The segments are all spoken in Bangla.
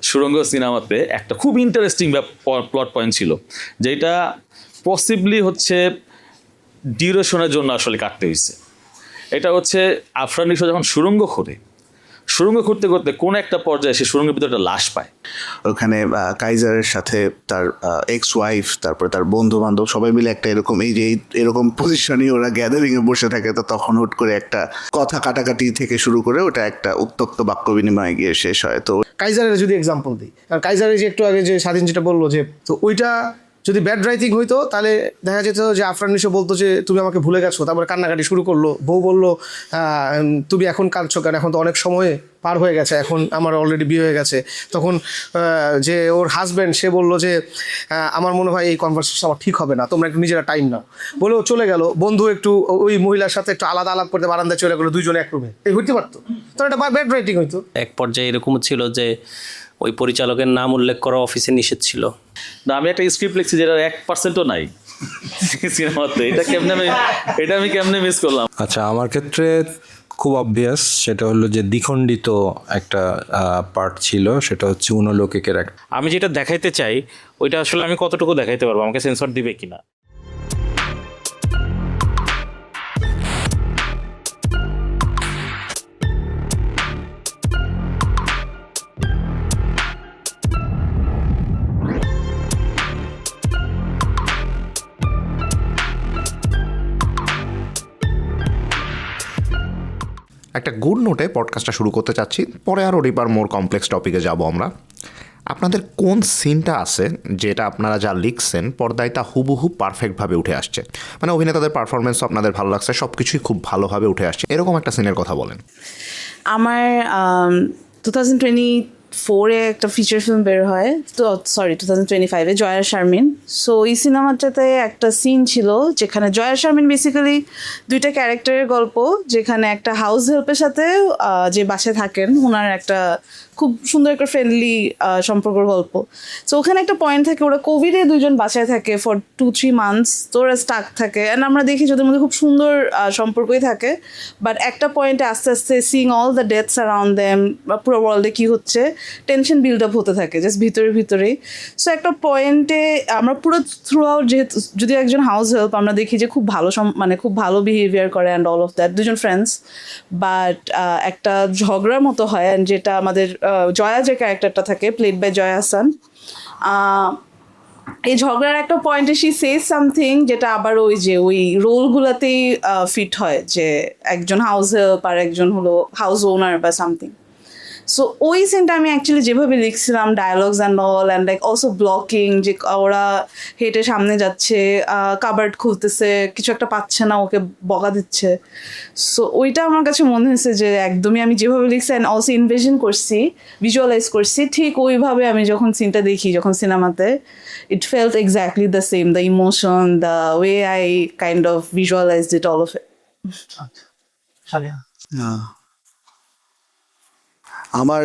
সুড়ঙ্গ সিনেমাতে একটা খুব ইন্টারেস্টিং প্লট পয়েন্ট ছিল, যেটা পসিবলি হচ্ছে ডিউরেশনের জন্য আসলে কাটতে হয়েছে। এটা হচ্ছে আফরান নিশো যখন সুড়ঙ্গ করতে করতে কোন একটা পর্যায়ে সে সুড়ঙ্গের ভিতরে একটা লাশ পায়। ওখানে কাইজারের সাথে তার এক্স ওয়াইফ, তারপরে তার বন্ধু বান্ধব সবাই মিলে একটা এরকম এরকম পজিশনই ওরা গ্যাদারিংয়ে বসে থাকে। তো তখন হুট করে একটা কথা কাটাকাটি থেকে শুরু করে ওটা একটা উত্তপ্ত বাক্য বিনিময়ে গিয়ে শেষ হয়। তো কাইজারের যদি এক্সাম্পল দিই, কারণ কাইজারের যে একটু আগে যে স্বাধীন যেটা বললো, যে তো ওইটা যদি ব্যাড রাইটিং হইতো তাহলে দেখা যেত যে আফরান নিশো বলতো যে তুমি আমাকে ভুলে গেছো, তারপরে কান্নাকাটি শুরু করলো, বউ বললো তুমি এখন কাঁদছো কেন, এখন তো অনেক সময় পার হয়ে গেছে, এখন আমার অলরেডি বিয়ে হয়ে গেছে। তখন যে ওর হাজব্যান্ড সে বললো যে আমার মনে হয় এই কনভারসেশন আমার ঠিক হবে না, তোমরা একটু নিজেরা টাইম নাও, বলেও চলে গেল। বন্ধু একটু ওই মহিলার সাথে একটু আলাদা আলাপ করতে বারান্দায় চলে গেলো, দুইজনে এক রুমে, এই হইতে পারতো। তো এটা ব্যাড রাইটিং হইতো। এক পর্যায়ে এরকম ছিল যে ওই পরিচালকের নাম উল্লেখ করা অফিসে নিষেধ ছিল। না, আমি একটা স্ক্রিপ্ট লিখছি যেটা 1%ও নাই সিনেমাতে। এটা আমি কেমনে মিস করলাম। আচ্ছা, আমার ক্ষেত্রে খুব অবভিয়াস, সেটা হলো যে দ্বিখণ্ডিত একটা পার্ট ছিল, সেটা হচ্ছে উনলোকের একটা। আমি যেটা দেখাইতে চাই ওইটা আসলে আমি কতটুকু দেখাইতে পারবো, আমাকে সেন্সর দিবে কিনা। একটা গুড নোটে পডকাস্টটা শুরু করতে চাচ্ছি, পরে আরও ডিপার মোর কমপ্লেক্স টপিকে যাব আমরা। আপনাদের কোন সিনটা আছে যেটা আপনারা যা লিখছেন পর্দায় তা হুবহু পারফেক্টভাবে উঠে আসছে, মানে অভিনেতাদের পারফরমেন্সও আপনাদের ভালো লাগছে, সব কিছুই খুব ভালোভাবে উঠে আসছে, এরকম একটা সিনের কথা বলেন। আমার 2024-এ একটা ফিচার ফিল্ম বের হয়, তো 2025-এ, জয়া শারমিন। সো এই সিনেমাটাতে একটা সিন ছিল যেখানে জয়া শারমিন বেসিক্যালি দুইটা ক্যারেক্টারের গল্প, যেখানে একটা হাউস হেল্পের সাথে যে বাসায় থাকেন ওনার একটা খুব সুন্দর একটা ফ্রেন্ডলি সম্পর্কের গল্প। সো ওখানে একটা পয়েন্ট থাকে, ওরা কোভিডে দুজন বাসায় থাকে ফর 2-3 মান্থস, তো ওরা স্টাক থাকে, অ্যান্ড আমরা দেখি যে ওদের মধ্যে খুব সুন্দর সম্পর্কই থাকে। বাট একটা পয়েন্টে আস্তে আস্তে seeing all the deaths around them, পুরো ওয়ার্ল্ডে কী হচ্ছে, টেনশন বিল্ড আপ হতে থাকে জাস্ট ভিতরেই। সো একটা পয়েন্টে আমরা পুরো থ্রু আউট, যেহেতু যদি একজন হাউস হেল্প আমরা দেখি যে খুব ভালো মানে খুব ভালো বিহেভিয়ার করে অ্যান্ড অল অফ দ্যাট, দুজন ফ্রেন্ডস, বাট একটা ঝগড়ার মতো হয়, অ্যান্ড যেটা আমাদের জয়া যে ক্যারেক্টারটা থাকে প্লেড বাই জয়া হাসান, এই ঝগড়ার একটা পয়েন্টে শি সেজ সামথিং যেটা আবার ওই রোলগুলোতেই ফিট হয়, যে একজন হাউস হেল্প আর একজন হলো হাউস ওনার বা সামথিং। সো ওই সিনটা আমি অ্যাকচুয়ালি যেভাবে লিখছিলাম, dialogues and all, and like also blocking, যে ওরা হেঁটে সামনে যাচ্ছে, কাবার্ড খুলতেছে, কিছু একটা পাচ্ছে না, ওকে বকা দিচ্ছে। সো ওইটা আমার কাছে মনে হয়েছে যে একদমই আমি যেভাবে লিখছি অ্যান্ড অলসো ইনভিশন করছি, ভিজুয়ালাইজ করছি, ঠিক ওইভাবে আমি যখন সিনটা দেখি যখন সিনেমাতে, it felt exactly the same, the emotion, the way I kind of visualized it, all of it. আমার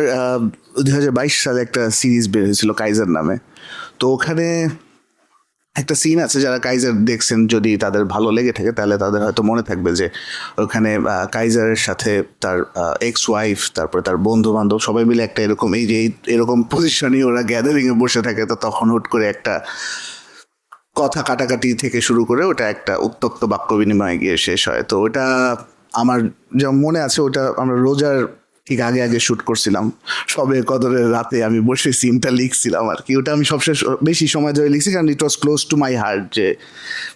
2022 সালে একটা সিরিজ বের হয়েছিল কাইজার নামে। তো ওখানে একটা সিন আছে, যারা কাইজার দেখছেন যদি তাদের ভালো লেগে থাকে তাহলে তাদের হয়তো মনে থাকবে যে ওখানে কাইজারের সাথে তার এক্স ওয়াইফ, তারপরে তার বন্ধু বান্ধব সবাই মিলে একটা এরকম পজিশনই ওরা গ্যাদারিংয়ে বসে থাকে। তো তখন হুট করে একটা কথা কাটাকাটি থেকে শুরু করে ওটা একটা উত্তপ্ত বাক্য বিনিময়ে গিয়ে শেষ হয়। তো ওটা আমার যেমন মনে আছে, ওটা আমরা রোজার ঠিক আগে শ্যুট করছিলাম, সবে কদরের রাতে আমি বসে সিনটা লিখছিলাম আর কি। ওটা আমি সবশেষ বেশি সময় ধরে লিখছি, কারণ it was close to my heart, যে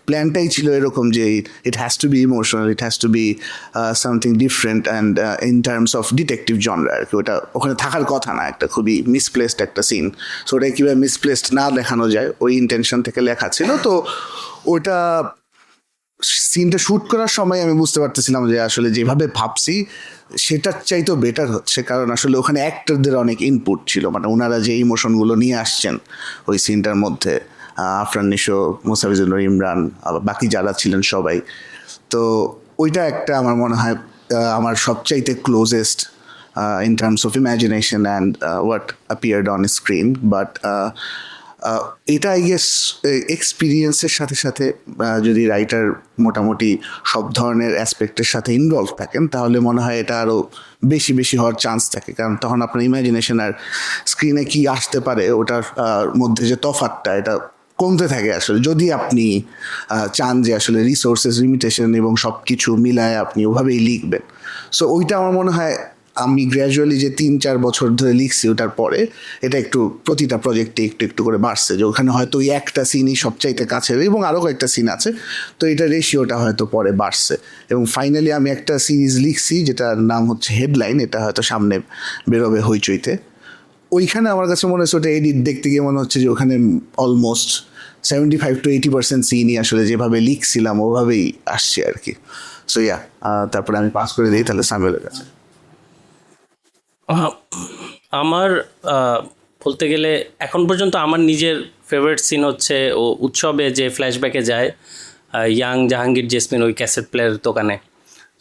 প্ল্যানটাই ছিল এরকম যে it has to be emotional, it has to be something different and in terms of detective genre আর কি। ওটা ওখানে থাকার কথা না, একটা খুবই মিসপ্লেসড একটা সিন। সো ওটা কীভাবে মিসপ্লেসড না দেখানো যায় ওই ইন্টেনশন থেকে লেখা ছিল। তো ওটা সিনটা শ্যুট করার সময় আমি বুঝতে পারতেছিলাম যে আসলে যেভাবে ভাবছি সেটার চাইতেও বেটার হচ্ছে, কারণ আসলে ওখানে অ্যাক্টরদের অনেক ইনপুট ছিল, মানে ওনারা যে ইমোশনগুলো নিয়ে আসছেন ওই সিনটার মধ্যে, আফরান নিশো, মোস্তাফিজুর রহমান, ইমরান, আবার বাকি যারা ছিলেন সবাই। তো ওইটা একটা আমার মনে হয় আমার সবচাইতে closest in terms of imagination and what appeared on screen. But এটা আই গেস এক্সপিরিয়েন্সের সাথে সাথে যদি রাইটার মোটামুটি সব ধরনের অ্যাসপেক্টের সাথে ইনভলভ থাকেন তাহলে মনে হয় এটা আরও বেশি বেশি হওয়ার চান্স থাকে, কারণ তখন আপনার ইমাজিনেশন আর স্ক্রিনে কি আসতে পারে ওটার মধ্যে যে তফাৎটা এটা কমতে থাকে আসলে, যদি আপনি চান যে আসলে রিসোর্সেস লিমিটেশন এবং সব কিছু মিলায় আপনি ওভাবেই লিখবেন। সো ওইটা আমার মনে হয় আমি গ্র্যাজুয়ালি যে 3-4 বছর ধরে লিখছি ওটার পরে এটা একটু প্রতিটা প্রজেক্টে একটু একটু করে বাড়ছে, যে ওখানে হয়তো ওই একটা সিনই সবচাইতে কাছের এবং আরও কয়েকটা সিন আছে, তো এটা রেশিওটা হয়তো পরে বাড়ছে। এবং ফাইনালি আমি একটা সিরিজ লিখছি যেটার নাম হচ্ছে হেডলাইন, এটা হয়তো সামনে বেরোবে হইচইতে। ওইখানে আমার কাছে মনে হচ্ছে ওটা এডিট দেখতে গিয়ে মনে হচ্ছে যে ওখানে অলমোস্ট 75-80% সিনই আসলে যেভাবে লিখছিলাম ওভাবেই আসছে আর কি। সো ইয়া, তারপরে আমি পাস করে দিই তাহলে সামিউলের কাছে। আমার বলতে গেলে এখন পর্যন্ত আমার নিজের ফেভারিট সিন হচ্ছে ও উৎসবে যে ফ্ল্যাশব্যাকে যায় ইয়াং জাহাঙ্গীর জেসমিন ওই ক্যাসেট প্লেয়ার দোকানে।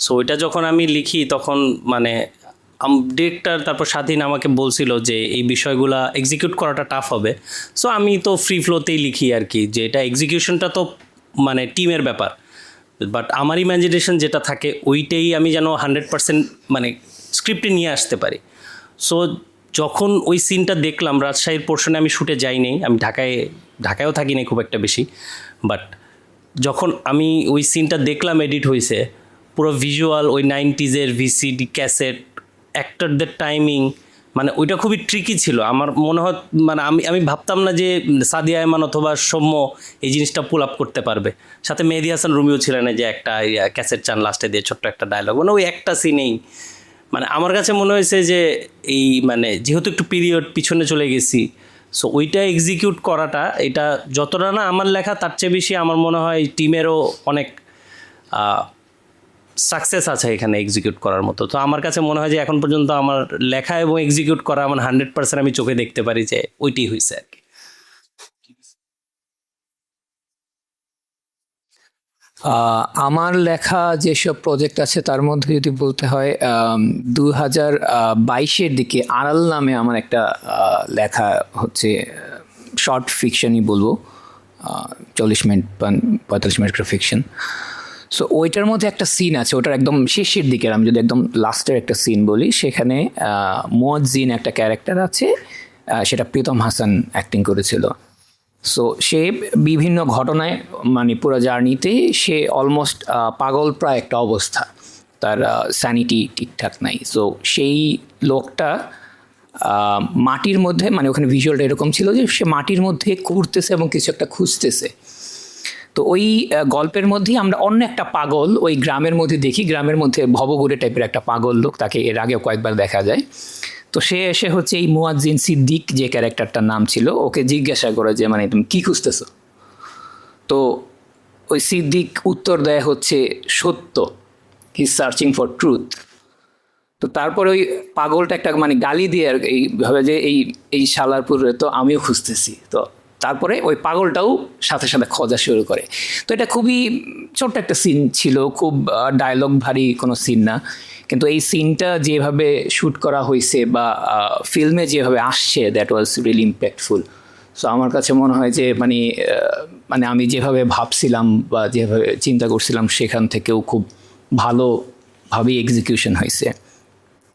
সো ওইটা যখন আমি লিখি তখন মানে ডিরেক্টর তারপর স্বাধীন আমাকে বলছিল যে এই বিষয়গুলা এক্সিকিউট করাটা টাফ হবে। সো আমি তো ফ্রি ফ্লোতেই লিখি আর কি, যে এটা এক্সিকিউশনটা তো মানে টিমের ব্যাপার, বাট আমার ইমাজিনেশন যেটা থাকে ওইটাই আমি যেন 100% মানে স্ক্রিপ্টে নিয়ে আসতে পারি। সো যখন ওই সিনটা দেখলাম, রাজশাহীর পোর্শনে আমি শুটে যাইনি, আমি ঢাকায়ও থাকি না খুব একটা বেশি, বাট যখন আমি ওই সিনটা দেখলাম এডিট হয়েছে, পুরো ভিজুয়াল ওই 90s ভিসিডি ক্যাসেট অ্যাক্টরদের টাইমিং, মানে ওইটা খুবই ট্রিকি ছিল। আমার মনে হয় মানে আমি ভাবতাম না যে সাদিয়া আয়মান অথবা সৌম্য এই জিনিসটা পুল আপ করতে পারবে। সাথে মেহেদী হাসান রুমিও ছিলেন, যে একটা ক্যাসেট চান লাস্টে দিয়ে ছোট্ট একটা ডায়লগ, মানে ওই একটা সিনেই মানে আমার কাছে মনে হয়েছে যে এই মানে যেহেতু একটু পিরিয়ড পিছনে চলে গেছি, সো ওইটা এক্সিকিউট করাটা এটা যতটা না আমার লেখা তার চেয়ে বেশি আমার মনে হয় টিমেরও অনেক সাকসেস আছে এখানে এক্সিকিউট করার মতো। তো আমার কাছে মনে হয় যে এখন পর্যন্ত আমার লেখা এবং এক্সিকিউট করা আমার 100% আমি চোখে দেখতে পারি যে ওইটাই হয়েছে আর কি। আমার লেখা যেসব প্রজেক্ট আছে তার মধ্যে যদি বলতে হয় 2022-এর দিকে আড়াল নামে আমার একটা লেখা হচ্ছে শর্ট ফিকশনই বলবো, 40 মিনিট 45 মিনিট ফিকশন। সো ওইটার মধ্যে একটা সিন আছে, ওটার একদম শেষের দিকের, আমি যদি একদম লাস্টের একটা সিন বলি, সেখানে মুয়াজ্জিন একটা ক্যারেক্টার আছে, সেটা প্রীতম হাসান অ্যাক্টিং করেছিল। সো সে বিভিন্ন ঘটনায় মানে পুরো জার্নিতে সে অলমোস্ট পাগল প্রায় একটা অবস্থা, তার স্যানিটি ঠিকঠাক নাই। সো সেই লোকটা মাটির মধ্যে, মানে ওখানে ভিজুয়ালটা এরকম ছিল যে সে মাটির মধ্যে ঘুরতেছে এবং কিছু একটা খুঁজতেছে। তো ওই গল্পের মধ্যেই আমরা অন্য একটা পাগল ওই গ্রামের মধ্যে দেখি, গ্রামের মধ্যে ভবঘুরে টাইপের একটা পাগল লোক, তাকে এর আগেও কয়েকবার দেখা যায়। তো সে এসে হচ্ছে এই মুয়াজ্জিন সিদ্দিক যে ক্যারেক্টারটার নাম ছিল, ওকে জিজ্ঞাসা করে যে মানে তুমি কী খুঁজতেছো? তো ওই সিদ্দিক উত্তর দেয় হচ্ছে সত্য, হি সার্চিং ফর ট্রুথ। তো তারপরে ওই পাগলটা একটা মানে গালি দিয়ে আর এইভাবে যে এই শালারপুরে তো আমিও খুঁজতেছি। তো তারপরে ওই পাগলটাও সাথে সাথে খোঁজা শুরু করে। তো এটা খুবই ছোট্ট একটা সিন ছিল, খুব ডায়লগ ভারী কোনো সিন না, কিন্তু এই সিনটা যেভাবে শ্যুট করা হয়েছে বা ফিল্মে যেভাবে আসছে, that was really impactful. So আমার কাছে মনে হয় যে মানে আমি যেভাবে ভাবছিলাম বা যেভাবে চিন্তা করছিলাম সেখান থেকেও খুব ভালোভাবেই এক্সিকিউশন হয়েছে।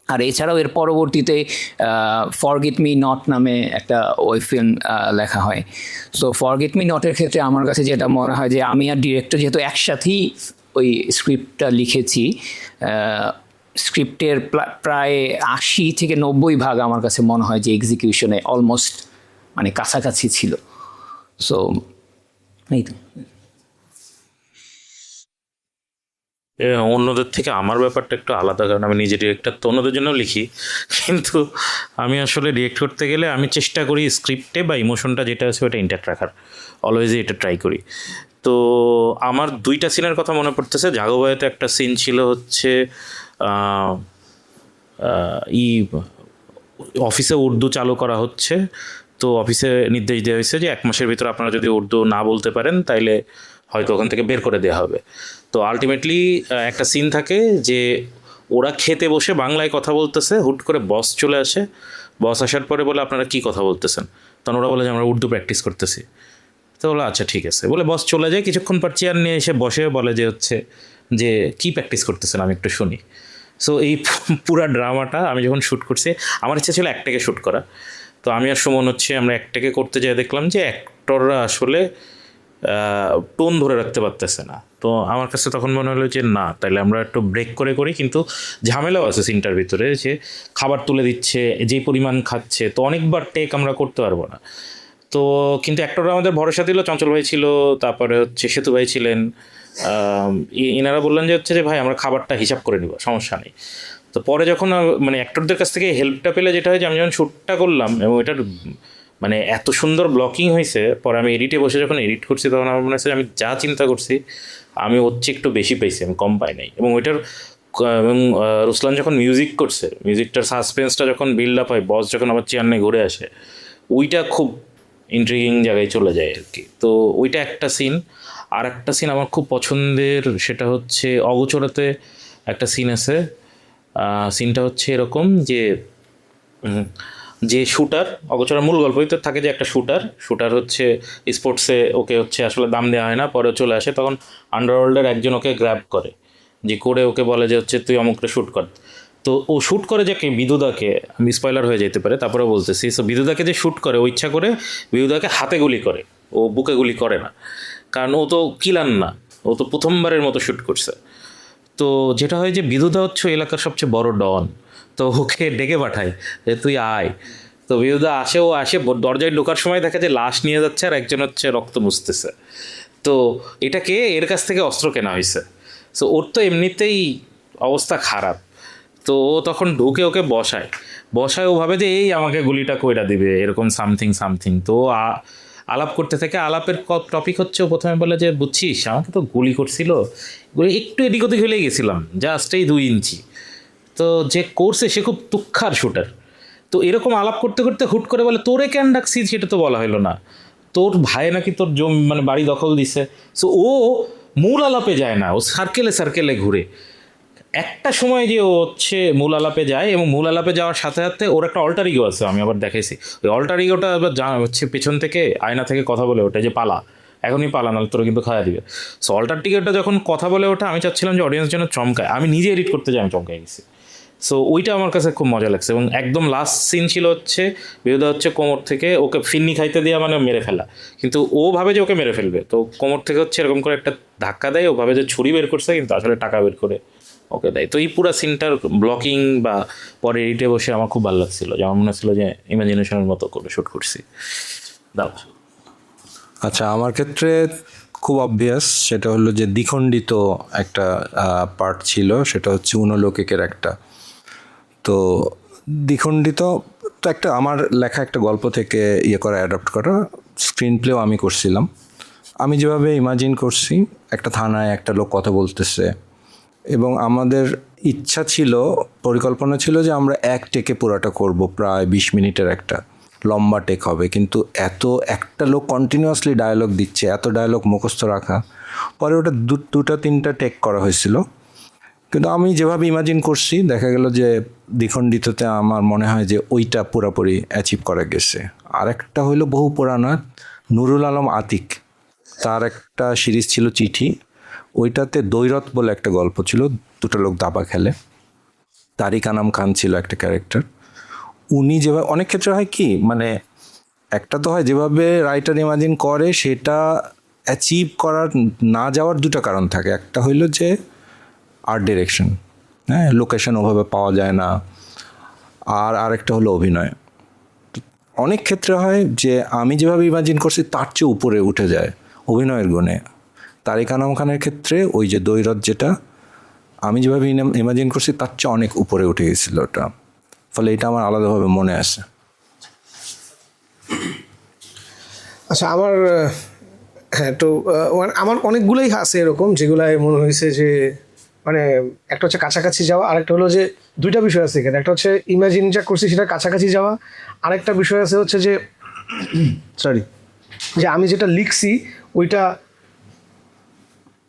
আর এছাড়াও এর পরবর্তীতে ফরগেট মি নট নামে একটা ওই ফিল্ম লেখা হয়। সো ফরগেট মি নটের ক্ষেত্রে আমার কাছে যেটা মনে হয় যে আমি আর ডিরেক্টর যেহেতু একসাথেই ওই স্ক্রিপ্টটা লিখেছি, স্ক্রিপ্টের প্রায় 80-90% আমার কাছে মনে হয় যে এক্সিকিউশনে অলমোস্ট মানে কাছাকাছি ছিল। সো এই তো। অন্যদের থেকে আমার ব্যাপারটা একটু আলাদা, কারণ আমি নিজে ডিরেক্টর তো অন্যদের জন্যও লিখি, কিন্তু আমি আসলে ডিরেক্ট করতে গেলে আমি চেষ্টা করি স্ক্রিপ্টে বা ইমোশনটা যেটা আছে ওটা ইন্ট্যাক্ট রাখার, অলওয়েজই এটা ট্রাই করি। তো আমার 2টা সিনের কথা মনে পড়তেছে। জাগোবাইতে একটা সিন ছিল হচ্ছে অফিসে উর্দু চালু করা হচ্ছে, তো অফিসে নির্দেশ দেওয়া হয়েছে যে 1 মাসের ভিতরে আপনারা যদি উর্দু না বলতে পারেন তাইলে হয়তো ওখান থেকে বের করে দেওয়া হবে। তো আলটিমেটলি একটা সিন থাকে যে ওরা খেতে বসে বাংলায় কথা বলতেছে, হুট করে বস চলে আসে, বস আসার পরে বলে আপনারা কী কথা বলতেছেন, তখন ওরা বলে যে আমরা উর্দু প্র্যাকটিস করতেছি। তো বলো আচ্ছা ঠিক আছে বলে বস চলে যায়, কিছুক্ষণ পর চেয়ার নিয়ে এসে বসে বলে যে হচ্ছে যে কী প্র্যাকটিস করতেছেন আমি একটু শুনি। সো এই পুরা ড্রামাটা আমি যখন শ্যুট করছি, আমার ইচ্ছা ছিল একটাকে শ্যুট করা, তো আমি আর সুমন হচ্ছে আমরা একটাকে করতে যেয়ে দেখলাম যে অ্যাক্টররা আসলে টোন ধরে রাখতে পারতেছে না। তো আমার কাছে তখন মনে হলো যে না, তাহলে আমরা একটু ব্রেক করে করি, কিন্তু ঝামেলাও আছে সিনটার ভিতরে, যে খাবার তুলে দিচ্ছে যেই পরিমাণ খাচ্ছে, তো অনেকবার টেক আমরা করতে পারবো না। তো কিন্তু অ্যাক্টররা আমাদের ভরসা দিল, চঞ্চল ভাই ছিল, তারপরে হচ্ছে সেতু ভাই ছিলেন, এনারা বললেন যে হচ্ছে যে ভাই আমরা খাবারটা হিসাব করে নিব, সমস্যা নেই। তো পরে যখন মানে অ্যাক্টরদের কাছ থেকে হেল্পটা পেলে যেটা হয় যে আমি যখন শ্যুটটা করলাম এবং এটার মানে এত সুন্দর ব্লকিং হয়েছে, পরে আমি এডিটে বসে যখন এডিট করছি তখন আমার মনে হচ্ছে আমি যা চিন্তা করছি আমি হচ্ছে একটু বেশি পাইছি, আমি কম পাই নাই। এবং ওইটার এবং রুসলান যখন মিউজিক করছে, মিউজিকটার সাসপেন্সটা যখন বিল্ড আপ হয়, বস যখন আবার চেয়ার নিয়ে ঘুরে আসে, ওইটা খুব ইন্ট্রিগিং জায়গায় চলে যায় আর কি। তো ওইটা একটা সিন। আর একটা সিন আমার খুব পছন্দের, সেটা হচ্ছে অগোচরাতে একটা সিন আছে। সিনটা হচ্ছে এরকম যে শুটার, অগোচরের মূল গল্পই তো থাকে যে একটা শুটার হচ্ছে স্পোর্টসে, ওকে হচ্ছে আসলে দাম দেওয়া হয় না, পরে চলে আসে, তখন আন্ডারওয়ার্ল্ডের একজন ওকে গ্র্যাব করে, যে করে ওকে বলে যে হচ্ছে তুই অমুকটা শ্যুট কর। তো ও শ্যুট করে যে বিদুদাকে, আমি স্পয়লার হয়ে যেতে পারে তারপরে বলতেছি, সো বিদুদাকে যে শ্যুট করে ও ইচ্ছা করে বিদুদাকে হাতে গুলি করে, ও বুকে গুলি করে না, কারণ ও তো কিলান না, ও তো প্রথমবারের মতো শ্যুট করছে। তো যেটা হয় যে বিদুদা হচ্ছে এলাকার সবচেয়ে বড় ডন, তো ওকে ডেকে পাঠায় যে তুই আয়। তো বিদুদা আসে, ও আসে দরজায় ঢোকার সময় দেখা যায় লাশ নিয়ে যাচ্ছে আর একজন হচ্ছে রক্ত মুছতেছে। তো এটাকে এর কাছ থেকে অস্ত্র কেনা হয়েছে। সো ওর তো এমনিতেই অবস্থা খারাপ, তো ও তখন ঢুকে ওকে বসায়, ও ভাবে যে এই আমাকে গুলিটা কইরা দিবে এরকম সামথিং। তো আলাপ করতে থাকে, আলাপের টপিক হচ্ছে ও প্রথমে বলে যে বুঝছিস আমাকে তো গুলি করছিল, গুলি একটু এদিক ওদিক হলে গেছিলাম, জাস্ট এই 2 ইঞ্চি। তো যে করছে সে খুব তুক্ষার শুটার। তো এরকম আলাপ করতে করতে হুট করে বলে তোরে কেন ডাকছিস, সেটা তো বলা হলো না, তোর ভাই নাকি তোর মানে বাড়ি দখল দিছে। সো ও মূল আলাপে যায় না, ও সার্কেলে ঘুরে। একটা সময় যে ও হচ্ছে মূল আলাপে যায়, এবং মূল আলাপে যাওয়ার সাথে সাথে ওর একটা অল্টার ইগো আছে, আমি আবার দেখাইছি। ওই অল্টার ইগোটা আবার হচ্ছে পেছন থেকে আয়না থেকে কথা বলে ওঠে যে পালা, এখনই পালা, নাহলে তোরা কিন্তু খাওয়া দিবে। সো অল্টার টিকেটটা যখন কথা বলে ওঠা, আমি চাচ্ছিলাম যে অডিয়েন্স যেন চমকায়, আমি নিজে এডিট করতে যাই, আমি চমকাই গেছি। সো ওইটা আমার কাছে খুব মজা লাগছে। এবং একদম লাস্ট সিন ছিল হচ্ছে বিরোধা হচ্ছে কোমর থেকে ওকে ফিন্নি খাইতে দেওয়া, মানে মেরে ফেলা, কিন্তু ও ভাবে যে ওকে মেরে ফেলবে, তো কোমর থেকে হচ্ছে এরকম করে একটা ধাক্কা দেয়, ও ভাবে যে ছুরি বের করছে, কিন্তু আসলে টাকা বের করে ওকে দেয়। তো এই পুরো সিনটার ব্লকিং বা পরে এডিটে বসে আমার খুব ভালো লাগছিল, যে আমার মনে হচ্ছিল যে ইমাজিনেশনের মতো করে শ্যুট করছি। দাও। আচ্ছা, আমার ক্ষেত্রে খুব অবভিয়াস, সেটা হলো যে দ্বিখণ্ডিত একটা পার্ট ছিল, সেটা হচ্ছে উনলোকিকের একটা। তো দ্বিখণ্ডিত তো একটা আমার লেখা একটা গল্প থেকে করা, অ্যাডাপ্ট করা স্ক্রিন প্লেও আমি করছিলাম। আমি যেভাবে ইমাজিন করছি, একটা থানায় একটা লোক কথা বলতেছে, এবং আমাদের ইচ্ছা ছিল, পরিকল্পনা ছিল যে আমরা এক টেকে পুরাটা করব, প্রায় 20 মিনিটের একটা লম্বা টেক হবে। কিন্তু একটা লোক কন্টিনিউয়াসলি ডায়লগ দিচ্ছে, এত ডায়লগ মুখস্থ রাখা, পরে ওটা 2-3টা টেক করা হয়েছিল। কিন্তু আমি যেভাবে ইমাজিন করছি, দেখা গেল যে দ্বিখণ্ডিততে আমার মনে হয় যে ওইটা পুরোপুরি অ্যাচিভ করা গেছে। আর একটা হইলো বহু পুরানো, নুরুল আলম আতিক, তার একটা সিরিজ ছিল চিঠি, ওইটাতে দৈরত বলে একটা গল্প ছিল, 2টা লোক দাবা খেলে, তারিক আনাম খান ছিল একটা ক্যারেক্টার। উনি যেভাবে, অনেক ক্ষেত্রে হয় কি, মানে একটা তো হয় যেভাবে রাইটার ইমাজিন করে সেটা অ্যাচিভ করার না যাওয়ার 2টা কারণ থাকে। একটা হইলো যে আর্ট ডিরেকশন, হ্যাঁ, লোকেশন ওভাবে পাওয়া যায় না, আর আরেকটা হলো অভিনয়। অনেক ক্ষেত্রে হয় যে আমি যেভাবে ইমাজিন করছি তার চেয়ে উপরে উঠে যায় অভিনয়ের গুণে। তারিক আনাম খানের ক্ষেত্রে ওই যে দৈরত, যেটা আমি যেভাবে ইমাজিন করছি তার চেয়ে অনেক উপরে উঠে গেছিলো ওটা, ফলে এটা আমার আলাদাভাবে মনে আছে। আচ্ছা, আমার একটু আমার অনেকগুলোই আছে এরকম, যেগুলাই মনে হয়েছে যে মানে একটা হচ্ছে কাছাকাছি যাওয়া, আরেকটা হলো যে 2টা বিষয় আছে এখানে। একটা হচ্ছে ইমাজিন যা করছি সেটা কাছাকাছি যাওয়া, আরেকটা বিষয় আছে হচ্ছে যে যে আমি যেটা লিখছি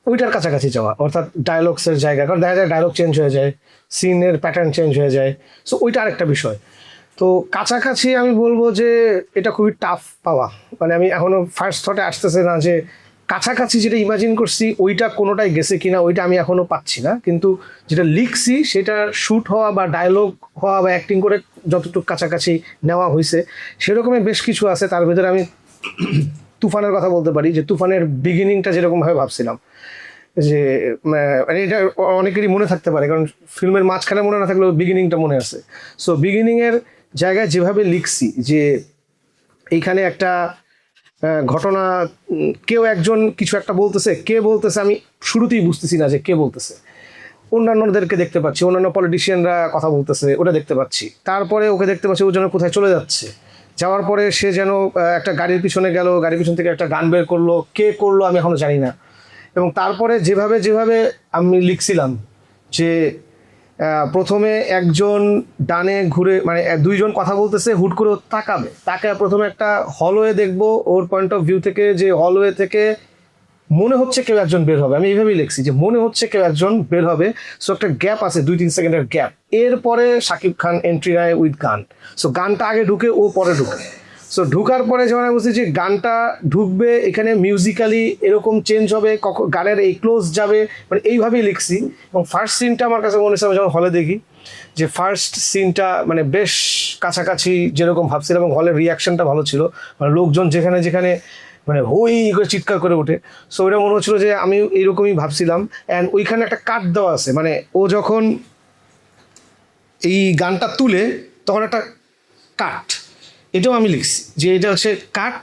ওইটার কাছাকাছি যাওয়া, অর্থাৎ ডায়লগসের জায়গা। কারণ দেখা যায় ডায়লগ চেঞ্জ হয়ে যায়, সিনের প্যাটার্ন চেঞ্জ হয়ে যায়, সো ওইটা আরেকটা বিষয়। তো কাছাকাছি আমি বলবো যে এটা খুবই টাফ পাওয়া, মানে আমি এখনো ফার্স্ট থটে আসতেছে না যে কাছাকাছি যেটা ইমাজিন করছি ওইটা কোনোটাই গেছে কিনা, ওইটা আমি এখনো পাচ্ছি না। কিন্তু যেটা লিখছি সেটা শ্যুট হওয়া বা ডায়লগ হওয়া বা অ্যাক্টিং করে যতটুকু কাছাকাছি নেওয়া হয়েছে সেরকমই বেশ কিছু আছে। তার ভিতরে আমি তুফানের কথা বলতে পারি, যে তুফানের বিগিনিংটা যেরকমভাবে ভাবছিলাম যে মানে এটা অনেকেরই মনে থাকতে পারে, কারণ ফিল্মের মাঝখানে মনে না থাকলেও বিগিনিংটা মনে আছে। সো বিগিনিংয়ের জায়গায় যেভাবে লিখছি যে এইখানে একটা ঘটনা, কেউ একজন কিছু একটা বলতেছে, কে বলতেছে আমি শুরুতেই বুঝতেছি না যে কে বলতেছে। অন্যান্যদেরকে দেখতে পাচ্ছি, অন্যান্য পলিটিশিয়ানরা কথা বলতেছে, ওটা দেখতে পাচ্ছি। তারপরে ওকে দেখতে পাচ্ছি ও যেন কোথায় চলে যাচ্ছে, যাওয়ার পরে সে যেন একটা গাড়ির পিছনে গেল, গাড়ির পিছন থেকে একটা গান বের করলো, কে করলো আমি এখনো জানি না। এবং তারপরে যেভাবে যেভাবে আমি লিখছিলাম যে প্রথমে একজন ডানে ঘুরে, মানে দুইজন কথা বলতেছে, হুট করে তাকাবে, তাকে প্রথমে একটা হলওয়ে দেখবো ওর পয়েন্ট অফ ভিউ থেকে, যে হলওয়ে থেকে মনে হচ্ছে কেউ একজন বের হবে। আমি এইভাবেই লিখছি যে মনে হচ্ছে কেউ একজন বের হবে। সো একটা গ্যাপ আছে, 2-3 সেকেন্ডের গ্যাপ। এরপরে শাকিব খান এন্ট্রি নেয় উইথ গান। সো গানটা আগে ঢুকে, ও পরে ঢুকে। সো ঢুকার পরে যখন আমি বুঝছি যে গানটা ঢুকবে, এখানে মিউজিক্যালি এরকম চেঞ্জ হবে, কখন গানের এই ক্লোজ যাবে, মানে এইভাবেই লিখছি। এবং ফার্স্ট সিনটা আমার কাছে মনে হচ্ছে, আমি যখন হলে দেখি যে ফার্স্ট সিনটা মানে বেশ কাছাকাছি যেরকম ভাবছিলাম, এবং হলের রিয়াকশনটা ভালো ছিল, মানে লোকজন যেখানে যেখানে মানে হই করে চিৎকার করে ওঠে। সো ওইটা মনে হচ্ছিলো যে আমি এইরকমই ভাবছিলাম। অ্যান্ড ওইখানে একটা কাট দেওয়া আছে, মানে ও যখন এই গানটা তুলে তখন একটা কাট, এটাও আমি লিখছি যে এটা হচ্ছে কাট।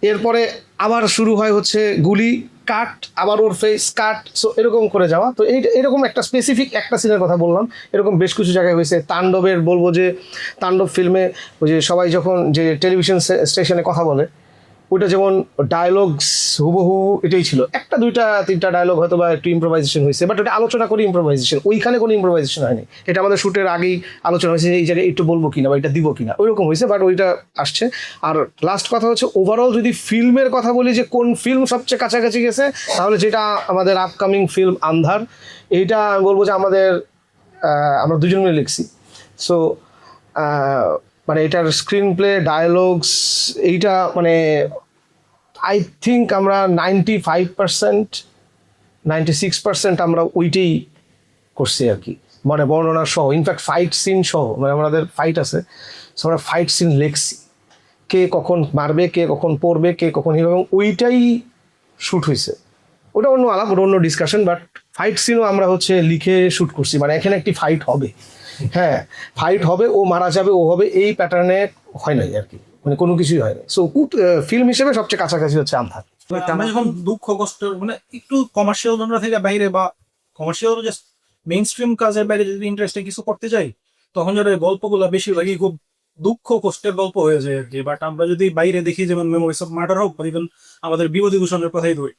এরপরে আবার শুরু হয় হচ্ছে গুলি, কাট, আবার ওর ফেস কাট। সো এরকম করে যাওয়া। তো এরকম একটা স্পেসিফিক একটা সিনের কথা বললাম, এরকম বেশ কিছু জায়গায় হয়েছে। তাণ্ডবের বলবো যে তাণ্ডব ফিল্মে ওই যে সবাই যখন যে টেলিভিশন স্টেশনে কথা বলে, ওইটা যেমন ডায়লগস হুবহু এটাই ছিল, 1-2-3টা ডায়লগ হয়তো বা একটু ইম্প্রোভাইজেশন হয়েছে, বাট ওটা আলোচনা করে ইম্প্রোভাইজেশন, ওইখানে কোনো ইম্প্রোভাইজেশন হয়নি। এটা আমাদের শ্যুটের আগেই আলোচনা হয়েছে, এই জায়গায় একটু বলবো কিনা বা এটা দিব কিনা, ওইরকম হয়েছে, বাট ওইটা আসছে। আর লাস্ট কথা হচ্ছে ওভারঅল যদি ফিল্মের কথা বলি যে কোন ফিল্ম সবচেয়ে কাছাকাছি গেছে, তাহলে যেটা আমাদের আপকামিং ফিল্ম আন্ধার, এইটা আমি বলবো যে আমরা দুজন মিলে লিখছি। সো মানে এটার স্ক্রিন প্লে, ডায়ালগস, এইটা মানে আই থিঙ্ক আমরা 96% আমরা ওইটাই করছি আর কি, মানে বর্ণনা সহ, ইনফ্যাক্ট ফাইট সিন সহ, মানে আমাদের ফাইট আছে, সো আমরা ফাইট সিন লিখছি, কে কখন মারবে, কে কখন পড়বে, কে কখন হিরো, এবং ওইটাই শ্যুট হয়েছে। ওটা অন্য আলাপ, ওটা অন্য ডিসকাশন, বাট ফাইট সিনও আমরা হচ্ছে লিখে শ্যুট করছি। মানে এখানে একটি ফাইট হবে, হ্যাঁ ফাইট হবে, ও মারা যাবে, ও হবে, এই প্যাটার্নে হয় নাই আর কি, মানে কোনো কিছুই হয় না। সো ফিল্ম হিসেবে সবচেয়ে কাছাকাছি হচ্ছে আন্ধার। আমরা যখন দুঃখ কষ্ট মানে একটু কমার্শিয়াল জনরা থেকে বাইরে বা কমার্শিয়াল জাস্ট মেইন স্ট্রিম কাজের বাইরে যদি ইন্টারেস্টে কিছু করতে যাই, তখন যারা গল্পগুলো বেশিরভাগই খুব দুঃখ কষ্টের গল্প হয়ে যায় আর কি। বাট আমরা যদি বাইরে দেখি, যেমন মেমোরিজ অফ মার্ডার হোক, বা ইভেন আমাদের বিভূতিভূষণের কথাই ধরি,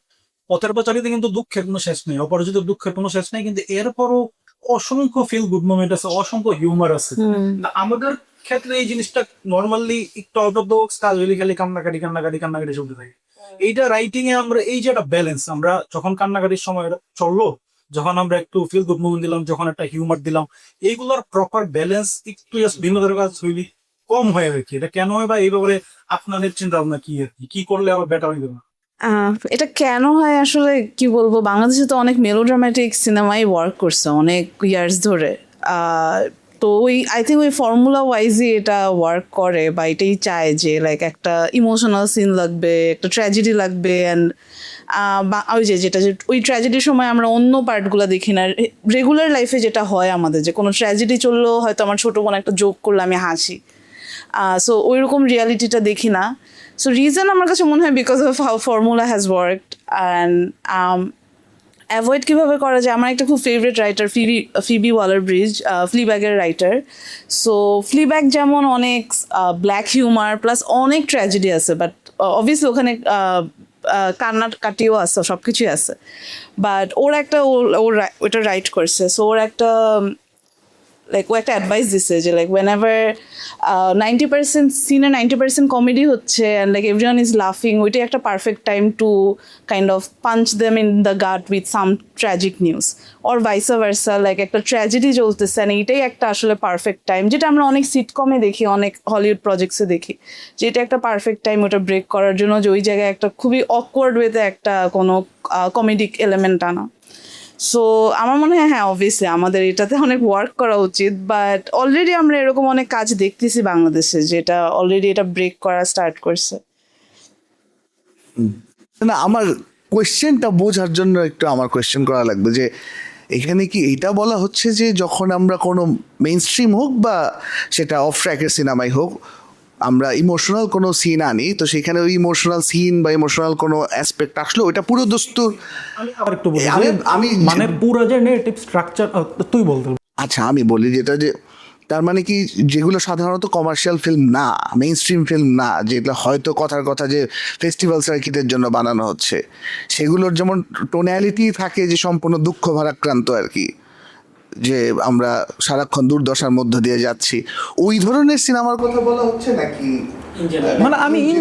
পথের পাঁচালীতে কিন্তু দুঃখের কোনো শেষ নেই, অপরাজিত দুঃখের কোনো শেষ নেই, কিন্তু এরপরও অসংখ্য ফিল গুড মোমেন্ট আছে, অসংখ্য হিউমার আছে। আমাদের ক্ষেত্রে এই জিনিসটা নর্মালি একটু আউট অফ দ্য বক্স কাজ হইলে খালি কান্নাকাটি চলতে থাকে। এইটা রাইটিং এ আমরা এই যে একটা ব্যালেন্স, আমরা যখন কান্নাকাটির সময় চললো, যখন আমরা একটু ফিল গুড মোমেন্ট দিলাম, যখন একটা হিউমার দিলাম, এইগুলোর প্রপার ব্যালেন্স একটু ভিন্নতার কাজ হইলে কম হয়ে গেছে। এটা কেন হয় বা এই ব্যাপারে আপনাদের চিন্তা ভাবনা কি আর কি করলে আবার বেটার হইবে না? এটা কেন হয় আসলে কি বলবো, বাংলাদেশে তো অনেক মেলোড্রামাটিক সিনেমাই ওয়ার্ক করছে অনেক ইয়ার্স ধরে। তো আই থিঙ্ক ওই ফর্মুলা ওয়াইজই এটা ওয়ার্ক করে, বা এটাই চায় যে লাইক একটা ইমোশনাল সিন লাগবে, একটা ট্র্যাজেডি লাগবে। অ্যান্ড ওই যেটা ওই ট্র্যাজেডির সময় আমরা অন্য পার্টগুলো দেখি না। রেগুলার লাইফে যেটা হয় আমাদের, যে কোনো ট্র্যাজেডি চললেও হয়তো আমার ছোটো বোন একটা জোক করলে আমি হাসি, সো ওই রকম রিয়ালিটিটা দেখি না। সো রিজন আমার কাছে মনে হয় because of how formula has worked. And avoid কীভাবে করা যায়, আমার একটা খুব ফেভারিট রাইটার ফিবি ওয়ালার-ব্রিজ, ফ্লিব্যাগের রাইটার। সো ফ্লিব্যাগ যেমন অনেক ব্ল্যাক হিউমার প্লাস অনেক ট্র্যাজেডি আছে, বাট অবভিয়াসলি ওখানে কান্নাকাটিও আছে, সব কিছুই আছে। বাট ওর একটা ওটা রাইট করছে, সো ওর একটা লাইক ও একটা অ্যাডভাইস দিছে যে লাইক ওয়েন এভার 90% সিনে 90% কমেডি হচ্ছে অ্যান্ড লাইক এভরিওয়ান ইজ লাফিং, ওইটাই একটা perfect time to kind of punch them in the gut with some tragic news or vice versa, like একটা ট্র্যাজেডি চলতেছে অ্যান্ড এইটাই একটা আসলে পারফেক্ট টাইম, যেটা আমরা অনেক সিটকমে দেখি, অনেক হলিউড প্রজেক্টসে দেখি, যে এটা একটা পারফেক্ট টাইম ওটা ব্রেক করার জন্য, যে ওই জায়গায় একটা খুবই অকওয়ার্ড ওয়েতে একটা কোনো কমেডিক এলিমেন্ট আনা। সো আমার মনে হয় হ্যাঁ অবভিয়াসলি আমাদের এটাতে অনেক ওয়ার্ক করা উচিত, বাট অলরেডি আমরা এরকম অনেক কাজ দেখতেছি বাংলাদেশে যেটা অলরেডি এটা ব্রেক করা স্টার্ট করছে। না, আমার কোয়েশ্চেনটা বোঝার জন্য একটু আমার কোয়েশ্চেন করা লাগবে যে এখানে কি এটা বলা হচ্ছে যে যখন আমরা কোনো মেইন স্ট্রিম হোক বা সেটা অফ ট্র্যাকের সিনেমাই হোক, আমরা ইমোশনাল কোনো সিন আনি, তো সেখানে ওই ইমোশনাল সিন বা ইমোশনাল কোনো অ্যাসপেক্ট আসলো ওইটা পুরো দস্তুর। আমি আবার একটু বলি, আমি মানে পুরো যে নেগেটিভ স্ট্রাকচার তুই বলতে। আচ্ছা, আমি বলি যেটা যে তার মানে কি যেগুলো সাধারণত কমার্শিয়াল ফিল্ম না, মেইন স্ট্রিম ফিল্ম না, যেগুলো হয়তো কথার কথা যে ফেস্টিভ্যাল সার্কিটের জন্য বানানো হচ্ছে, সেগুলোর যেমন টোনালিটি থাকে যে সম্পূর্ণ দুঃখ ভারাক্রান্ত আর কি, যে আমরা সারাক্ষণ দুর্দশার মধ্য দিয়ে যাচ্ছি, ওই ধরনের সিনেমার কথা বলা হচ্ছে নাকি? মানে আমি ইন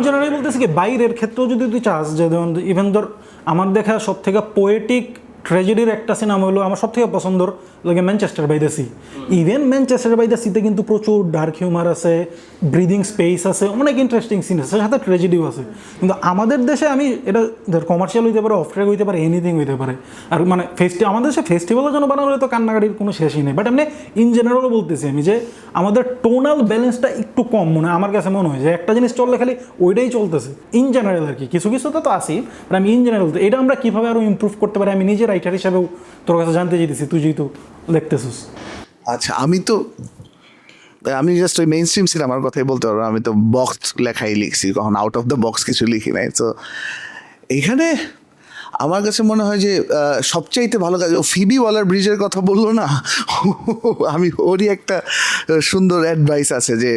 জেনারেল বলতেছি কি বাইরের ক্ষেত্রেও যদি তুই চাস, যে ইভেন ধর আমার দেখা সব থেকে পোয়েটিক ট্র্যাজেডির একটা সিনেমা হলো আমার সব থেকে পছন্দর লাগে Manchester by the sea. Even Manchester by the সিতে কিন্তু প্রচুর ডার্ক হিউমার আছে, ব্রিদিং স্পেস আছে, অনেক ইন্টারেস্টিং সিন আছে, সাথে ট্র্যাজেডিও আছে। কিন্তু আমাদের দেশে আমি এটা ধর কমার্শিয়াল হইতে পারে, অফ ট্র্যাক হইতে পারে, এনিথিং হইতে পারে, আর মানে আমাদের দেশে ফেস্টিভ্যালের জন্য বানানো হলে তো কান্নাকাটির কোনো শেষই নেই। বাট এমনি ইন জেনারেলও বলতেছি আমি যে আমাদের টোনাল ব্যালেন্সটা একটু কম মনে হয়, আমার কাছে মনে হয় যে একটা জিনিস চললে খালি ওইটাই চলতেছে ইন জেনারেল আর কি। কিছু কিছুতে তো আসি, বাট আমি ইন জেনারেল এটা আমরা কীভাবে আরও ইমপ্রুভ করতে পারি আমি নিজে রাইটার হিসাবেও তোর কাছে জানতে চাইতেছি, তুই যেহেতু দেখতেছিস। আচ্ছা, আমি জাস্ট ওই মেইন স্ট্রিম সিনেমার কথাই বলতে পারবো, আমি তো বক্স লেখাই লিখছি, কখন আউট অফ দ্য বক্স কিছু লিখি নাই। তো এইখানে আমার কাছে মনে হয় যে সবচাইতে ভালো কাজ ফিবি ওয়ালার ব্রিজের কথা বললো না, আমি ওরই একটা সুন্দর অ্যাডভাইস আছে যে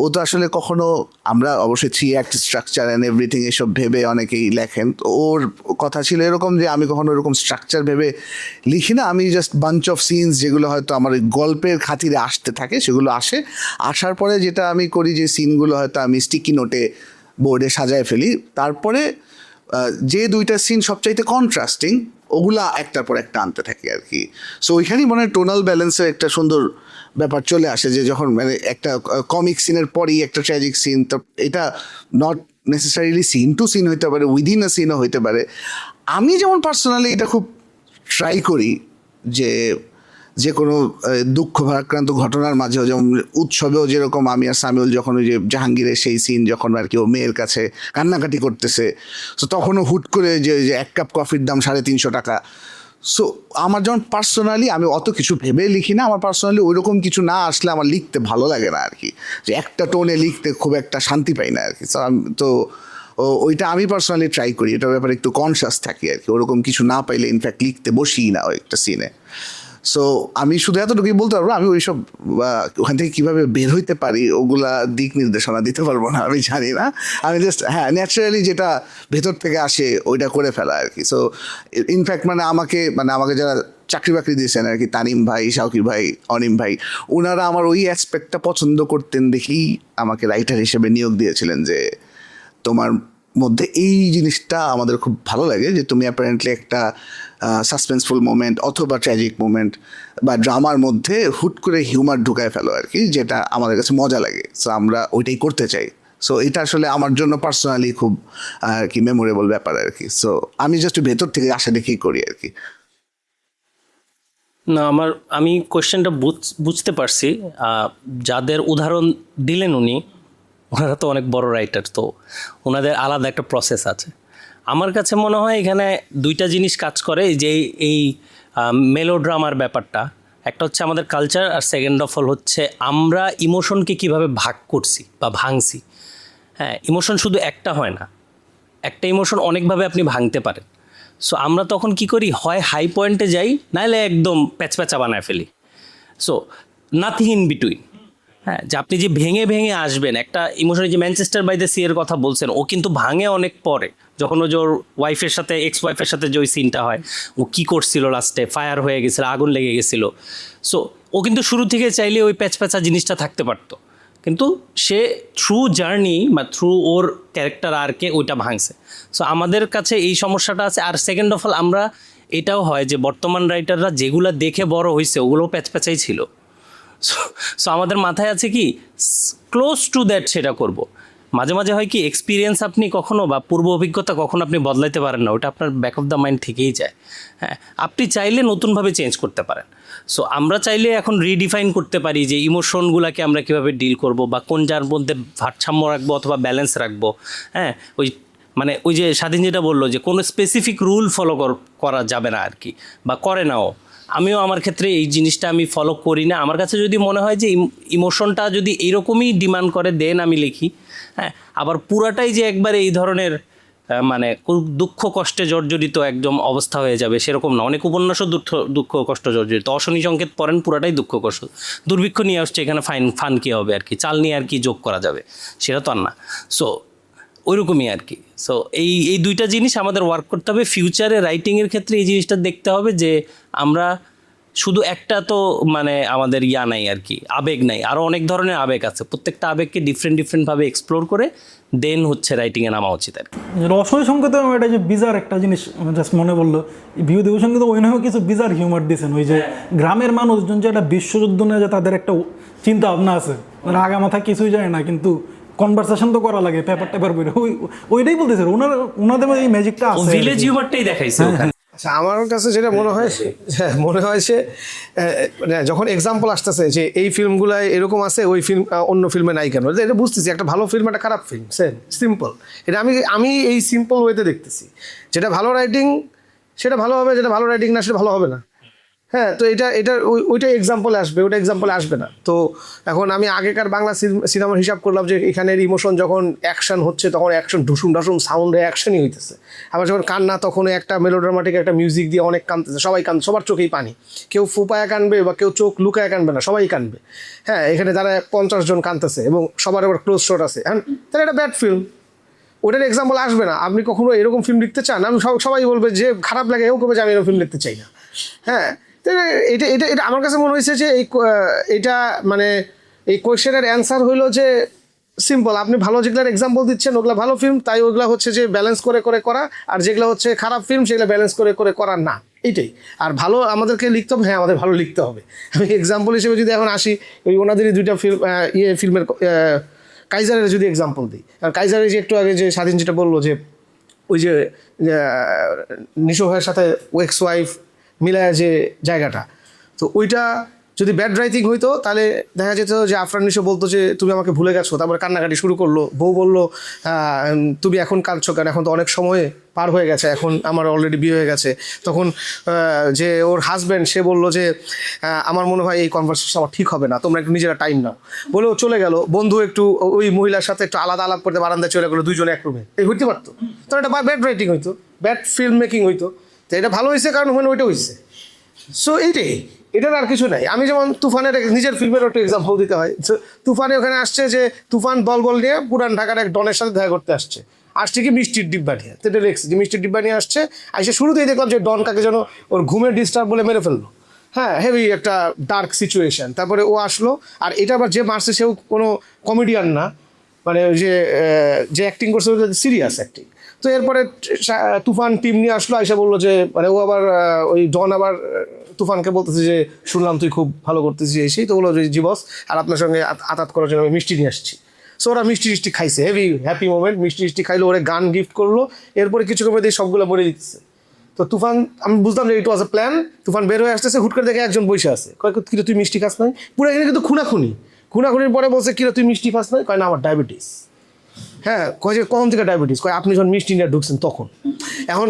ও তো আসলে কখনো, আমরা অবশ্যই 3 অ্যাক্ট স্ট্রাকচার অ্যান্ড এভরিথিং এসব ভেবে অনেকেই লেখেন, তো ওর কথা ছিল এরকম যে আমি কখনো এরকম স্ট্রাকচার ভেবে লিখি না, আমি জাস্ট বাঞ্চ অফ সিনস যেগুলো হয়তো আমার গল্পের খাতিরে আসতে থাকে সেগুলো আসার পরে যেটা আমি করি যে সিনগুলো হয়তো আমি স্টিকি নোটে বোর্ডে সাজায় ফেলি, তারপরে যে 2টা সিন সবচাইতে কন্ট্রাস্টিং ওগুলা একটার পর একটা আনতে থাকি আর কি। সো ওইখানেই মনে হয় টোনাল ব্যালেন্সের একটা সুন্দর ব্যাপার চলে আসে, যে যখন মানে একটা কমিক সিনের পরেই একটা ট্র্যাজিক সিন, তো এটা not necessarily scene to scene হইতে পারে, উইদিন আ সিনও হইতে পারে। আমি যেমন পার্সোনালি এটা খুব ট্রাই করি যে কোনো দুঃখ ভারাক্রান্ত ঘটনার মাঝেও, যেমন উৎসবেও যেরকম আমি আর সামিউল যখন ওই যে জাহাঙ্গীরের সেই সিন যখন আর কি ও মেয়ের কাছে কান্নাকাটি করতেছে, সো তখনও হুট করে যে 1 কাপ কফির দাম 350 টাকা। সো আমার যেমন পার্সোনালি আমি অত কিছু ভেবে লিখি না, আমার পার্সোনালি ওইরকম কিছু না আসলে আমার লিখতে ভালো লাগে না আর কি, যে একটা টোনে লিখতে খুব একটা শান্তি পাই না আর কি। তো ওইটা আমি পার্সোনালি ট্রাই করি, এটার ব্যাপারে একটু কনসিয়াস থাকি আর কি, ওরকম কিছু না পাইলে ইনফ্যাক্ট লিখতে বসি না ওই একটা সিনে। সো আমি শুধু এতটুকুই বলতে পারবো, আমি ওইসব ওখান থেকে কীভাবে বের হইতে পারি ওগুলা দিক নির্দেশনা দিতে পারবো না, আমি জানি না। আমি জাস্ট হ্যাঁ ন্যাচারালি যেটা ভেতর থেকে আসে ওইটা করে ফেলা আর কি। সো ইনফ্যাক্ট মানে আমাকে যারা চাকরি বাকরি দিয়েছেন আর কি, তানিম ভাই, শাওকির ভাই, অনিম ভাই, ওনারা আমার ওই অ্যাসপেক্টটা পছন্দ করতেন দেখেই আমাকে রাইটার হিসেবে নিয়োগ দিয়েছিলেন, যে তোমার মধ্যে এই জিনিসটা আমাদের খুব ভালো লাগে, যে তুমি অ্যাপারেন্টলি একটা সাসপেন্সফুল মোমেন্ট অথবা ট্র্যাজিক মোমেন্ট বা ড্রামার মধ্যে হুট করে হিউমার ঢুকায় ফেলো আর কি, যেটা আমাদের কাছে মজা লাগে। সো আমরা ওইটাই করতে চাই। সো এটা আসলে আমার জন্য পার্সোনালি খুব আর কি মেমোরেবল ব্যাপার আর কি। সো আমি জাস্ট ভেতর থেকে আশা দেখেই করি আর কি। না, আমি কোয়েশ্চেনটা বুঝতে পারছি। যাদের উদাহরণ দিলেন উনি, ওনারা তো অনেক বড় রাইটার, তো ওনাদের আলাদা একটা প্রসেস আছে। আমার কাছে মনে হয় এখানে 2টা জিনিস কাজ করে, যে এই মেলোড্রামার ব্যাপারটা, একটা হচ্ছে আমাদের কালচার, আর সেকেন্ড অফ অল হচ্ছে আমরা ইমোশনকে কিভাবে ভাগ করছি বা ভাঙছি। হ্যাঁ, ইমোশন শুধু একটা হয় না, একটা ইমোশন অনেকভাবে আপনি ভাঙতে পারেন। সো আমরা তখন কি করি, হয় হাই পয়েন্টে যাই, নাহলে একদম প্যাচপ্যাচা বানায় ফেলি। So nothing in between. হ্যাঁ, যে আপনি যে ভেঙে ভেঙে আসবেন একটা ইমোশনাল, যে ম্যানচেস্টার বাই দ্য সি এর কথা বলছেন, ও কিন্তু ভাঙে অনেক পরে, যখন ও যে ওর ওয়াইফের সাথে, এক্স ওয়াইফের সাথে যে ওই সিনটা হয়, ও কী করছিল লাস্টে, ফায়ার হয়ে গেছিল, আগুন লেগে গেছিলো। সো ও কিন্তু শুরু থেকে চাইলে ওই প্যাচপ্যাচা জিনিসটা থাকতে পারতো, কিন্তু সে থ্রু জার্নি বা থ্রু ওর ক্যারেক্টার আরকে ওইটা ভাঙছে। সো আমাদের কাছে এই সমস্যাটা আছে। আর সেকেন্ড অফ অল, আমরা এটাও হয় যে বর্তমান রাইটাররা যেগুলো দেখে বড় হয়েছে ওগুলোও প্যাচপ্যাচাই ছিল। সো আমাদের মাথায় আছে কি ক্লোজ টু দ্যাট সেটা করব। মাঝে মাঝে হয় কি এক্সপিরিয়েন্স আপনি কখনো বা পূর্ব অভিজ্ঞতা কখনো আপনি বদলাইতে পারেন না, ওটা আপনার ব্যাক অফ দ্য মাইন্ড থেকেই যায়। হ্যাঁ, আপনি চাইলে নতুনভাবে চেঞ্জ করতে পারেন। সো আমরা চাইলে এখন রিডিফাইন করতে পারি যে ইমোশনগুলোকে আমরা কীভাবে ডিল করব, বা কোন যার মধ্যে ভারসাম্য রাখবো অথবা ব্যালেন্স রাখবো। হ্যাঁ, মানে ওই যে স্বাধীন যেটা বললো যে কোনো স্পেসিফিক রুল ফলো করা যাবে না আর কি, বা করে নাও। আমিও আমার ক্ষেত্রে এই জিনিসটা আমি ফলো করি না। আমার কাছে যদি মনে হয় যে ইমোশনটা যদি এইরকমই ডিমান্ড করে দেন আমি লিখি। হ্যাঁ, আবার পুরাটাই যে একবার এই ধরনের মানে খুব দুঃখ কষ্টে জর্জরিত একদম অবস্থা হয়ে যাবে সেরকম না। অনেক উপন্যাসও দুঃখ কষ্ট জর্জরিত। অশনি সংকেত পড়েন, পুরাটাই দুঃখ কষ্ট, দুর্ভিক্ষ নিয়ে আসছে, এখানে ফান কী হবে আর কি, চাল নিয়ে আর কি যোগ করা যাবে, সেটা তো আর না। সো ওইরকমই আর কি। সো এই দুইটা জিনিস আমাদের ওয়ার্ক করতে হবে। ফিউচারে রাইটিংয়ের ক্ষেত্রে এই জিনিসটা দেখতে হবে যে আমরা শুধু একটা তো মানে আমাদের নাই আর কি, আবেগ নাই, আরও অনেক ধরনের আবেগ আছে। প্রত্যেকটা আবেগকে ডিফারেন্টভাবে এক্সপ্লোর করে দেন হচ্ছে রাইটিংয়ে নামা উচিত আর কি। রসই সংকেতে এটা যে বিজার একটা জিনিস জাস্ট মনে বললো, ভিউ দেবসন কিন্তু ওই নামেও কিছু বিজার হিউমার দিয়েছেন। ওই যে গ্রামের মানুষজন যে একটা বিশ্বযুদ্ধ নিয়ে যে তাদের একটা চিন্তা ভাবনা আছে, আগা মাথা কিছুই যায় না, কিন্তু কনভারসেশন তো করা লাগে পেপার টেপার বইরে, ওইটাই বলতেছে ওনাদের এই ম্যাজিকটা আছে, ভিলেজ হিউমারটাই দেখাইছে ওখানে। আচ্ছা, আমার কাছে যেটা মনে হয় মানে যখন এক্সাম্পল আসতেছে যে এই ফিল্মগুলায় এরকম আছে, ওই ফিল্ম অন্য ফিল্মে নাই কেন, এটা বুঝতেছি একটা ভালো ফিল্ম একটা খারাপ ফিল্ম সিম্পল। এটা আমি এই সিম্পল ওয়েতে দেখতেছি। যেটা ভালো রাইটিং সেটা ভালো হবে, যেটা ভালো রাইটিং না সেটা ভালো হবে না। হ্যাঁ, তো এটা ওইটা এক্সাম্পলে আসবে, ওটা এক্সাম্পলে আসবে না। তো এখন আমি আগেকার বাংলা সিনেমার হিসাব করলাম যে এখানের ইমোশন যখন অ্যাকশন হচ্ছে তখন অ্যাকশন ঢুসুম সাউন্ডে অ্যাকশনই হইতেছে। আবার যখন কান্না তখন একটা মেলোড্রামাটিক একটা মিউজিক দিয়ে অনেক কাঁদতেছে, সবাই সবার চোখেই পানি, কেউ ফুপায়া কানবে বা কেউ চোখ লুকায়া কানবে না, সবাই কানবে। হ্যাঁ, এখানে যারা 50 জন কাঁদতেছে এবং সবার আবার ক্লোজ শট আছে, হ্যাঁ, তাহলে এটা ব্যাড ফিল্ম, ওটার এক্সাম্পল আসবে না। আপনি কখনো এরকম ফিল্ম লিখতে চান? আমি সবাই বলবে যে খারাপ লাগে, এও করবে যে আমি এরকম ফিল্ম লিখতে চাই না। হ্যাঁ, এটা এটা এটা আমার কাছে মনে হয়েছে যে এটা মানে এই কোয়েশ্চেনের অ্যান্সার হইলো যে সিম্পল। আপনি ভালো যেগুলোর এক্সাম্পল দিচ্ছেন ওগুলো ভালো ফিল্ম, তাই ওগুলো হচ্ছে যে ব্যালেন্স করে করা, আর যেগুলো হচ্ছে খারাপ ফিল্ম সেগুলো ব্যালেন্স করে করার না, এইটাই। আর ভালো আমাদেরকে লিখতে হবে, হ্যাঁ আমাদের ভালো লিখতে হবে। আমি এক্সাম্পল হিসেবে যদি এখন আসি, ওই ওনাদেরই দুইটা ফিল্মের কাইজারের যদি এক্সাম্পল দিই, কারণ কাইজারের যে একটু আগে যে স্বাধীন যেটা বললো যে ওই যে নিশো ভাইয়ের সাথে এক্স ওয়াইফ মিলায় যে জায়গাটা, তো ওইটা যদি ব্যাড রাইটিং হইতো তাহলে দেখা যেত যে আফরান নিশো বলতো যে তুমি আমাকে ভুলে গেছো, তারপরে কান্নাকাটি শুরু করলো। বউ বললো তুমি এখন কাঁদছো কেন, এখন তো অনেক সময় পার হয়ে গেছে, এখন আমার অলরেডি বিয়ে হয়ে গেছে। তখন যে ওর হাজব্যান্ড সে বললো যে আমার মনে হয় এই কনভারসেশন আমার ঠিক হবে না, তোমরা একটু নিজেরা টাইম নাও, বলেও চলে গেল। বন্ধু একটু ওই মহিলার সাথে একটু আলাদা আলাপ করতে বারান্দায় চলে গেলো, দুইজনে এক রুমে, এই হইতে পারতো। তো এটা ব্যাড রাইটিং হইতো, ব্যাড ফিল্ম মেকিং হইতো। তো এটা ভালো হয়েছে কারণ ওখানে ওইটা হয়েছে। সো এটার আর কিছু নাই। আমি যেমন তুফানের নিজের ফিল্মের একটু এক্সাম্পল দিতে হয়। তুফানে ওখানে আসছে যে তুফান বল নিয়ে পুরান ঢাকার এক ডনের সাথে দেখা করতে আসছে কি মিষ্টির ডিব্বা নিয়ে, তো এটা লেখছে যে মিষ্টির ডিব্বা নিয়ে আসছে। আসে শুরুতেই দেখলাম যে ডন কাকে যেন ওর ঘুমের ডিস্টার্ব বলে মেরে ফেললো। হ্যাঁ, হেভি একটা ডার্ক সিচুয়েশন। তারপরে ও আসলো, আর এটা আবার যে মারছে সেও কোনো কমেডিয়ান না, মানে যে অ্যাক্টিং করছে সিরিয়াস অ্যাক্টিং। তো এরপরে তুফান টিম নিয়ে আসলো, আইসা বললো যে মানে ও আবার ওই ডন আবার তুফানকে বলতেছে যে শুনলাম তুই খুব ভালো করতেছিস এসেই, তো বললো যে জি বস, আর আপনার সঙ্গে আতাত করার জন্য আমি মিষ্টি নিয়ে আসছি। সো ওরা মিষ্টি খাইছে, হেভি হ্যাপি মোমেন্ট, মিষ্টি খাইলো, ওরা গান গিফট করলো। এরপরে কিছু কমে দিয়ে সবগুলো মরে দিতেছে। তো তুফান, আমি বুঝলাম যে ইট ওয়াজ এ প্ল্যান। তুফান বের হয়ে আসতেছে, হুট করে দেখে একজন বসে আছে, কয় কিরে তুই মিষ্টি খাস নাই? পুরো এখানে কিন্তু খুনাখুনির পরে বলছে কিরে তুই মিষ্টি খাস নাই? কয় না আমার ডায়াবেটিস। হ্যাঁ, কয় যে কখন থেকে ডায়াবেটিস? কয় আপনি যখন মিষ্টি নিয়ে ঢুকছেন তখন। এখন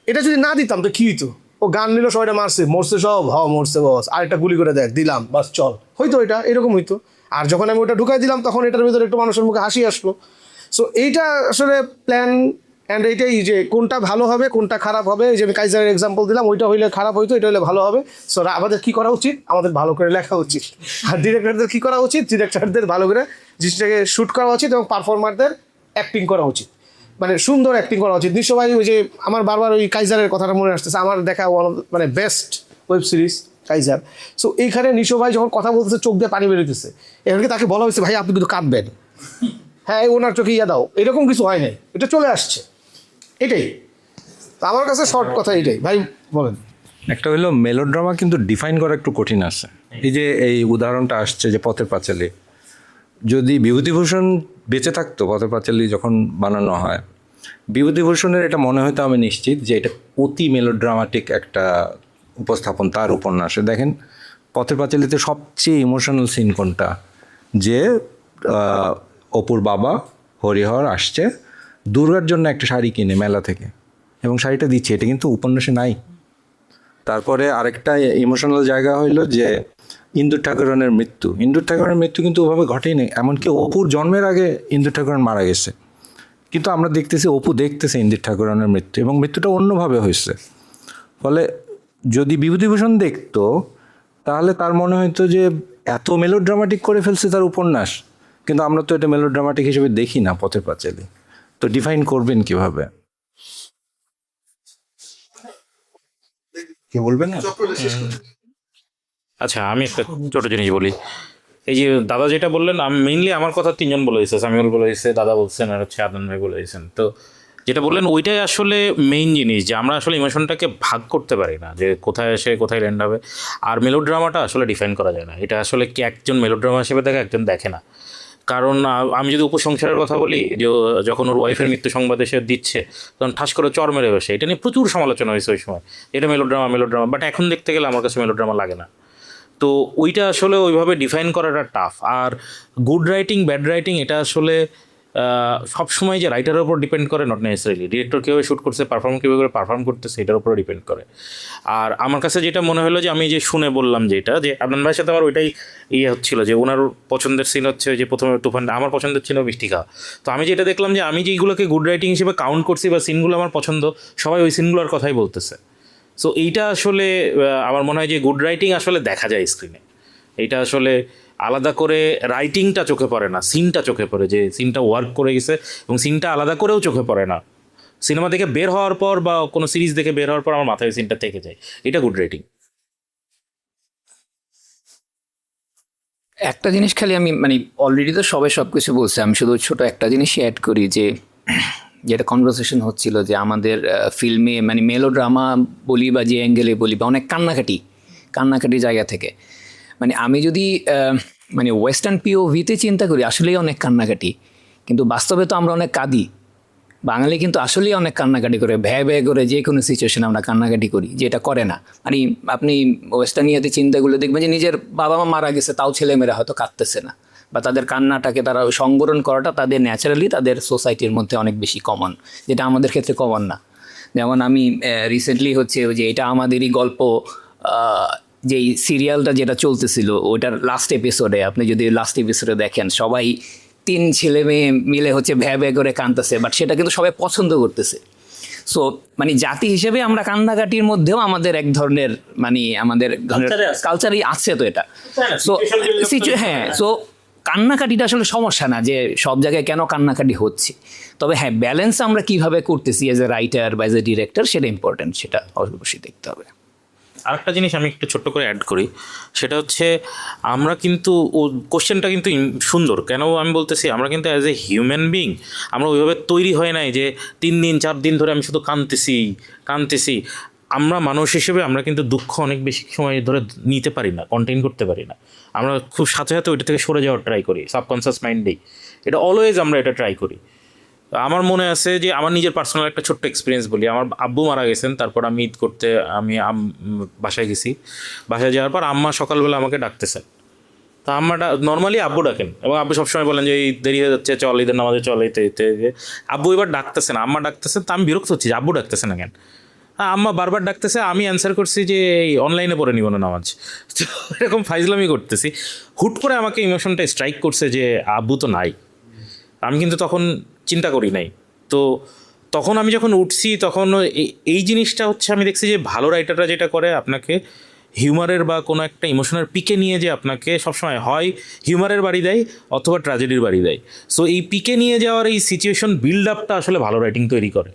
এটা যদি না দিতাম তো কী হইতো? ও গান নিল, সবাইটা মরছে সব, মরছে বস, আরেকটা গুলি করে দেখ দিলাম, বাস চল, হয়তো এটা এরকম হইতো। আর যখন আমি ওটা ঢুকাই দিলাম তখন এটার ভিতরে একটু মানুষের মুখে হাসি আসলো। সো এইটা আসলে প্ল্যান অ্যান্ড এইটাই যে কোনটা ভালো হবে কোনটা খারাপ হবে, এই যে আমি কাইজারের এক্সাম্পল দিলাম, ওইটা হইলে খারাপ হইতো, এটা হলে ভালো হবে। সো আমাদের কী করা উচিত, আমাদের ভালো করে লেখা উচিত। আর ডিরেক্টরদের কী করা উচিত, ডিরেক্টরদের ভালো করে জিনিসটাকে শ্যুট করা উচিত এবং পারফর্মারদের অ্যাক্টিং করা উচিত, মানে সুন্দর অ্যাক্টিং করা উচিত। নিশ্চয় ওই যে আমার বারবার ওই কাইজারের কথাটা মনে আসতেছে, আমার দেখা মানে best web series Kaiser. So এইখানে নিশো ভাই যখন কথা বলতেছে চোখ দিয়ে পানি বেরোতেছে, এখানে তাকে বলা হয়েছে ভাই আপনি কিন্তু কাঁদবেন, হ্যাঁ ওনার চোখে ইয়া দাও, এরকম কিছু হয় নাই, এটা চলে আসছে, এটাই তো আমার কাছে শর্ট কথা এটাই। ভাই বলেন। একটা হলো মেলোড্রামা কিন্তু ডিফাইন করা একটু কঠিন আছে। এই যে এই উদাহরণটা আসছে যে পথের পাঁচালী, যদি বিভূতিভূষণ বেঁচে থাকতো পথের পাঁচালী যখন বানানো হয়, বিভূতিভূষণের এটা মনে হয়তো আমি নিশ্চিত যে এটা অতি মেলোড্রামাটিক একটা উপস্থাপন তার উপন্যাসে। দেখেন পথের পাঁচালীতে সবচেয়ে ইমোশনাল সিন কোনটা, যে অপুর বাবা হরিহর আসছে দুর্গার জন্য একটা শাড়ি কিনে মেলা থেকে এবং শাড়িটা দিচ্ছে, এটা কিন্তু উপন্যাসে নাই। তারপরে আরেকটা ইমোশনাল জায়গা হইলো যে ইন্দুর ঠাকুরনের মৃত্যু। ইন্দুর ঠাকুরের মৃত্যু কিন্তু ওভাবে ঘটেনি, এমনকি অপুর জন্মের আগে ইন্দুর ঠাকুরন মারা গেছে, কিন্তু আমরা দেখতেছি অপু দেখতেছে ইন্দুর ঠাকুরনের মৃত্যু এবং মৃত্যুটা অন্যভাবে হয়েছে। ফলে যদি বিভূতিভূষণ দেখতো তাহলে তার মনে হয়তো যে এত মেলোড্রামাটিক করে ফেলছে তার উপন্যাস, কিন্তু আমরা তো এটা মেলোড্রামাটিক হিসেবে দেখি না পথের পাঁচালী। তো ডিফাইন করবেন কিভাবে, কে বলবেন না? আচ্ছা আমি একটা ছোটো জিনিস বলি, এই যে দাদা যেটা বললেন, আমি মেইনলি আমার কথা তিনজন বলে দিয়েছে, সামিউল বলে দিয়েছে, দাদা বলছেন, আর হচ্ছে আদনান ভাই বলে দিয়েছেন। তো যেটা বললেন ওইটাই আসলে মেইন জিনিস, যে আমরা আসলে ইমোশনটাকে ভাগ করতে পারি না, যে কোথায় এসে কোথায় ল্যান্ড হবে। আর মেলোড্রামাটা আসলে ডিফাইন করা যায় না, এটা আসলে কি একজন মেলোড্রামা হিসেবে দেখে, একজন দেখে না। কারণ আমি যদি উপসংসারের কথা বলি, যে যখন ওর ওয়াইফের মৃত্যু সংবাদ এসে দিচ্ছে তখন ঠাস করে চর মেরে বসে, এটা নিয়ে প্রচুর সমালোচনা হয়েছে ওই সময়, এটা মেলোড্রামা, বাট এখন দেখতে গেলে আমার কাছে মেলোড্রামা লাগে না। তো ওইটা আসলে ওইভাবে ডিফাইন করাটা টাফ। আর গুড রাইটিং ব্যাড রাইটিং এটা আসলে সবসময় যে রাইটারের উপর ডিপেন্ড করে, নট নেসেসারিলি ডিরেক্টর কীভাবে শ্যুট করছে, কীভাবে পারফর্ম করতেছে, এটার উপরে ডিপেন্ড করে। আর আমার কাছে যেটা মনে হলো, যে আমি যে শুনে বললাম যেটা, যে আদনান ভাইয়ের সাথে আমার ওইটাই ইয়ে হচ্ছিলো, যে ওনার পছন্দের সিন হচ্ছে যে প্রথমে তুফান, আমার পছন্দের ছিল মিষ্টি খাওয়া। তো আমি যেটা দেখলাম, যে আমি যেইগুলোকে গুড রাইটিং হিসেবে কাউন্ট করছি বা সিনগুলো আমার পছন্দ, সবাই ওই সিনগুলোর কথাই বলতেছে। সো এইটা আসলে আমার মনে হয় যে গুড রাইটিং আসলে দেখা যায় স্ক্রিনে, এইটা আসলে আলাদা করে রাইটিংটা চোখে পড়ে না, সিনটা চোখে পড়ে, যে সিনটা ওয়ার্ক করে গেছে, এবং সিনটা আলাদা করেও চোখে পড়ে না। সিনেমা দেখে বের হওয়ার পর বা কোনো সিরিজ দেখে বের হওয়ার পর আমার মাথায় সিনটা থেকে যায়, এটা গুড রাইটিং। একটা জিনিস খালি আমি মানে অলরেডি তো সবাই সব কিছু বলছে, আমি শুধু ছোট একটা জিনিসই অ্যাড করি, যে যেটা কনভারসেশন হচ্ছিল, যে আমাদের ফিল্মে মানে মেলোড্রামা বলি বা যে অ্যাঙ্গেলে বলি বা অনেক কান্নাকাটি জায়গা থেকে, মানে আমি যদি মানে ওয়েস্টার্ন পিওভিতে চিন্তা করি, আসলেই অনেক কান্নাকাটি, কিন্তু বাস্তবে তো আমরা অনেক কাঁদি। বাঙালি কিন্তু আসলেই অনেক কান্নাকাটি করে, ভ্যা করে যে কোনো সিচুয়েশনে আমরা কান্নাকাটি করি, যেটা করে না মানে আপনি ওয়েস্টার্ন ইয়াতে চিন্তাগুলো দেখবেন যে নিজের বাবা মা মারা গেছে তাও ছেলেমেয়েরা হয়তো কাঁদতেছে না, বা তাদের কান্নাটাকে তারা সংবরণ করাটা তাদের ন্যাচারালি তাদের সোসাইটির মধ্যে অনেক বেশি কমন, যেটা আমাদের ক্ষেত্রে কমন না। যেমন আমি রিসেন্টলি হচ্ছে ওই যে এটা আমাদেরই গল্প, যেই সিরিয়ালটা যেটা চলতেছিল ওইটার লাস্ট এপিসোডে, আপনি যদি লাস্ট এপিসোডে দেখেন, সবাই 3 ছেলে মেয়ে মিলে হচ্ছে ভ্যা করে কাঁদতেছে, বাট সেটা কিন্তু সবাই পছন্দ করতেছে। সো মানে জাতি হিসেবে আমরা কান্নাকাটির মধ্যেও আমাদের এক ধরনের মানে আমাদের কালচারই আছে, তো এটা সো হ্যাঁ, সো কান্নাকাটিটা আসলে সমস্যা না, যে সব জায়গায় কেন কান্নাকাটি হচ্ছে। তবে হ্যাঁ, ব্যালেন্স আমরা কিভাবে করতেছি এজ এ রাইটার বা এজ এ ডিরেক্টর, সেটা ইম্পর্টেন্ট, সেটা অবশ্যই দেখতে হবে। আরেকটা জিনিস আমি একটু ছোট্ট করে অ্যাড করি, সেটা হচ্ছে আমরা কিন্তু ও কোশ্চেনটা কিন্তু সুন্দর, কেন আমি বলতেছি, আমরা কিন্তু অ্যাজ এ হিউম্যান বিং আমরা ওইভাবে তৈরি হয় নাই যে 3 দিন 4 দিন ধরে আমি শুধু কাঁদতেছি। আমরা মানুষ হিসেবে আমরা কিন্তু দুঃখ অনেক বেশি সময় ধরে নিতে পারি না, কন্টেইন করতে পারি না, আমরা খুব সাথে সাথে ওইটা থেকে সরে যাওয়ার ট্রাই করি, সাবকনসিয়াস মাইন্ডেই এটা অলওয়েজ আমরা এটা ট্রাই করি। আমার মনে আছে যে আমার নিজের পার্সোনাল একটা ছোট্ট এক্সপিরিয়েন্স বলি, আমার আব্বু মারা গেছেন, তারপর আমি ঈদ করতে আমি বাসায় গেছি, বাসায় যাওয়ার পর আম্মা সকালবেলা আমাকে ডাকতেছেন, তা আম্মাটা নর্মালি আব্বু ডাকেন, এবং আব্বু সবসময় বলেন যে এই দেরি হয়ে যাচ্ছে, চল ঈদের নামাজে চল, এতে আব্বু এবার ডাকতেছেন, আম্মা ডাকতেছেন, তা আমি বিরক্ত হচ্ছি যে আব্বু ডাকতেছেন না কেন, আম্মা বারবার ডাকতেছে, আমি অ্যান্সার করছি যে এই অনলাইনে পড়ে নিব না নামাজ, তো এরকম ফাইজলামি করতেছি। হুট করে আমাকে ইমোশনটা স্ট্রাইক করছে যে আব্বু তো নাই, আমি কিন্তু তখন চিন্তা করি নাই। তো তখন আমি যখন উঠছি তখন এই জিনিসটা হচ্ছে আমি দেখছি যে ভালো রাইটাররা যেটা করে আপনাকে হিউমারের বা কোনো একটা ইমোশনের পিকে নিয়ে যে আপনাকে সবসময় হয় হিউমারের বাড়ি দেয় অথবা ট্র্যাজেডির বাড়ি দেয়। সো এই পিকে নিয়ে যাওয়ার এই সিচুয়েশন বিল্ড আপটা আসলে ভালো রাইটিং তৈরি করে,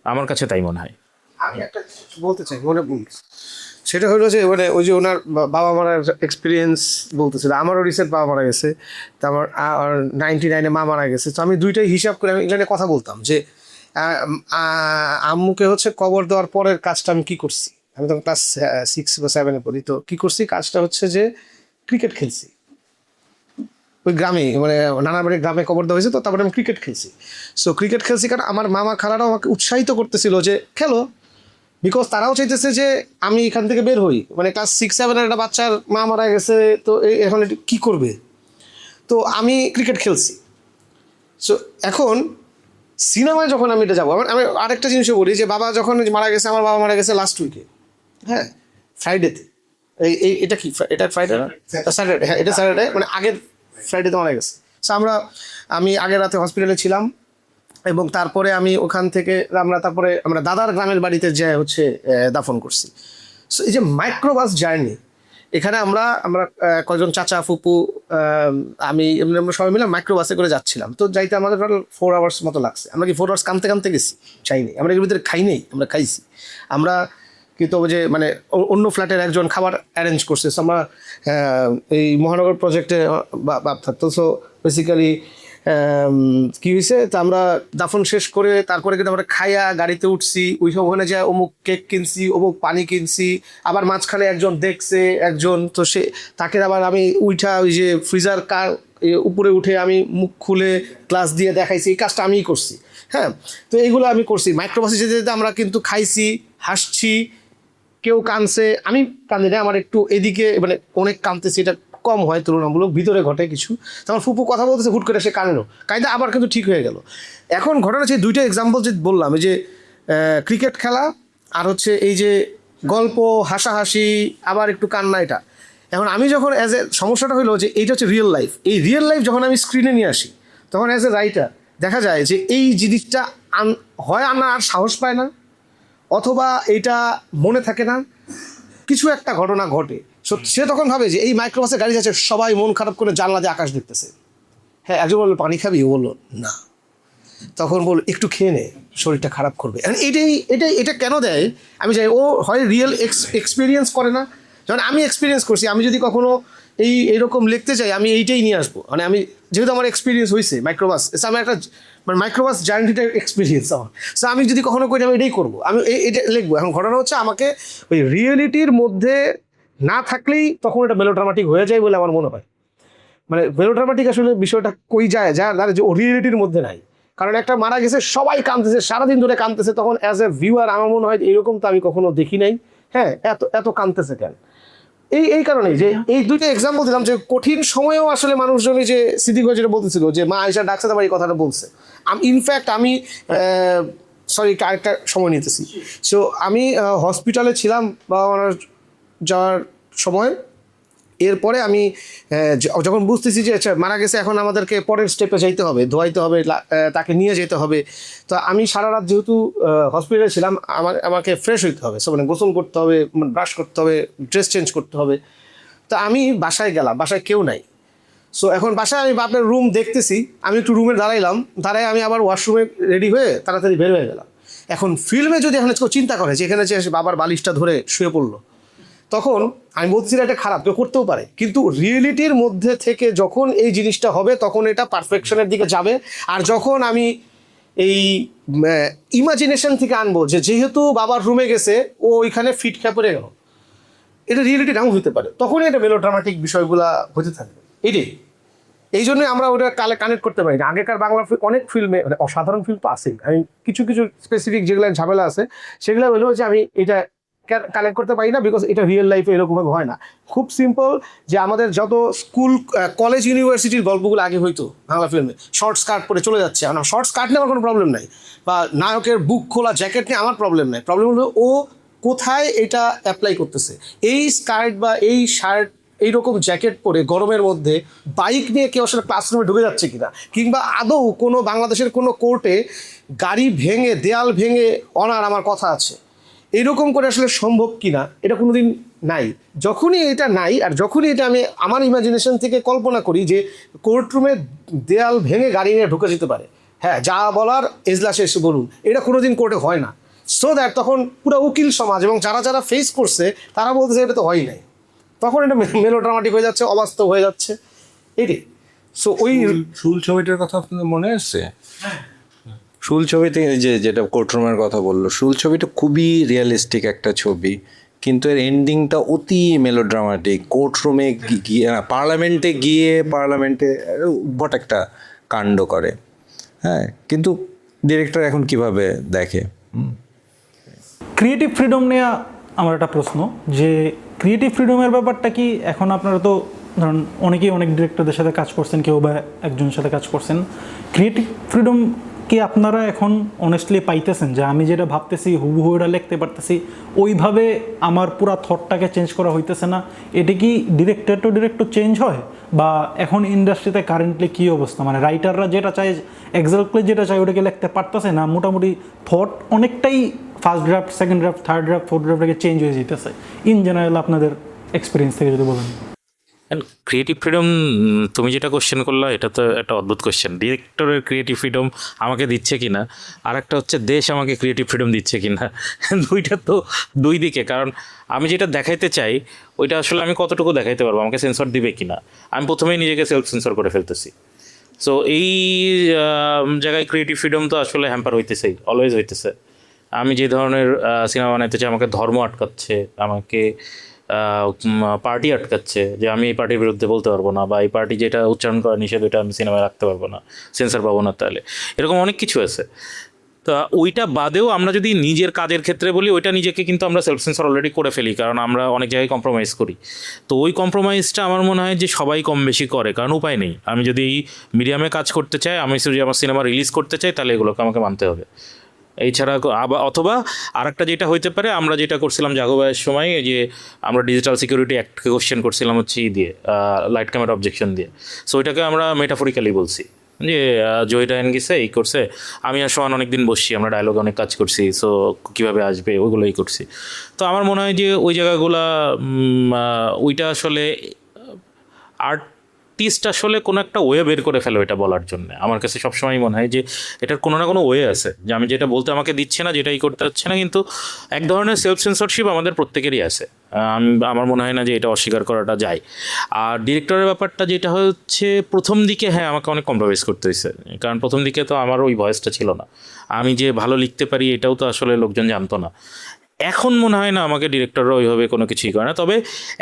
আমার কাছে তাই মনে হয়। আমি একটা কিছু বলতে চাই, মনে সেটা হলো যে মানে ওই যে ওনার বাবা মারার এক্সপিরিয়েন্স বলতেছিল, আমারও রিসেন্ট বাবা মারা গেছে, তো আমার 99-এ মা মারা গেছে। তো আমি দুইটাই হিসাব করে আমি এখানে কথা বলতাম যে আম্মুকে হচ্ছে কবর দেওয়ার পরের কাজটা আমি কী করছি, আমি তখন ক্লাস 6 বা 7-এ পড়ি। তো কী করছি, কাজটা হচ্ছে যে ক্রিকেট খেলছি ওই গ্রামে, মানে নানা বাড়ির গ্রামে কবর দেওয়া হয়েছে। তো তারপরে আমি ক্রিকেট খেলছি। সো ক্রিকেট খেলছি কারণ আমার মামা খালারাও আমাকে উৎসাহিত করতেছিল যে খেলো, বিকজ তারাও চাইতেছে যে আমি এখান থেকে বের হই। মানে ক্লাস 6-7-এর একটা বাচ্চার মা মারা গেছে, তো এখন এটা কী করবে। তো আমি ক্রিকেট খেলছি। সো এখন সিনেমায় যখন আমি এটা যাবো, আমি আরেকটা জিনিসও বলি যে বাবা যখন মারা গেছে, আমার বাবা মারা গেছে লাস্ট উইকে, হ্যাঁ ফ্রাইডেতে। এটা কি এটা ফ্রাইডে না স্যাটারডে, হ্যাঁ এটা স্যাটারডে, মানে আগের ফ্রাইডেতে মারা গেছে। সো আমি আগের রাতে হসপিটালে ছিলাম এবং তারপরে আমি ওখান থেকে আমরা দাদার গ্রামের বাড়িতে যাই হচ্ছে দাফন করছি। সো এই যে মাইক্রোবাস জার্নি, এখানে আমরা কয়েকজন চাচা ফুপু আমি আমরা সবাই মিলে মাইক্রোবাসে করে যাচ্ছিলাম। তো যাইতে আমাদের টোটাল 4 আওয়ার্স মতো লাগছে। আমরা কি 4 আওয়ার্স কামতে গেছি? চাইনি, আমরা এর ভিতরে খাই নেই, আমরা খাইছি। আমরা কিন্তু যে মানে অন্য ফ্ল্যাটের একজন খাবার অ্যারেঞ্জ করছে। সো আমরা এই মহানগর প্রজেক্টে বাপ থাকতো। সো বেসিক্যালি কী হয়েছে, তা আমরা দাফন শেষ করে তারপরে কিন্তু আমরা খাইয়া গাড়িতে উঠছি, ওই সব ওখানে যায় অমুক কেক কিনছি, অমুক পানি কিনছি, আবার মাঝখানে একজন দেখছে একজন, তো তাকে আবার আমি উঠা ওই যে ফ্রিজার উপরে উঠে আমি মুখ খুলে গ্লাস দিয়ে দেখাইছি, এই কাজটা আমিই করছি। হ্যাঁ, তো এইগুলো আমি করছি। মাইক্রোবাসে যেতে যেতে আমরা কিন্তু খাইছি, হাসছি, কেউ কাঁদছে, আমি কাঁদি না, আমার একটু এদিকে মানে অনেক কাঁদতেছি, এটা কম হয় তুলনামূলক, ভিতরে ঘটে কিছু। তখন ফুপু কথা বলতেছে, হুট করে সে কাঁদেনও, কাঁদে আবার কিন্তু ঠিক হয়ে গেল। এখন ঘটনা হচ্ছে দুইটা এক্সাম্পল যে বললাম, এই যে ক্রিকেট খেলা আর হচ্ছে এই যে গল্প হাসাহাসি আবার একটু কান্না, এটা এখন আমি যখন সমস্যাটা হলো যে এইটা হচ্ছে রিয়েল লাইফ। এই রিয়েল লাইফ যখন আমি স্ক্রিনে নিয়ে আসি, তখন অ্যাজ এ রাইটার দেখা যায় যে এই জিনিসটা হয় আনা আর সাহস পায় না, অথবা এটা মনে থাকে না, কিছু একটা ঘটনা ঘটে। সে তখন ভাবে যে এই মাইক্রোবাসে গাড়ি যাচ্ছে, সবাই মন খারাপ করে জানলা দিয়ে আকাশ দেখতেছে। হ্যাঁ, একজন বললো পানি খাবি, ও বললো না, তখন বললো একটু খেয়ে নে, শরীরটা খারাপ করবে। এটা কেন দেয় আমি জানি। ও হয় রিয়েল এক্সপিরিয়েন্স করে না, যেমন আমি এক্সপিরিয়েন্স করছি। আমি যদি কখনো এইরকম লিখতে চাই, আমি এইটাই নিয়ে আসবো। মানে আমি যেহেতু আমার এক্সপিরিয়েন্স হয়েছে মাইক্রোবাস, আমি একটা মানে মাইক্রোবাস জার্নিটা এক্সপিরিয়েন্স আমার। সো আমি যদি কখনো করি আমি এটাই করবো, আমি এটা লিখবো। এখন ঘটনা হচ্ছে আমাকে ওই রিয়েলিটির মধ্যে না থাকলেই তখন এটা মেলোড্রামাটিক হয়ে যায় বলে আমার মনে হয়। মানে মেলোড্রামাটিক আসলে বিষয়টা কই যায় যে ও রিয়েলিটির মধ্যে নাই। কারণ একটা মারা গেছে, সবাই কাঁদতেছে, সারাদিন ধরে কাঁদতেছে, তখন অ্যাজ এ ভিউয়ার আমার মনে হয় এরকম তো আমি কখনো দেখি নাই। হ্যাঁ, এত কাঁদতেছে কেন? এই কারণেই যে এই দুইটা এক্সাম্পল দিলাম যে কঠিন সময়েও আসলে মানুষজনই যে সিদ্দিক ভাই যেটা বলতেছিল যে মা আয়েশা ডাকছে, তারপর এই কথাটা বলছে। ইনফ্যাক্ট আমি সরি আরেকটা সময় নিতেছি। সো আমি হসপিটালে ছিলাম বাবা মারা যাওয়ার সময়। এরপরে আমি যখন বুঝতেছি যে আচ্ছা মারা গেছে, এখন আমাদেরকে পরের স্টেপে যাইতে হবে, ধোয়াইতে হবে, তাকে নিয়ে যেতে হবে। তো আমি সারা রাত যেহেতু হসপিটালে ছিলাম, আমাকে ফ্রেশ হইতে হবে, সো মানে গোসল করতে হবে, ব্রাশ করতে হবে, ড্রেস চেঞ্জ করতে হবে। তো আমি বাসায় গেলাম, বাসায় কেউ নাই। সো এখন বাসায় আমি বাপের রুম দেখতেছি, আমি একটু রুমে দাঁড়ায় আমি আবার ওয়াশরুমে রেডি হয়ে তাড়াতাড়ি বের হয়ে গেলাম। এখন ফিল্মে যদি এখানে কেউ চিন্তা করে যে এখানে যে বাবার বালিশটা ধরে শুয়ে পড়লো, তখন আমি বলছি এটা খারাপ, কেউ করতেও পারে, কিন্তু রিয়েলিটির মধ্যে থেকে যখন এই জিনিসটা হবে তখন এটা পারফেকশনের দিকে যাবে। আর যখন আমি এই ইমাজিনেশন থেকে আনবো যে যেহেতু বাবার রুমে গেছে, ও ওইখানে ফিট খেয়ে পড়ে গেল, এটা রিয়েলিটি নাও হতে পারে, তখনই এটা মেলোড্রামাটিক বিষয়গুলো হতে থাকবে। এটাই এই জন্যই আমরা ওটা কানেক্ট করতে পারি না। আগেকার বাংলা অনেক ফিল্মে মানে অসাধারণ ফিল্ম তো আছেই, আমি কিছু স্পেসিফিক যেগুলো ঝামেলা আছে সেগুলো হলেও যে আমি এটা কালেক্ট করতে পারি না, বিকজ এটা রিয়েল লাইফে এরকমভাবে হয় না। খুব সিম্পল যে আমাদের যত স্কুল কলেজ ইউনিভার্সিটির গল্পগুলো আগে হইতো বাংলা ফিল্মে, শর্ট স্কার্ট পরে চলে যাচ্ছে, আমার শর্ট স্কার্ট নিয়ে আমার কোনো প্রবলেম নাই, বা নায়কের বুক খোলা জ্যাকেট নিয়ে আমার প্রবলেম নাই। প্রবলেম হলো ও কোথায় এটা অ্যাপ্লাই করতেছে। এই স্কার্ট বা এই শার্ট এইরকম জ্যাকেট পরে গরমের মধ্যে বাইক নিয়ে কেউ আসলে ক্লাসরুমে ঢুকে যাচ্ছে কিনা, কিংবা আদৌ কোনো বাংলাদেশের কোনো কোর্টে গাড়ি ভেঙে দেয়াল ভেঙে অনার আমার কথা আছে, এরকম করে আসলে সম্ভব কিনা এটা কোনোদিন নাই। যখনই এটা নাই, আর যখনই এটা আমি আমার ইমাজিনেশন থেকে কল্পনা করি যে কোর্টরুমে দেয়াল ভেঙে গাড়ি নিয়ে ঢুকে যেতে পারে, হ্যাঁ যা বলার এজলাসে এসে বলুন, এটা কোনোদিন কোর্টে হয় না। সো দ্যাট তখন পুরো উকিল সমাজ এবং যারা যারা ফেস করছে তারা বলতেছে এটা তো হয়ই নাই, তখন এটা মেলোড্রামাটিক হয়ে যাচ্ছে, অবাস্তব হয়ে যাচ্ছে এটাই। সো ওই শুল ছবিটার কথা আপনাদের মনে আছে? শুল ছবিতে যেটা কোর্টরুমের কথা বললো, শুল ছবিটা খুবই রিয়েলিস্টিক একটা ছবি, কিন্তু এর এন্ডিংটা অতি মেলোড্রামাটিক। কোর্টরুমে গিয়ে পার্লামেন্টে উদ্ভট একটা কাণ্ড করে। হ্যাঁ, কিন্তু ডিরেক্টর এখন কিভাবে দেখে? ক্রিয়েটিভ ফ্রিডম নিয়ে আমার একটা প্রশ্ন, যে ক্রিয়েটিভ ফ্রিডমের ব্যাপারটা কি এখন আপনারা তো ধরুন অনেকেই অনেক ডিরেক্টরদের সাথে কাজ করছেন, কেউ বা একজনের সাথে কাজ করছেন, ক্রিয়েটিভ ফ্রিডম কি আপনারা এখন অনেস্টলি পাইতেছেন যে আমি যেটা ভাবতেছি হুবহু এটা লিখতে পারতেছি, ওইভাবে আমার পুরা থটটাকে চেঞ্জ করা হইতেছে না? এটা কি ডিরেক্টর টু ডিরেক্টর চেঞ্জ হয়, বা এখন ইন্ডাস্ট্রিতে কারেন্টলি কী অবস্থা, মানে রাইটাররা যেটা চায় এক্সাক্টলি যেটা চায় ওটাকে লিখতে পারতেছে না, মোটামুটি থট অনেকটাই first draft, second draft, third draft, fourth draft থেকে চেঞ্জ হয়ে যেতেছে? ইন জেনারেল আপনাদের এক্সপিরিয়েন্স থেকে যদি বলেন। ক্রিয়েটিভ ফ্রিডম তুমি যেটা কোশ্চেন করলো, এটা তো একটা অদ্ভুত কোশ্চেন। ডিরেক্টরের ক্রিয়েটিভ ফ্রিডম আমাকে দিচ্ছে কিনা, আর একটা হচ্ছে দেশ আমাকে ক্রিয়েটিভ ফ্রিডম দিচ্ছে কিনা। দুইটা তো দুই দিকে, কারণ আমি যেটা দেখাইতে চাই ওইটা আসলে আমি কতটুকু দেখাইতে পারবো, আমাকে সেন্সর দিবে কিনা, আমি প্রথমেই নিজেকে সেলফ সেন্সর করে ফেলতেছি। সো এই জায়গায় ক্রিয়েটিভ ফ্রিডম তো আসলে হ্যাম্পার হইতেছেই, অলওয়েজ হইতেছে। আমি যে ধরনের সিনেমা বানাইতে চাই, আমাকে ধর্ম আটকাচ্ছে, আমাকে পার্টি আটকাচ্ছে, যে আমি এই পার্টির বিরুদ্ধে বলতে পারবো না, বা এই পার্টি যেটা উচ্চারণ করা নিষেধ ওইটা আমি সিনেমায় রাখতে পারবো না, সেন্সর পাবো না, তাহলে এরকম অনেক কিছু আছে। তা ওইটা বাদেও আমরা যদি নিজের কাজের ক্ষেত্রে বলি, ওইটা নিজেকে কিন্তু আমরা সেলফ সেন্সর অলরেডি করে ফেলি, কারণ আমরা অনেক জায়গায় কম্প্রোমাইজ করি। তো ওই কম্প্রোমাইজটা আমার মনে হয় যে সবাই কম বেশি করে, কারণ উপায় নেই। আমি যদি এই মিডিয়ামে কাজ করতে চাই, আমি যদি আমার সিনেমা রিলিজ করতে চাই, তাহলে এগুলোকে আমাকে মানতে হবে। এছাড়া অথবা আরেকটা যেটা হইতে পারে, আমরা যেটা করছিলাম জাগোবাইয়ের সময়, যে আমরা ডিজিটাল সিকিউরিটি অ্যাক্টকে কোশ্চেন করছিলাম হচ্ছে দিয়ে লাইট ক্যামেরা অবজেকশন দিয়ে। সো ওইটাকে আমরা মেটাফরিক্যালি বলছি যে জয়টা এন গেছে, এই করছে, আমি আর সোহান অনেক দিন বসছি, আমরা ডায়লগে অনেক কাজ করছি, সো কীভাবে আসবে ওইগুলোই করছি। তো আমার মনে হয় যে ওই জায়গাগুলা ওইটা আসলে আর্টিস্ট আসলে কোনো একটা ওয়ে বের করে ফেলো এটা বলার জন্য। আমার কাছে সবসময় মনে হয় যে এটার কোনো না কোনো ওয়ে আছে, যে আমি যেটা বলতে আমাকে দিচ্ছে না, যেটাই করতে হচ্ছে না, কিন্তু এক ধরনের সেলফ সেন্সরশিপ আমাদের প্রত্যেকেরই আছে। আমার মনে হয় না যে এটা অস্বীকার করাটা যায়। আর ডিরেক্টরের ব্যাপারটা যেটা হচ্ছে, প্রথম দিকে হ্যাঁ আমাকে অনেক কম্প্রোমাইজ করতে হয়েছে, কারণ প্রথম দিকে তো আমার ওই ভয়েসটা ছিল না, আমি যে ভালো লিখতে পারি এটাও তো আসলে লোকজন জানতো না। এখন মনে হয় না আমাকে ডিরেক্টররা ওইভাবে কোনো কিছুই করে না। তবে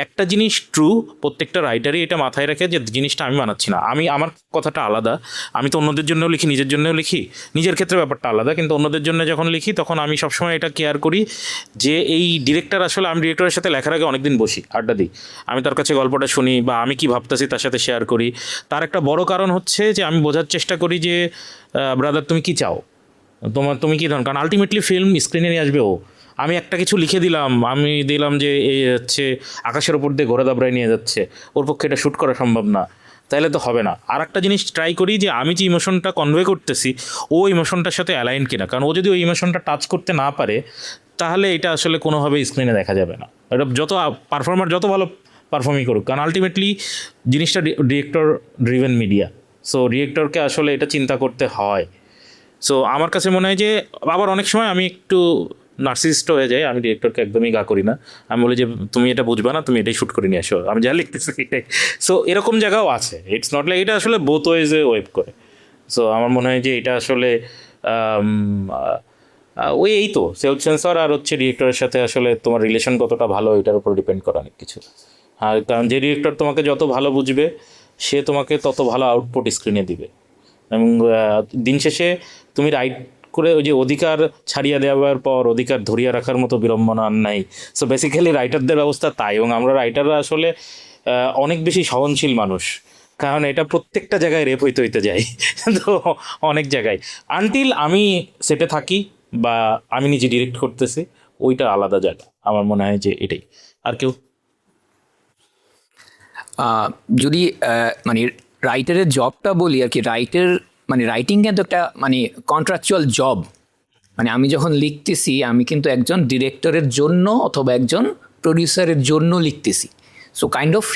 একটা জিনিস ট্রু, প্রত্যেকটা রাইটারই এটা মাথায় রাখে যে জিনিসটা আমি বানাচ্ছি না, আমার কথাটা আলাদা। আমি তো অন্যদের জন্যও লিখি, নিজের জন্যও লিখি, নিজের ক্ষেত্রে ব্যাপারটা আলাদা, কিন্তু অন্যদের জন্য যখন লিখি তখন আমি সবসময় এটা কেয়ার করি যে এই ডিরেক্টর আসলে, আমি ডিরেক্টরের সাথে লেখার আগে অনেকদিন বসি, আড্ডা দিই, আমি তার কাছে গল্পটা শুনি, বা আমি কি ভাবতেছি তার সাথে শেয়ার করি। তার একটা বড় কারণ হচ্ছে যে আমি বোঝার চেষ্টা করি যে ব্রাদার তুমি কি চাও, তুমি কী ধরনের, কারণ আলটিমেটলি ফিল্ম স্ক্রিনে নিয়ে আসবে ও। আমি একটা কিছু লিখে দিলাম, আমি দিলাম যে এই হচ্ছে আকাশের ওপর দিয়ে ঘোড়া দাবড়ায় নিয়ে যাচ্ছে, ওর পক্ষে এটা শ্যুট করা সম্ভব না, তাহলে তো হবে না। আর একটা জিনিস ট্রাই করি যে আমি যে ইমোশনটা কনভে করতেছি ও ইমোশনটার সাথে অ্যালাইন কিনা, কারণ ও যদি ওই ইমোশনটা টাচ করতে না পারে তাহলে এটা আসলে কোনোভাবেই স্ক্রিনে দেখা যাবে না। এটা যত পারফর্মার যত ভালো পারফর্মই করুক, কারণ আলটিমেটলি জিনিসটা ডিরেক্টর ড্রিভেন মিডিয়া, সো ডিরেক্টরকে আসলে এটা চিন্তা করতে হয়। সো আমার কাছে মনে হয় যে আবার অনেক সময় আমি একটু নার্সিসিস্ট হয়ে যায়, আমি ডিরেক্টরকে একদমই গা করি না, আমি বলি যে তুমি এটা বুঝবা না, তুমি এটাই শ্যুট করে নিয়ে আসো, আমি যা লিখতেছি এটাই। সো এরকম জায়গাও আছে, ইটস নট লাইক, এটা আসলে বোথ ওয়েজে ওয়েব করে। সো আমার মনে হয় যে এটা আসলে ওই এই তো সেলফ সেন্সর আর হচ্ছে ডিরেক্টরের সাথে আসলে তোমার রিলেশন কতটা ভালো, এটার উপর ডিপেন্ড করে অনেক কিছু। আর কারণ যে ডিরেক্টর তোমাকে যত ভালো বুঝবে সে তোমাকে তত ভালো আউটপুট স্ক্রিনে দিবে, এবং দিন শেষে তুমি রাইট করে ওই যে অধিকার ছাড়িয়ে দেওয়ার পর অধিকার ধরিয়ে রাখার মতো বিড়ম্বনা আর নাই। সো বেসিক্যালি রাইটারদের অবস্থা তাই, এবং আমরা রাইটাররা আসলে অনেক বেশি সহনশীল মানুষ, কারণ এটা প্রত্যেকটা জায়গায় রেপ হইতে যায়। তো অনেক জায়গায় আনটিল আমি সেটে থাকি বা আমি নিজে ডিরেক্ট করতেছি, ওইটা আলাদা জায়গা। আমার মনে হয় যে এটাই। আর কেউ যদি মানে রাইটারের জবটা বলি আর কি, রাইটিং কিন্তু একটা মানে কন্ট্রাকচুয়াল জব। মানে আমি যখন লিখতেছি আমি কিন্তু একজন ডিরেক্টরের জন্য অথবা একজন প্রডিউসারের জন্য লিখতেছি। So kind of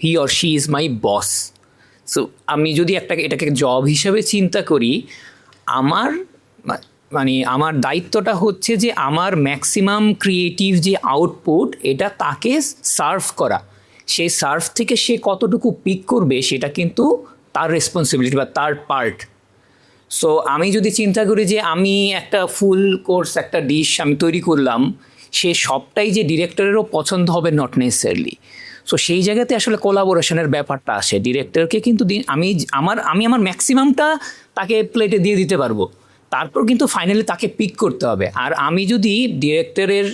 he or she is my boss. So আমি যদি এটাকে জব হিসেবে চিন্তা করি, আমার দায়িত্বটা হচ্ছে যে আমার ম্যাক্সিমাম ক্রিয়েটিভ যে আউটপুট এটা তাকে সার্ভ করা। সেই সার্ভ থেকে সে কতটুকু পিক করবে সেটা কিন্তু তার রেসপন্সিবিলিটি বা তার পার্ট। সো আমি যদি চিন্তা করি যে আমি একটা ফুল কোর্স একটা ডিশ আমি তৈরি করলাম, সে সবটাই যে ডিরেক্টরেরও পছন্দ হবে নট নেসেসারিলি। সো সেই জায়গাতে আসলে কোলাবোরেশনের ব্যাপারটা আসে। ডিরেক্টরকে কিন্তু আমি আমার ম্যাক্সিমামটা তাকে প্লেটে দিয়ে দিতে পারবো, তারপর কিন্তু ফাইনালি তাকে পিক করতে হবে। আর আমি যদি ডিরেক্টরের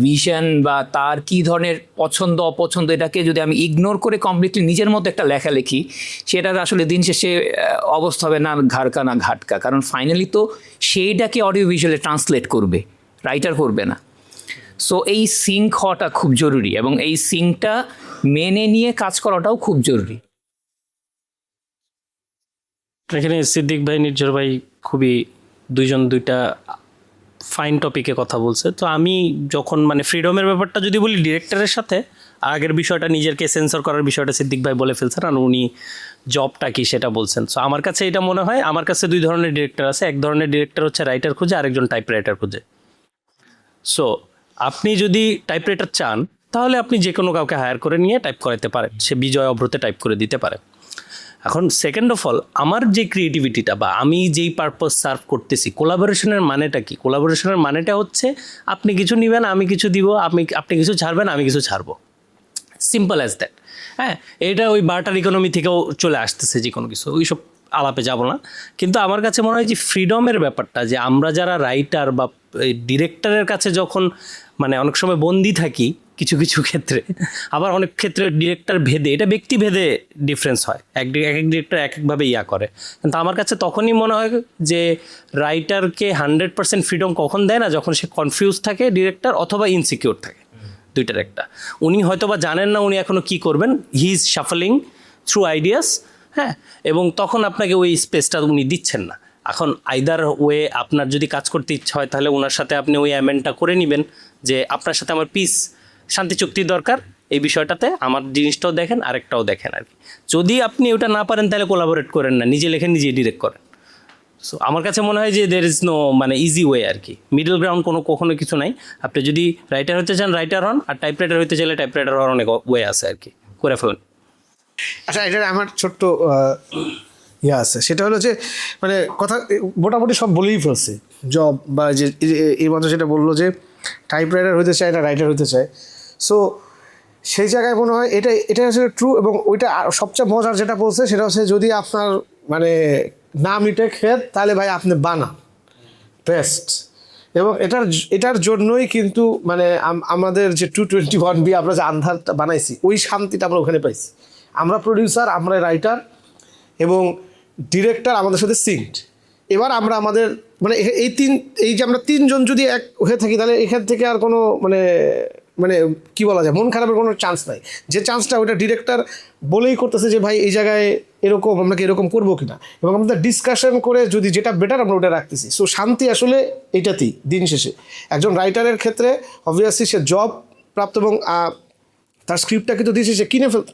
ভিশন বা তার কী ধরনের পছন্দ অপছন্দ এটাকে যদি আমি ইগনোর করে কমপ্লিটলি নিজের মতো একটা লেখা লিখি, সেটার আসলে দিন শেষে অবস্থা হবে না ঘাড়কা না ঘাটকা। কারণ ফাইনালি তো সেইটাকে অডিও ভিজুয়ালে ট্রান্সলেট করবে, রাইটার করবে না। সো এই সিঙ্ক হওয়াটা খুব জরুরি এবং এই সিঙ্কটা মেনে নিয়ে কাজ করাটাও খুব জরুরি। এখানে সিদ্দিক ভাই, নির্ঝর ভাই খুবই দুইটা ফাইন টপিকে কথা বলছে। তো আমি যখন মানে ফ্রিডমের ব্যাপারটা যদি বলি ডিরেক্টরের সাথে, আগের বিষয়টা নিজেকে সেন্সর করার বিষয়টা সিদ্দিক ভাই বলে ফেলছেন, আর উনি জবটা কি সেটা বলছেন। সো আমার কাছে এটা মনে হয়, আমার কাছে দুই ধরনের ডিরেক্টর আছে। এক ধরনের ডিরেক্টর হচ্ছে রাইটার খুঁজে, আরেকজন টাইপ রাইটার খুঁজে। সো আপনি যদি টাইপ রাইটার চান তাহলে আপনি যে কোনো কাউকে হায়ার করে নিয়ে টাইপ করাতে পারেন, সে বিজয় অভ্রতে টাইপ করে দিতে পারে। এখন সেকেন্ড অফ অল, আমার যে ক্রিয়েটিভিটিটা বা আমি যেই পারপাস সার্ভ করতেছি, কোলাবোরেশনের মানেটা কি? কোলাবোরেশনের মানেটা হচ্ছে আপনি কিছু নেবেন, আমি কিছু দিব, আপনি কিছু ছাড়বেন, আমি কিছু ছাড়বো, সিম্পল অ্যাজ দ্যাট। হ্যাঁ, এটা ওই বার্টার ইকোনমি থেকেও চলে আসতেছে যে কোনো কিছু, ওইসব আলাপে যাব না। কিন্তু আমার কাছে মনে হয় যে ফ্রিডমের ব্যাপারটা, যে আমরা যারা রাইটার বা ডিরেক্টরের কাছে যখন মানে অনেক সময় বন্দি থাকি কিছু কিছু ক্ষেত্রে, আবার অনেক ক্ষেত্রে ডিরেক্টর ভেদে, এটা ব্যক্তি ভেদে ডিফারেন্স হয়, এক এক ডিরেক্টর এক একভাবে করে। কিন্তু আমার কাছে তখনই মনে হয় যে রাইটারকে 100% ফ্রিডম কখন দেয় না, যখন সে কনফিউজ থাকে ডিরেক্টর, অথবা ইনসিকিউর থাকে, দুইটার একটা। উনি হয়তো বা জানেন না উনি এখনও কী করবেন, he is shuffling through ideas. হ্যাঁ, এবং তখন আপনাকে ওই স্পেসটা উনি দিচ্ছেন না। এখন আইদার ওয়ে, আপনার যদি কাজ করতে ইচ্ছা হয় তাহলে ওনার সাথে আপনি ওই অ্যামেন্ডটা করে নেবেন যে আপনার সাথে আমার পিস শান্তি চুক্তি দরকার, এই বিষয়টাতে আমার জিনিসটাও দেখেন আরেকটাও দেখেন আর কি। যদি আপনি ওটা না পারেন তাহলে কোলাবোরেট করেন না, নিজে লেখেন নিজে ডিরেক্ট করেন। সো আমার কাছে মনে হয় যে দের ইজ নো মানে ইজি ওয়ে আর কি, মিডল গ্রাউন্ড কখনো কিছু নাই। আপনি যদি রাইটার হতে চান রাইটার হন, আর টাইপ রাইটার হতে চাইলে টাইপ রাইটার হওয়ার অনেক ওয়ে আছে আর কি, করে ফেলেন। আচ্ছা, এটা আমার ছোট্ট আছে, সেটা হলো যে মানে কথা মোটামুটি সব বলেই ফেলছে। জব বা যে এই মাত্র যেটা বললো যে টাইপ রাইটার হতে চায় না রাইটার হতে চায়। সো সেই জায়গায় মনে হয় এটা আসলে ট্রু। এবং ওইটা সবচেয়ে মজার যেটা বলছে সেটা হচ্ছে, যদি আপনার মানে না মিটে খেত তাহলে ভাই আপনি বানান বেস্ট। এবং এটার জন্যই কিন্তু মানে আমাদের যে 221B আমরা যে আন্ধারটা বানাইছি, ওই শান্তিটা আমরা ওখানে পাইছি। আমরা প্রডিউসার, আমরা রাইটার এবং ডিরেক্টর আমাদের সাথে সিঙ্কড। এবার আমরা আমাদের মানে এই যে আমরা তিনজন যদি এক হয়ে থাকি, তাহলে এখান থেকে আর কোনো মানে কি বলা যায়, মন খারাপের কোনো চান্স নাই। যে চান্সটা ওটা ডিরেক্টর বলেই করতেছে যে ভাই এই জায়গায় এরকম, আমরা কি এরকম করবো কিনা, এবং আমাদের ডিসকাশন করে যদি যেটা বেটার আমরা ওটা রাখতেছি। সো শান্তি আসলে এইটাতেই দিন শেষে। একজন রাইটারের ক্ষেত্রে অবভিয়াসলি সে জব প্রাপ্ত এবং তার স্ক্রিপ্টটা কিন্তু দিয়েছে, সে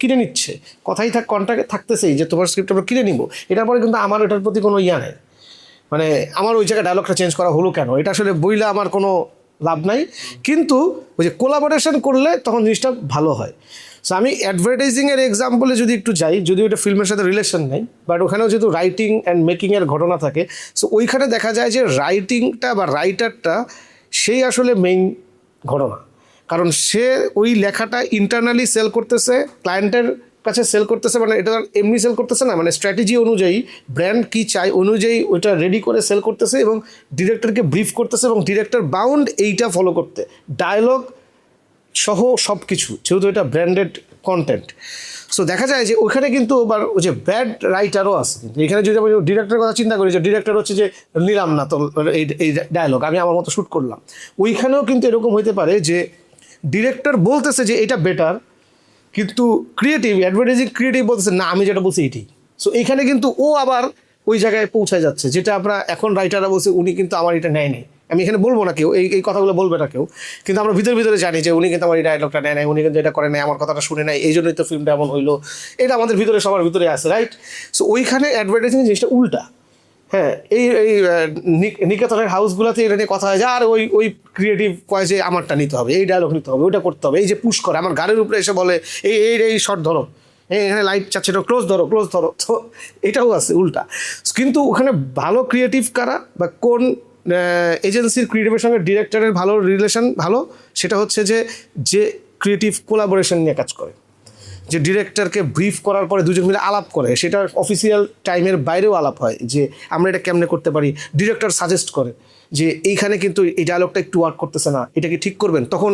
কিনে নিচ্ছে, কথাই কন্ট্রাক্টে থাকতেছেই যে তোমার স্ক্রিপ্ট আমরা কিনে নিব। এটার পরে কিন্তু আমার এটার প্রতি কোনো নেই, মানে আমার ওই জায়গায় ডায়লগটা চেঞ্জ করা হলো কেন, এটা আসলে বইলে আমার কোনো লাভ নাই। কিন্তু ওই যে কোলাবোরেশন করলে তখন জিনিসটা ভালো হয়। সো আমি অ্যাডভার্টাইজিংয়ের এক্সাম্পলে যদি একটু যাই, যদিও এটা ফিল্মের সাথে রিলেশন নেই, বাট ওখানেও যেহেতু রাইটিং অ্যান্ড মেকিংয়ের ঘটনা থাকে, সো ওইখানে দেখা যায় যে রাইটিংটা বা রাইটারটা সেই আসলে মেইন ঘটনা। কারণ সে ওই লেখাটা ইন্টারনালি সেল করতেছে, ক্লায়েন্টের কাছে সেল করতেছে, মানে এটা এমনি সেল করতেছে না, মানে স্ট্র্যাটেজি অনুযায়ী ব্র্যান্ড কী চাই অনুযায়ী ওইটা রেডি করে সেল করতেছে এবং ডিরেক্টরকে ব্রিফ করতেছে, এবং ডিরেক্টর বাউন্ড এইটা ফলো করতে, ডায়লগ সহ সব কিছু, যেহেতু এটা ব্র্যান্ডেড কন্টেন্ট। সো দেখা যায় যে ওইখানে কিন্তু আবার ওই যে ব্যাড রাইটারও আছে। কিন্তু এখানে যদি আমি ডিরেক্টরের কথা চিন্তা করি, যে ডিরেক্টর হচ্ছে যে নিলাম না তো এই ডায়লগ, আমি আমার মতো শ্যুট করলাম, ওইখানেও কিন্তু এরকম হইতে পারে যে ডিরেক্টর বলতেছে যে এটা বেটার, কিন্তু ক্রিয়েটিভ অ্যাডভার্টাইজিং ক্রিয়েটিভ বলতেছে না আমি যেটা বলছি এটি। সো এইখানে কিন্তু ও আবার ওই জায়গায় পৌঁছায় যাচ্ছে, যেটা আমরা এখন রাইটাররা বলছি উনি কিন্তু আমার এটা নেয়নি। আমি এখানে বলবো না কেউ, এই কথাগুলো বলবে না কেউ, কিন্তু আমরা ভিতরে জানি যে উনি কিন্তু আমার এই ডায়লগটা নেয় নাই, উনি কিন্তু এটা করে নাই, আমার কথাটা শুনে নাই, এই জন্যই তো ফিল্মটা এমন হইলো। এটা আমাদের ভিতরে সবার ভিতরে আছে, রাইট? সো ওইখানে অ্যাডভার্টাইজিং জিনিসটা উল্টা। হ্যাঁ, এই নিকেতনের হাউসগুলোতে এটা নিয়ে কথা হয় যে আর ওই ক্রিয়েটিভ কয় যে আমারটা নিতে হবে, এই ডায়লগ নিতে হবে, ওইটা করতে হবে, এই যে পুশ করে আমার গাড়ির উপরে এসে বলে এই শর্ট ধরো, এখানে লাইট চাচ্ছে এটা ক্লোজ ধরো। তো এটাও আছে উল্টা। কিন্তু ওখানে ভালো ক্রিয়েটিভ কারা বা কোন এজেন্সির ক্রিয়েটিভের সঙ্গে ডিরেক্টরের ভালো রিলেশন ভালো, সেটা হচ্ছে যে ক্রিয়েটিভ কোলাবোরেশন নিয়ে কাজ করে, যে ডিরেক্টরকে ব্রিফ করার পরে দুজন মিলে আলাপ করে, সেটা অফিসিয়াল টাইমের বাইরেও আলাপ হয় যে আমরা এটা কেমনে করতে পারি। ডিরেক্টর সাজেস্ট করে যে এইখানে কিন্তু এই ডায়লগটা একটু ওয়ার্ক করতেছে না, এটাকে ঠিক করবেন। তখন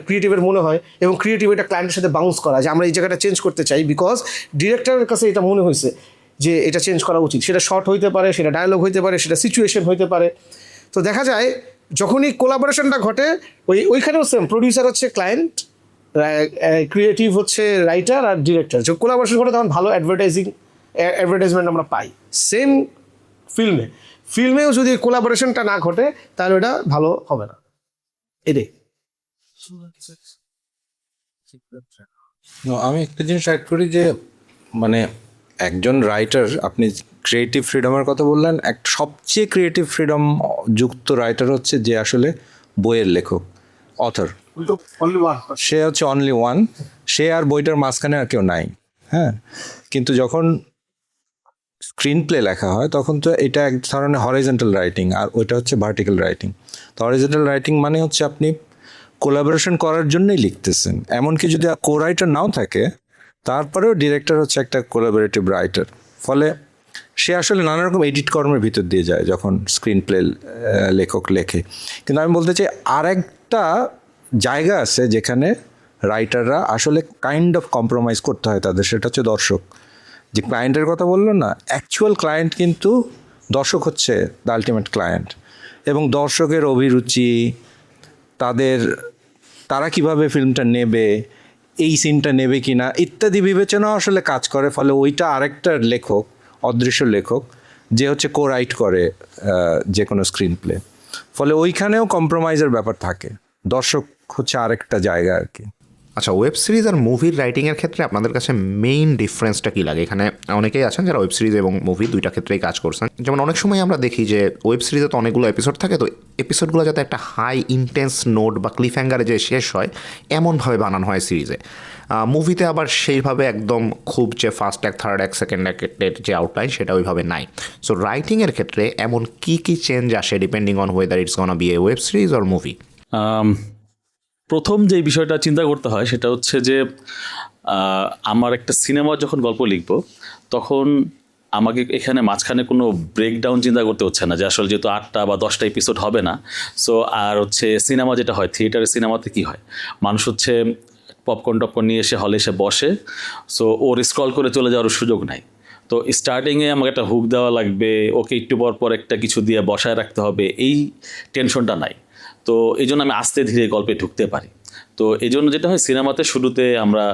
ক্রিয়েটিভের মনে হয় এবং ক্রিয়েটিভ এটা ক্লায়েন্টের সাথে বাউন্স করা যে আমরা এই জায়গাটা চেঞ্জ করতে চাই, বিকজ ডিরেক্টরের কাছে এটা মনে হয়েছে যে এটা চেঞ্জ করা উচিত। সেটা শর্ট হইতে পারে, সেটা ডায়লগ হইতে পারে, সেটা সিচুয়েশন হইতে পারে। তো দেখা যায় যখনই কোলাবোরেশনটা ঘটে ওইখানেও সেম, প্রডিউসার হচ্ছে ক্লায়েন্ট, ক্রিয়েটিভ হচ্ছে রাইটার আর ডিরেক্টর। যখন কোলাবোরেশন ঘটে তখন ভালো অ্যাডভার্টাইজমেন্ট আমরা পাই। সেম ফিল্মেও যদি কোলাবোরেশনটা না ঘটে তাহলে ওটা ভালো হবে না। এটাই। আমি একটা জিনিস অ্যাড করি যে মানে একজন রাইটার, আপনি ক্রিয়েটিভ ফ্রিডমের কথা বললেন, সবচেয়ে ক্রিয়েটিভ ফ্রিডম যুক্ত রাইটার হচ্ছে যে আসলে বইয়ের লেখক, অথর। সে হচ্ছে অনলি ওয়ান, সে আর বইটার মাঝখানে আর কেউ নাই। হ্যাঁ, কিন্তু যখন স্ক্রিন প্লে লেখা হয় তখন তো এটা এক ধরনের হরিজন্টাল রাইটিং, আর ওইটা হচ্ছে ভার্টিক্যাল রাইটিং। তো হরিজন্টাল রাইটিং মানে হচ্ছে আপনি কোলাবোরেশন করার জন্যই লিখতেছেন, এমনকি যদি কো রাইটার নাও থাকে তারপরেও ডিরেক্টর হচ্ছে একটা কোলাবোরেটিভ রাইটার। ফলে সে আসলে নানা রকম এডিট কর্মের ভিতর দিয়ে যায় যখন স্ক্রিন প্লে লেখক লেখে। কিন্তু আমি বলতে চাই আর একটা জায়গা আছে যেখানে রাইটাররা আসলে কাইন্ড অফ কম্প্রোমাইজ করতে হয় তাদের, সেটা হচ্ছে দর্শক। যে ক্লায়েন্টের কথা বললো না, অ্যাকচুয়াল ক্লায়েন্ট কিন্তু দর্শক হচ্ছে দ্য আলটিমেট ক্লায়েন্ট। এবং দর্শকের অভিরুচি, তারা কিভাবে ফিল্মটা নেবে, এই সিনটা নেবে কি না ইত্যাদি বিবেচনাও আসলে কাজ করে। ফলে ওইটা আরেকটা লেখক, অদৃশ্য লেখক, যে হচ্ছে কো রাইট করে যে কোনো স্ক্রিন প্লে। ফলে ওইখানেও কম্প্রোমাইজের ব্যাপার থাকে, দর্শক হচ্ছে আরেকটা জায়গা আর কি। আচ্ছা, ওয়েব সিরিজ আর মুভির রাইটিংয়ের ক্ষেত্রে আপনাদের কাছে মেইন ডিফারেন্সটা কী লাগে? এখানে অনেকেই আছেন যারা ওয়েব সিরিজ এবং মুভি দুইটা ক্ষেত্রেই কাজ করছেন। যেমন অনেক সময় আমরা দেখি যে ওয়েব সিরিজে তো অনেকগুলো এপিসোড থাকে, তো এপিসোডগুলো যাতে একটা হাই ইন্টেন্স নোট বা ক্লিফ হ্যাঙ্গারে যে শেষ হয় এমনভাবে বানানো হয় সিরিজে। মুভিতে আবার সেইভাবে একদম খুব যে first act, third act, second অ্যাক্টের যে আউটলাইন সেটা ওইভাবে নাই। সো রাইটিংয়ের ক্ষেত্রে এমন কী চেঞ্জ আসে depending on whether it's gonna be a web series or movie? প্রথম যে বিষয়টা চিন্তা করতে হয় সেটা হচ্ছে যে আমার একটা সিনেমার যখন গল্প লিখব তখন আমাকে এখানে মাঝখানে কোনো ব্রেকডাউন চিন্তা করতে হচ্ছে না, যে আসলে যেহেতু 8টা বা 10টা এপিসোড হবে না। সো আর হচ্ছে সিনেমা যেটা হয়, থিয়েটারের সিনেমাতে কি হয়, মানুষ হচ্ছে পপকর্ন টপকর্ন নিয়ে এসে হলে এসে বসে, সো ওর স্ক্রল করে চলে যাওয়ার সুযোগ নাই। তো স্টার্টিংয়ে আমাকে একটা হুক দেওয়া লাগবে, ওকে একটু পর একটা কিছু দিয়ে বসায় রাখতে হবে, এই টেনশনটা নাই। তো এই জন্য আমি আস্তে ধীরে গল্পে ঢুকতে পারি। তো এই জন্য যেটা হয়, সিনেমাতে শুরুতে আমরা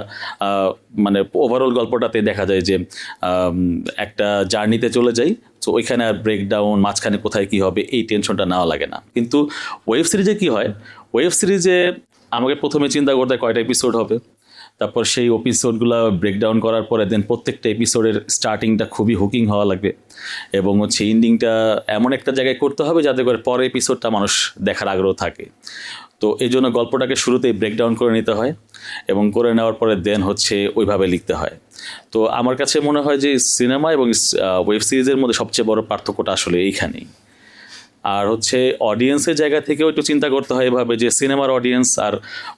মানে ওভারঅল গল্পটাতে দেখা যায় যে একটা জার্নিতে চলে যাই, তো ওইখানে আর ব্রেকডাউন মাঝখানে কোথায় কী হবে এই টেনশনটা নেওয়া লাগে না। কিন্তু ওয়েব সিরিজে কী হয়, ওয়েব সিরিজে আমাকে প্রথমে চিন্তা করতে হয় কয়টা এপিসোড হবে, তারপর সেই এপিসোডগুলো ব্রেকডাউন করার পরে দেন প্রত্যেকটা এপিসোডের স্টার্টিংটা খুবই হুকিং হওয়া লাগবে এবং হচ্ছে এন্ডিংটা এমন একটা জায়গায় করতে হবে যাতে করে পরের এপিসোডটা মানুষ দেখার আগ্রহ থাকে। তো এই জন্য গল্পটাকে শুরুতেই ব্রেকডাউন করে নিতে হয় এবং করে নেওয়ার পরে দেন হচ্ছে ওইভাবে লিখতে হয়। তো আমার কাছে মনে হয় যে সিনেমা এবং ওয়েব সিরিজের মধ্যে সবচেয়ে বড় পার্থক্যটা আসলে এইখানেই। আর হচ্ছে অডিয়েন্সের জায়গা থেকেও একটু চিন্তা করতে হয় এভাবে যে সিনেমার অডিয়েন্স আর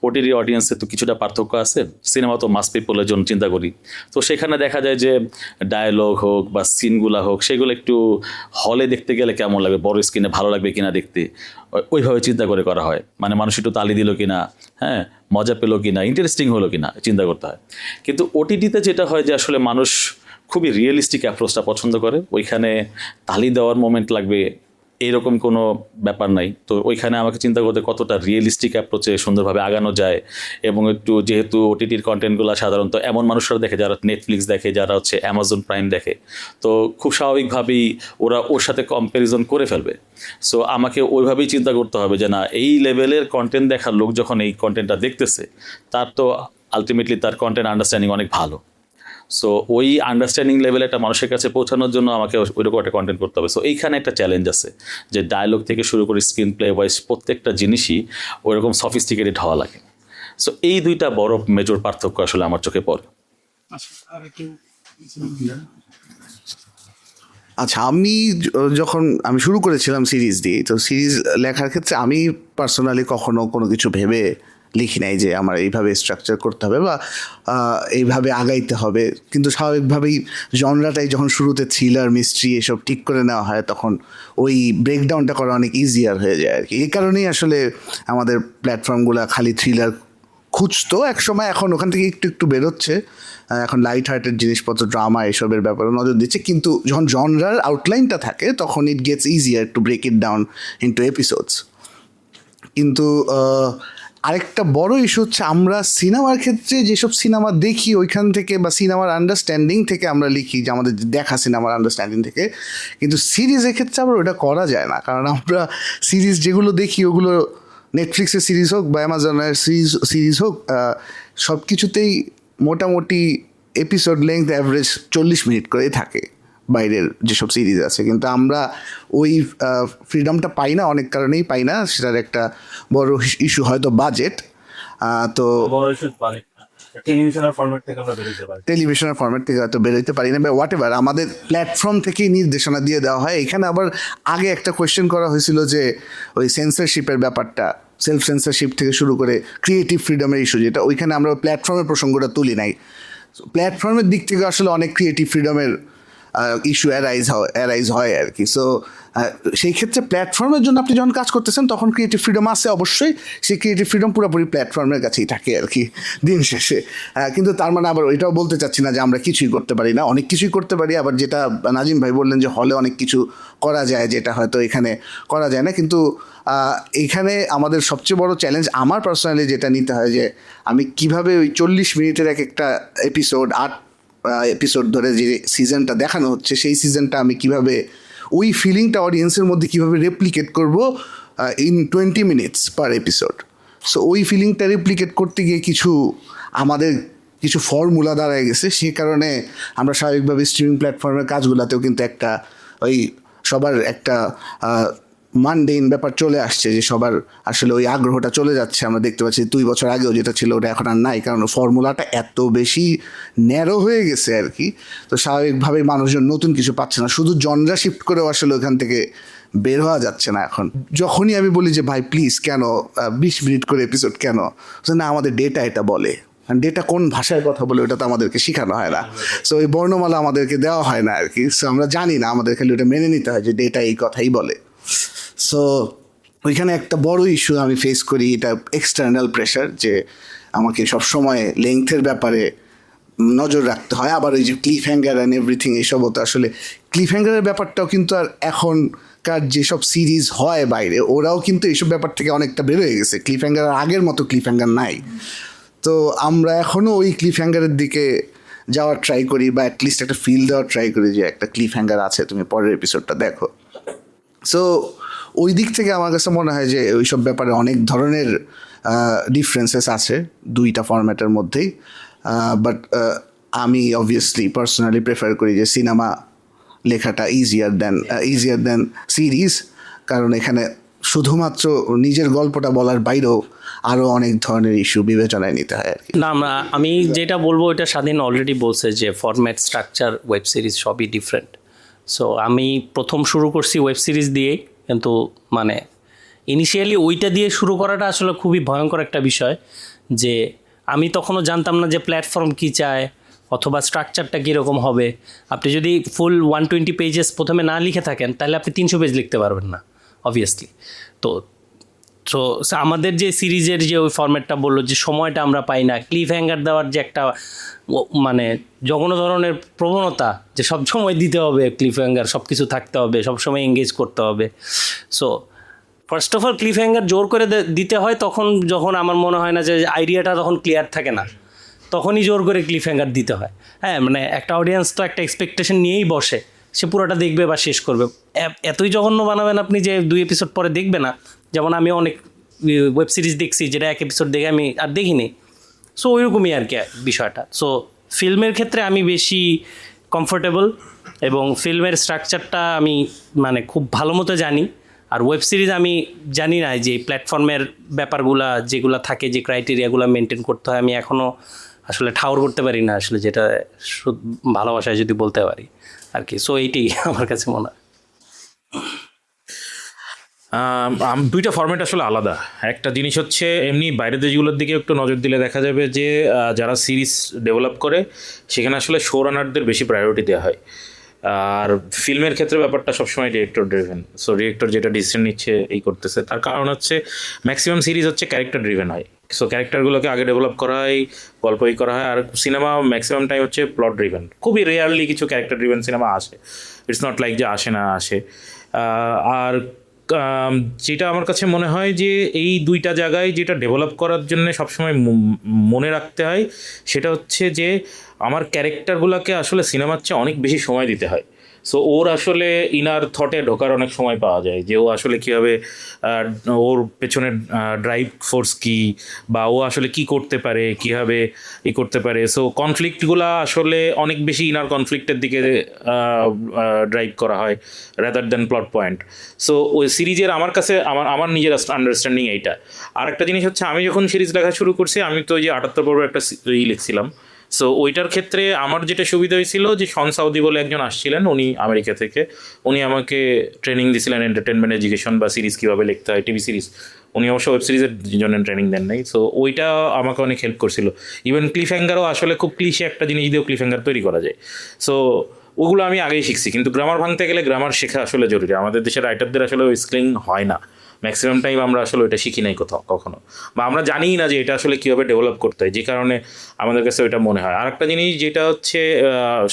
ওটিটি অডিয়েন্সে তো কিছুটা পার্থক্য আছে। সিনেমা তো মাস পিপলের জন্য চিন্তা করি, তো সেখানে দেখা যায় যে ডায়লগ হোক বা সিনগুলা হোক সেগুলো একটু হলে দেখতে গেলে কেমন লাগবে, বড় স্ক্রিনে ভালো লাগবে কিনা দেখতে, ওইভাবে চিন্তা করে করা হয়। মানে মানুষ একটু তালি দিল কিনা, হ্যাঁ মজা পেলো কিনা, ইন্টারেস্টিং হলো কিনা চিন্তা করতে হয়। কিন্তু ওটিটিতে যেটা হয় যে আসলে মানুষ খুবই রিয়েলিস্টিক অ্যাপ্রোচটা পছন্দ করে, ওইখানে তালি দেওয়ার মোমেন্ট লাগবে, এরকম কোনো ব্যাপার নাই। তো ওইখানে আমাকে চিন্তা করতে কতটা রিয়েলিস্টিক অ্যাপ্রোচে সুন্দরভাবে আগানো যায়, এবং একটু যেহেতু ওটিটির কন্টেন্টগুলো সাধারণত এমন মানুষরা দেখে যারা নেটফ্লিক্স দেখে, যারা হচ্ছে অ্যামাজন প্রাইম দেখে, তো খুব স্বাভাবিকভাবেই ওরা ওর সাথে কম্প্যারিজন করে ফেলবে। সো আমাকে ওইভাবেই চিন্তা করতে হবে যে না, এই লেভেলের কন্টেন্ট দেখার লোক যখন এই কন্টেন্টটা দেখতেছে, তার তো আলটিমেটলি তার কন্টেন্ট আন্ডারস্ট্যান্ডিং অনেক ভালো। সো ওই আন্ডারস্ট্যান্ডিং লেভেলে একটা মানুষের কাছে পৌঁছানোর জন্য আমাকে ওইরকম একটা কন্টেন্ট করতে হবে। সো এইখানে একটা চ্যালেঞ্জ আছে যে ডায়লগ থেকে শুরু করে স্ক্রিন প্লে ওয়াইজ প্রত্যেকটা জিনিসই ওইরকম সফিস্টিকেটেড হওয়া লাগে। সো এই দুইটা বড় মেজর পার্থক্য আসলে আমার চোখে পড়ে। আচ্ছা, যখন আমি শুরু করেছিলাম সিরিজ দিয়ে, তো সিরিজ লেখার ক্ষেত্রে আমি পার্সোনালি কখনো কোনো কিছু ভেবে লিখি নাই যে আমার এইভাবে স্ট্রাকচার করতে হবে বা এইভাবে আগাইতে হবে। কিন্তু স্বাভাবিকভাবেই জনরাটাই যখন শুরুতে থ্রিলার, মিস্ট্রি এসব ঠিক করে নেওয়া হয়, তখন ওই ব্রেকডাউনটা করা অনেক ইজিয়ার হয়ে যায় আর কি। এই কারণেই আসলে আমাদের প্ল্যাটফর্মগুলো খালি থ্রিলার খুঁজতো এক সময়, এখন ওখান থেকে একটু একটু বেরোচ্ছে। এখন লাইট হার্টেড জিনিসপত্র, ড্রামা এসবের ব্যাপারে নজর দিচ্ছে। কিন্তু যখন জনরার আউটলাইনটা থাকে তখন it gets easier to break it down into episodes. কিন্তু আরেকটা বড় ইস্যু হচ্ছে, আমরা সিনেমার ক্ষেত্রে যেসব সিনেমা দেখি ওইখান থেকে বা সিনেমার আন্ডারস্ট্যান্ডিং থেকে আমরা লিখি, যে আমাদের দেখা সিনেমার আন্ডারস্ট্যান্ডিং থেকে। কিন্তু সিরিজের ক্ষেত্রে আবার ওটা করা যায় না, কারণ আমরা সিরিজ যেগুলো দেখি ওগুলো নেটফ্লিক্সের সিরিজ হোক বা অ্যামাজনের সিরিজ হোক, সব কিছুতেই মোটামুটি এপিসোড লেংথ অ্যাভারেজ 40 মিনিট করেই থাকে বাইরের যেসব সিরিজ আছে। কিন্তু আমরা ওই ফ্রিডমটা পাই না, অনেক কারণেই পাই না। সেটার একটা বড় ইস্যু হয়তো বাজেট। তো টেলিভিশনের ফরম্যাট থেকে হয়তো বেরোতে পারি না, বা হোয়াট এভার, আমাদের প্ল্যাটফর্ম থেকেই নির্দেশনা দিয়ে দেওয়া হয়। এখানে আবার আগে একটা কোয়েশ্চেন করা হয়েছিল যে ওই সেন্সরশিপের ব্যাপারটা, সেলফ সেন্সরশিপ থেকে শুরু করে ক্রিয়েটিভ ফ্রিডমের ইস্যু, যেটা ওইখানে আমরা প্ল্যাটফর্মের প্রসঙ্গটা তুলি নাই। প্ল্যাটফর্মের দিক থেকে আসলে অনেক ক্রিয়েটিভ ফ্রিডমের ইস্যু অ্যারাইজ হয় আর কি। সো সেই ক্ষেত্রে প্ল্যাটফর্মের জন্য আপনি যখন কাজ করতেছেন তখন ক্রিয়েটিভ ফ্রিডম আছে অবশ্যই, সেই ক্রিয়েটিভ ফ্রিডম পুরোপুরি প্ল্যাটফর্মের কাছেই থাকে আর কি দিন শেষে। কিন্তু তার মানে আবার ওইটাও বলতে চাচ্ছি না যে আমরা কিছুই করতে পারি না, অনেক কিছুই করতে পারি। আবার যেটা নাজিম ভাই বললেন যে হলে অনেক কিছু করা যায়, যেটা হয়তো এখানে করা যায় না। কিন্তু এইখানে আমাদের সবচেয়ে বড় চ্যালেঞ্জ আমার পার্সোনালি যেটা নিতে হয়, যে আমি কিভাবে ওই 40 মিনিটের এক একটা এপিসোড, 8 এপিসোড ধরে যে সিজনটা দেখানো হচ্ছে, সেই সিজনটা আমি কিভাবে ওই ফিলিংটা অডিয়েন্সের মধ্যে কিভাবে রেপ্লিকেট করব in 20 minutes per episode. So ওই ফিলিংটা রেপ্লিকেট করতে গিয়ে আমাদের কিছু ফর্মুলা দাঁড়ায় গেছে। সেই কারণে আমরা স্বাভাবিকভাবে স্ট্রিমিং প্ল্যাটফর্মের কাজগুলোতেও কিন্তু একটা ওই সবার একটা মানডেইন ব্যাপার চলে আসছে, যে সবার আসলে ওই আগ্রহটা চলে যাচ্ছে। আমরা দেখতে পাচ্ছি 2 বছর আগেও যেটা ছিল ওটা এখন আর নাই, কারণ ফর্মুলাটা এত বেশি ন্যারো হয়ে গেছে আর কি। তো স্বাভাবিকভাবেই মানুষজন নতুন কিছু পাচ্ছে না, শুধু জনরা শিফট করেও আসলে ওখান থেকে বের হওয়া যাচ্ছে না এখন। যখনই আমি বলি যে ভাই প্লিজ কেন 20 মিনিট করে এপিসোড কেন, না আমাদের ডেটা এটা বলে, ডেটা কোন ভাষায় কথা বলে ওটা তো আমাদেরকে শেখানো হয় না। সো ওই বর্ণমালা আমাদেরকে দেওয়া হয় না আর কি। সো আমরা জানি না, আমাদের খালি ওটা মেনে নিতে হয় যে ডেটা এই কথাই বলে। সো ওইখানে একটা বড় ইস্যু আমি ফেস করি, এটা এক্সটার্নাল প্রেশার, যে আমাকে সবসময় লেংথের ব্যাপারে নজর রাখতে হয়। আবার ওই যে ক্লিফ হ্যাঙ্গার অ্যান্ড এভরিথিং, এসবও তো আসলে ক্লিফ হ্যাঙ্গারের ব্যাপারটাও কিন্তু আর এখনকার যেসব সিরিজ হয় বাইরে, ওরাও কিন্তু এইসব ব্যাপার থেকে অনেকটা বেরোয় গেছে। ক্লিফ হ্যাঙ্গার আগের মতো ক্লিফ হ্যাঙ্গার নাই। তো আমরা এখনও ওই ক্লিফ হ্যাঙ্গারের দিকে যাওয়ার ট্রাই করি, বা অ্যাটলিস্ট একটা ফিল দেওয়ার ট্রাই করি যে একটা ক্লিফ হ্যাঙ্গার আছে, তুমি পরের এপিসোডটা দেখো। সো ওই দিক থেকে আমার কাছে মনে হয় যে ওইসব ব্যাপারে অনেক ধরনের ডিফারেন্সেস আছে দুইটা ফরম্যাটের মধ্যেই। বাট আমি অবভিয়াসলি পার্সোনালি প্রেফার করি যে সিনেমা লেখাটা ইজিয়ার দেন সিরিজ, কারণ এখানে শুধুমাত্র নিজের গল্পটা বলার বাইরেও আরও অনেক ধরনের ইস্যু বিবেচনায় নিতে হয় আর কি। না, আমি যেটা বলবো এটা স্বাধীন অলরেডি বলছে যে ফরম্যাট, স্ট্রাকচার, ওয়েব সিরিজ সবই ডিফারেন্ট। সো আমি প্রথম শুরু করছি ওয়েব সিরিজ দিয়েই, কিন্তু মানে ইনিশিয়ালি ওইটা দিয়ে শুরু করাটা আসলে খুবই ভয়ঙ্কর একটা বিষয়, যে আমি তখনও জানতাম না যে প্ল্যাটফর্ম কী চায় অথবা স্ট্রাকচারটা কীরকম হবে। আপনি যদি ফুল 120 পেজেস প্রথমে না লিখে থাকেন তাহলে আপনি 300 পেজ লিখতে পারবেন না অবভিয়াসলি। তো তো আমাদের যে সিরিজের যে ওই ফরম্যাটটা বললো যে সময়টা আমরা পাই না, ক্লিফ হ্যাঙ্গার দেওয়ার যে একটা মানে জঘন্য ধরনের প্রবণতা যে সব সময় দিতে হবে ক্লিফ হ্যাঙ্গার, সব কিছু থাকতে হবে, সবসময় এঙ্গেজ করতে হবে। So first of all cliff hanger জোর করে দিতে হয় তখন যখন আমার মনে হয় না যে আইডিয়াটা তখন ক্লিয়ার থাকে না, তখনই জোর করে ক্লিফ হ্যাঙ্গার দিতে হয়। হ্যাঁ, মানে একটা অডিয়েন্স তো একটা এক্সপেকটেশন নিয়েই বসে, সে পুরোটা দেখবে বা শেষ করবে। এতই জঘন্য বানাবেন আপনি যে 2 এপিসোড পরে দেখবে না। যেমন আমি অনেক ওয়েব সিরিজ দেখছি যেটা 1 এপিসোড দেখে আমি আর দেখিনি। সো ওইরকমই আর কি বিষয়টা। সো ফিল্মের ক্ষেত্রে আমি বেশি কমফোর্টেবল এবং ফিল্মের স্ট্রাকচারটা আমি মানে খুব ভালো মতো জানি। আর ওয়েব সিরিজ আমি জানি না যে প্ল্যাটফর্মের ব্যাপারগুলা যেগুলো থাকে, যে ক্রাইটেরিয়াগুলো মেনটেন করতে হয়, আমি এখনও আসলে ঠাউর করতে পারি না আসলে, যেটা ভালোবাসায় যদি বলতে পারি আর কি। সো এইটাই আমার কাছে মনে হয়। দুইটা ফরম্যাট আসলে আলাদা। একটা জিনিস হচ্ছে এমনি বাইরের দেশগুলোর দিকে একটু নজর দিলে দেখা যাবে যে যারা সিরিজ ডেভেলপ করে সেখানে আসলে শো রানারদের বেশি প্রায়োরিটি দেওয়া হয়। আর ফিল্মের ক্ষেত্রে ব্যাপারটা সবসময় ডিরেক্টর ড্রিভেন। সো ডিরেক্টর যেটা ডিসিশন নিচ্ছে এই করতেছে, তার কারণ হচ্ছে ম্যাক্সিমাম সিরিজ হচ্ছে ক্যারেক্টার ড্রিভেন হয়। সো ক্যারেক্টারগুলোকে আগে ডেভেলপ করা হয়, গল্পই করা হয়। আর সিনেমা ম্যাক্সিমাম টাইম হচ্ছে প্লট ড্রিভেন। খুবই রেয়ারলি কিছু ক্যারেক্টার ড্রিভেন সিনেমা আসে, ইটস নট লাইক যে আসে না, আসে। আর যেটা আমার কাছে মনে হয় যে এই দুইটা জায়গায় যেটা ডেভেলপ করার জন্য সবসময় মনে রাখতে হয় সেটা হচ্ছে যে আমার ক্যারেক্টারগুলোকে আসলে সিনেমার চেয়ে অনেক বেশি সময় দিতে হয়। সো ওর আসলে ইনার থটে ঢোকার অনেক সময় পাওয়া যায় যে ও আসলে কীভাবে, ওর পেছনে ড্রাইভ ফোর্স কী, বা ও আসলে কি করতে পারে, কীভাবে করতে পারে। সো কনফ্লিক্টগুলো আসলে অনেক বেশি ইনার কনফ্লিক্টের দিকে ড্রাইভ করা হয় rather than plot point. So ওই সিরিজের আমার কাছে আমার নিজের আন্ডারস্ট্যান্ডিং এইটা। আর একটা জিনিস হচ্ছে আমি যখন সিরিজ লেখা শুরু করছি, আমি তো ওই যে 78 পর্বের একটা লিখছিলাম। সো ওইটার ক্ষেত্রে আমার যেটা সুবিধা হয়েছিল যে শন সাউদি বলে একজন আসছিলেন, উনি আমেরিকা থেকে, উনি আমাকে ট্রেনিং দিয়েছিলেন এন্টারটেনমেন্ট এডুকেশন বা সিরিজ কীভাবে লিখতে হয়, টিভি সিরিজ। উনি অবশ্য ওয়েব সিরিজের জন্য ট্রেনিং দেন নাই। সো ওইটা আমাকে অনেক হেল্প করছিল। ইভেন ক্লিফ হ্যাঙ্গারও আসলে খুব ক্লিশে একটা জিনিস দিয়েও ক্লিফ হ্যাঙ্গার তৈরি করা যায়। সো ওগুলো আমি আগেই শিখছি। কিন্তু গ্রামার ভাঙতে গেলে গ্রামার শেখা আসলে জরুরি। আমাদের দেশের রাইটারদের আসলে ওই স্কিলিং হয় না, ম্যাক্সিমাম টাইম আমরা আসলে ওইটা শিখি নাই কখনো, বা আমরা জানিই না যে এটা আসলে কীভাবে ডেভেলপ করতে হয়, যে কারণে আমাদের কাছে ওইটা মনে হয়। আর একটা জিনিস যেটা হচ্ছে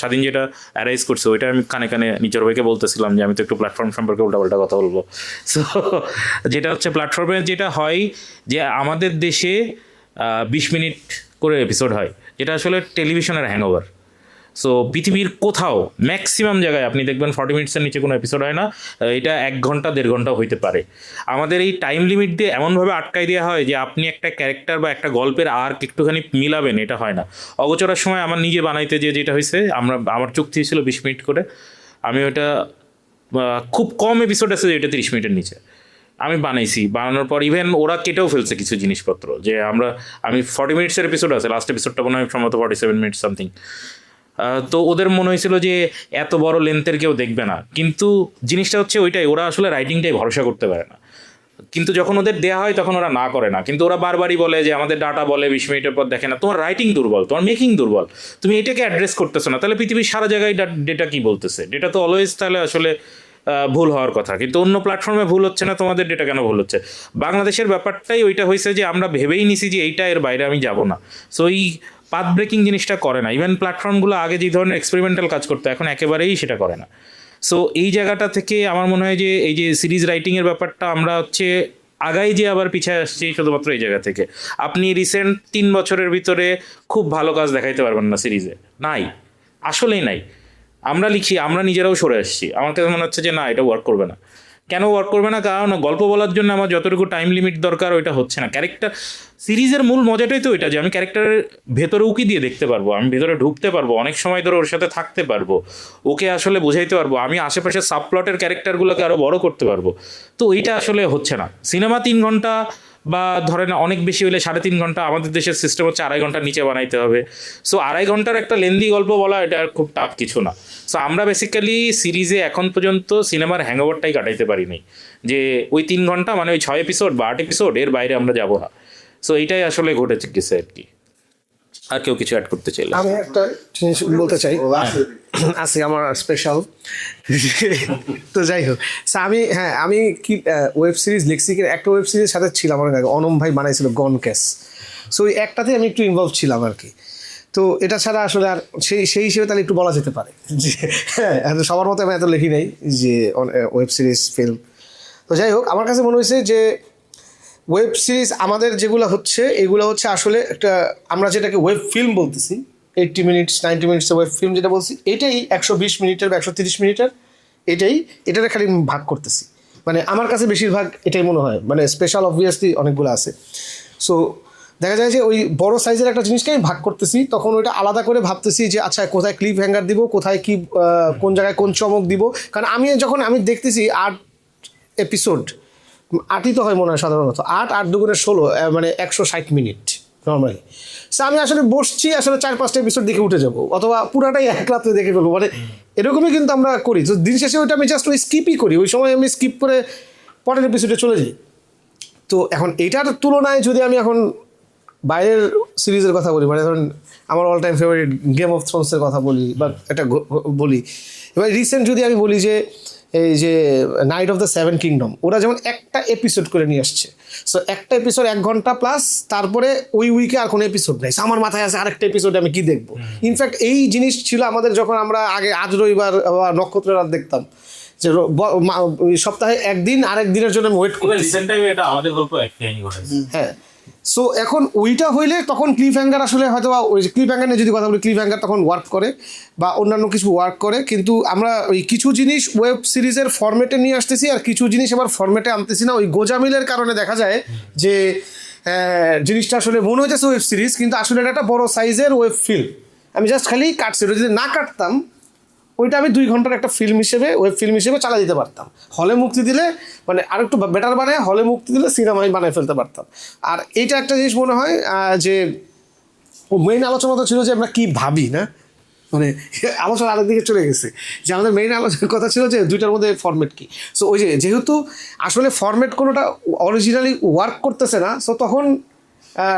স্বাধীন যেটা অ্যারাইজ করছে, ওইটা আমি কানে কানে নিজের ভাইকে বলতেছিলাম যে আমি তো একটু প্ল্যাটফর্ম সম্পর্কে উল্টাপাল্টা কথা বলবো। সো যেটা হচ্ছে প্ল্যাটফর্মে যেটা হয় যে আমাদের দেশে 20 মিনিট করে এপিসোড হয়, যেটা আসলে টেলিভিশনের হ্যাংওভার। সো পৃথিবীর কোথাও ম্যাক্সিমাম জায়গায় আপনি দেখবেন 40 মিনিটসের নিচে কোনো এপিসোড হয় না। এটা 1 ঘন্টা 1.5 ঘন্টা হইতে পারে। আমাদের এই টাইম লিমিট দিয়ে এমনভাবে আটকাই দেওয়া হয় যে আপনি একটা ক্যারেক্টার বা একটা গল্পের আর্ক একটুখানি মিলাবেন, এটা হয় না। অগোচরের সময় আমার নিজে বানাইতে যেটা হয়েছে, আমার চুক্তি ছিল 20 মিনিট করে, আমি ওটা খুব কম এপিসোড আছে যেটা 30 মিনিটের নিচে আমি বানাইছি। বানানোর পর ইভেন ওরা কেটেও ফেলছে কিছু জিনিসপত্র, যে আমি 40 মিনিটসের এপিসোড আছে, লাস্ট এপিসোডটা মনে হয় সম্ভবত 47 মিনিট সামথিং। তো ওদের মনে হয়েছিল যে এত বড় লেন্থের কেউ দেখবে না। কিন্তু জিনিসটা হচ্ছে ওইটাই, ওরা আসলে রাইটিংটাই ভরসা করতে পারে না। কিন্তু যখন ওদের দেওয়া হয় তখন ওরা না করে না। কিন্তু ওরা বারবারই বলে যে আমাদের ডাটা বলে 20 মিনিটের পর দেখে না, তোমার রাইটিং দুর্বল, তোমার মেকিং দুর্বল, তুমি এটাকে অ্যাড্রেস করতেছো না। তাহলে পৃথিবীর সারা জায়গায় ডেটা কি বলতেছে? ডেটা তো অলওয়েজ তাহলে আসলে ভুল হওয়ার কথা, কিন্তু অন্য প্ল্যাটফর্মে ভুল হচ্ছে না, তোমাদের ডেটা কেন ভুল হচ্ছে? বাংলাদেশের ব্যাপারটাই ওইটা হয়েছে যে আমরা ভেবেই নিছি যে এইটা, এর বাইরে আমি যাব না। সো এই পাথ ব্রেকিং জিনিসটা করে না। ইভেন প্ল্যাটফর্মগুলো আগে যে ধরনের এক্সপেরিমেন্টাল কাজ করতো এখন একেবারেই সেটা করে না। সো এই জায়গাটা থেকে আমার মনে হয় যে এই যে সিরিজ রাইটিংয়ের ব্যাপারটা আমরা হচ্ছে আগাই যে আবার পিছিয়ে আসছি শুধুমাত্র এই জায়গা থেকে। আপনি রিসেন্ট 3 বছরের ভিতরে খুব ভালো কাজ দেখাইতে পারবেন না সিরিজে, নাই, আসলেই নাই। আমরা লিখি, আমরা নিজেরাও সরে আসছি। আমার কাছে মনে হচ্ছে যে না, এটা ওয়ার্ক করবে না। কেন ওয়ার্ক করবে না? কারণ গল্প বলার জন্য আমার যতটুকু টাইম লিমিট দরকার ওইটা হচ্ছে না। ক্যারেক্টার সিরিজের মূল মজাটাই তো ওইটা, যে আমি ক্যারেক্টারের ভেতরে উকি দিয়ে দেখতে পারবো, আমি ভেতরে ঢুকতে পারবো, অনেক সময় ধরে ওর সাথে থাকতে পারবো, ওকে আসলে বোঝাইতে পারবো, আমি আশেপাশে সাবপ্লটের ক্যারেক্টারগুলোকে আরও বড় করতে পারবো। তো এইটা আসলে হচ্ছে না। সিনেমা 3 ঘন্টা বা ধরেন অনেক বেশি হলে 3.5 ঘন্টা, আমাদের দেশের সিস্টেম হচ্ছে 2.5 ঘন্টার নিচে বানাইতে হবে। সো 2.5 ঘন্টার একটা লেন্দি গল্প বলা এটা খুব টাফ কিছু না। সো আমরা বেসিক্যালি সিরিজে এখন পর্যন্ত সিনেমার হ্যাংওভারটাই কাটাইতে পারিনি, যে ওই 3 ঘন্টা মানে ওই 6 এপিসোড বা 8 এপিসোড, এর বাইরে আমরা যাব না। সো এইটাই আসলে ঘটেছে গেছে আর কি। আর কেউ কিছু অ্যাড করতে চাইলে। আমি একটা জিনিস বলতে চাই, আছে আমার স্পেশাল। তো যাই হোক, আমি কি ওয়েব সিরিজ লিখছি, একটা ওয়েব সিরিজের সাথে ছিলাম অনেক আগে, অনম ভাই বানাইছিল গন কেস। সো ওই একটাতে আমি একটু ইনভলভ ছিলাম আর কি। তো এটা ছাড়া আসলে আর সেই হিসেবে তাহলে একটু বলা যেতে পারে যে হ্যাঁ, সবার মতো আমি এত লিখি নাই যে ওয়েব সিরিজ ফিল্ম। তো যাই হোক, আমার কাছে মনে হয়েছে যে ওয়েব সিরিজ আমাদের যেগুলো হচ্ছে এগুলো হচ্ছে আসলে একটা, আমরা যেটাকে ওয়েব ফিল্ম বলতেছি, 80 মিনিটস 90 মিনিটসের ওয়েব ফিল্ম যেটা বলছি, এটাই 120 মিনিটের বা 130 মিনিটের, এটারে খালি ভাগ করতেছি। মানে আমার কাছে বেশিরভাগ এটাই মনে হয়, মানে স্পেশাল অবভিয়াসলি অনেকগুলো আছে। সো দেখা যায় যে ওই বড় সাইজের একটা জিনিসকে আমি ভাগ করতেছি, তখন ওইটা আলাদা করে ভাবতেছি যে আচ্ছা কোথায় ক্লিপ হ্যাঙ্গার দিব, কোথায় কি কোন জায়গায় কোন চমক দিব। কারণ আমি দেখতেছি 8 এপিসোড, 8ই তো হয় মনে হয় সাধারণত, 8 দুগুণে 16, মানে 160 মিনিট নর্মালি। সো আমি আসলে বসছি, আসলে 4-5টা এপিসোড দেখে উঠে যাবো, অথবা পুরাটাই এক রাত্রে দেখে ফেলবো, মানে এরকমই কিন্তু আমরা করি। তো দিন শেষে ওইটা আমি জাস্ট ওই স্কিপই করি, ওই সময় আমি স্কিপ করে পরের এপিসোডে চলে যাই। তো এখন এইটার তুলনায় যদি আমি এখন বাইরের সিরিজের কথা বলি, মানে ধরুন আমার all time favourite game of থ্রোনসের কথা বলি, বা একটা বলি, এবার রিসেন্ট যদি আমি বলি যে এই যে নাইট অফ দ্য 7 কিংডম, ওরা যেমন একটা এপিসোড করে নিয়ে আসছে। সো একটা এপিসোড 1 ঘন্টা প্লাস, তারপরে ওই উইকে আর কোনো এপিসোড নেই। আমার মাথায় আছে আরেকটা এপিসোডে আমি কি দেখবো। ইনফ্যাক্ট এই জিনিস ছিল আমাদের যখন আমরা আগে আজ রবিবার বা নক্ষত্র রাত দেখতাম, যে সপ্তাহে একদিন আরেক দিনের জন্য আমি ওয়েট করি। হ্যাঁ, সো এখন ওইটা হইলে তখন ক্লিপ হ্যাঙ্গার আসলে হয়তো, ওই ক্লিপ হ্যাঙ্গার নিয়ে যদি কথা বলি, ক্লিপ হ্যাঙ্গার তখন ওয়ার্ক করে বা অন্যান্য কিছু ওয়ার্ক করে। কিন্তু আমরা ওই কিছু জিনিস ওয়েব সিরিজের ফরম্যাটে নিয়ে আসতেছি, আর কিছু জিনিস আবার ফরম্যাটে আনতেছি না। ওই গোজামিলের কারণে দেখা যায় যে জিনিসটা আসলে মনে হইতেছে ওয়েব সিরিজ, কিন্তু আসলে এটা একটা বড় সাইজের ওয়েব ফিল্ম। আমি জাস্ট খালি কাটছি, ওটা যদি না কাটতাম ওইটা আমি 2 ঘন্টার একটা ফিল্ম হিসেবে, ওয়েব ফিল্ম হিসেবে চালা দিতে পারতাম। হলে মুক্তি দিলে মানে আর একটু বেটার বানায়, হলে মুক্তি দিলে সিনেমায় বানায় ফেলতে পারতাম। আর এইটা একটা জিনিস মনে হয় যে মেইন আলোচনা তো ছিল যে আমরা কী ভাবি, না মানে আলোচনা আরেক দিকে চলে গেছে, যে আমাদের মেইন আলোচনার কথা ছিল যে দুইটার মধ্যে ফরম্যাট কী। সো ওই যেহেতু আসলে ফরম্যাট কোনোটা অরিজিনালি ওয়ার্ক করতেছে না, সো তখন